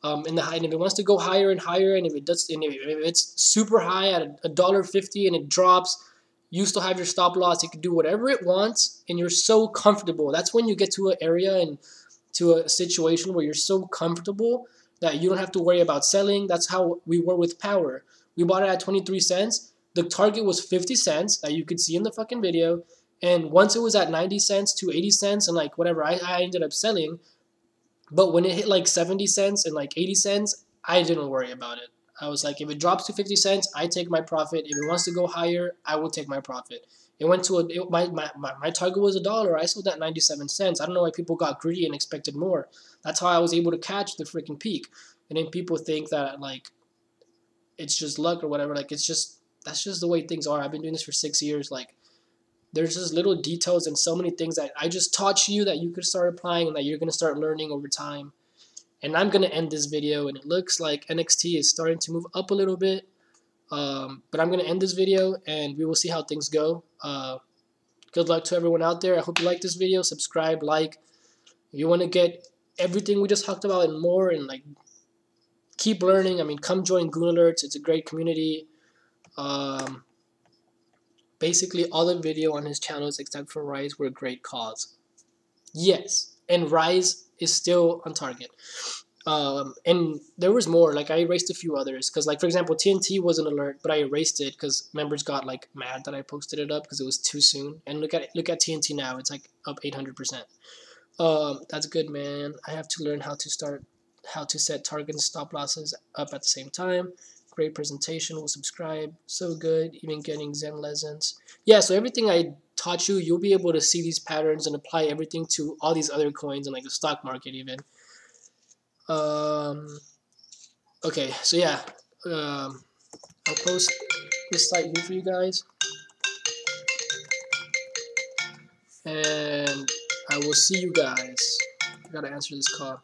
And if it wants to go higher and higher, and if it's super high at $1.50 and it drops, you still have your stop loss. It can do whatever it wants, and you're so comfortable. That's when you get to an area and to a situation where you're so comfortable that you don't have to worry about selling. That's how we were with power. We bought it at 23 cents. The target was 50 cents that you could see in the fucking video. And once it was at 90 cents to 80 cents and like whatever, I ended up selling. But when it hit like 70 cents and like 80 cents, I didn't worry about it. I was like, if it drops to 50 cents, I take my profit. If it wants to go higher, I will take my profit. It went to my target was $1. I sold at 97 cents. I don't know why people got greedy and expected more. That's how I was able to catch the freaking peak. And then people think that like it's just luck or whatever. Like that's just the way things are. I've been doing this for 6 years. Like there's just little details and so many things that I just taught you that you could start applying and that you're going to start learning over time. And I'm going to end this video, and it looks like NXT is starting to move up a little bit. But I'm going to end this video, and we will see how things go. Good luck to everyone out there. I hope you like this video. Subscribe, like. If you want to get everything we just talked about and more, and like keep learning, I mean, come join Goon Alerts. It's a great community. Basically, all the video on his channels except for Rise were a great cause. Yes, and Rise is still on target. And there was more. Like I erased a few others because, like for example, TNT was an alert, but I erased it because members got like mad that I posted it up because it was too soon. And look at TNT now; it's like up 800%. That's good, man. I have to learn how to set target and stop losses up at the same time. Great presentation. Will subscribe. So good. Even getting Zen lessons. Yeah. So everything I taught you, you'll be able to see these patterns and apply everything to all these other coins and like the stock market even. Okay, so yeah, I'll post this site here for you guys, and I will see you guys. I gotta answer this call.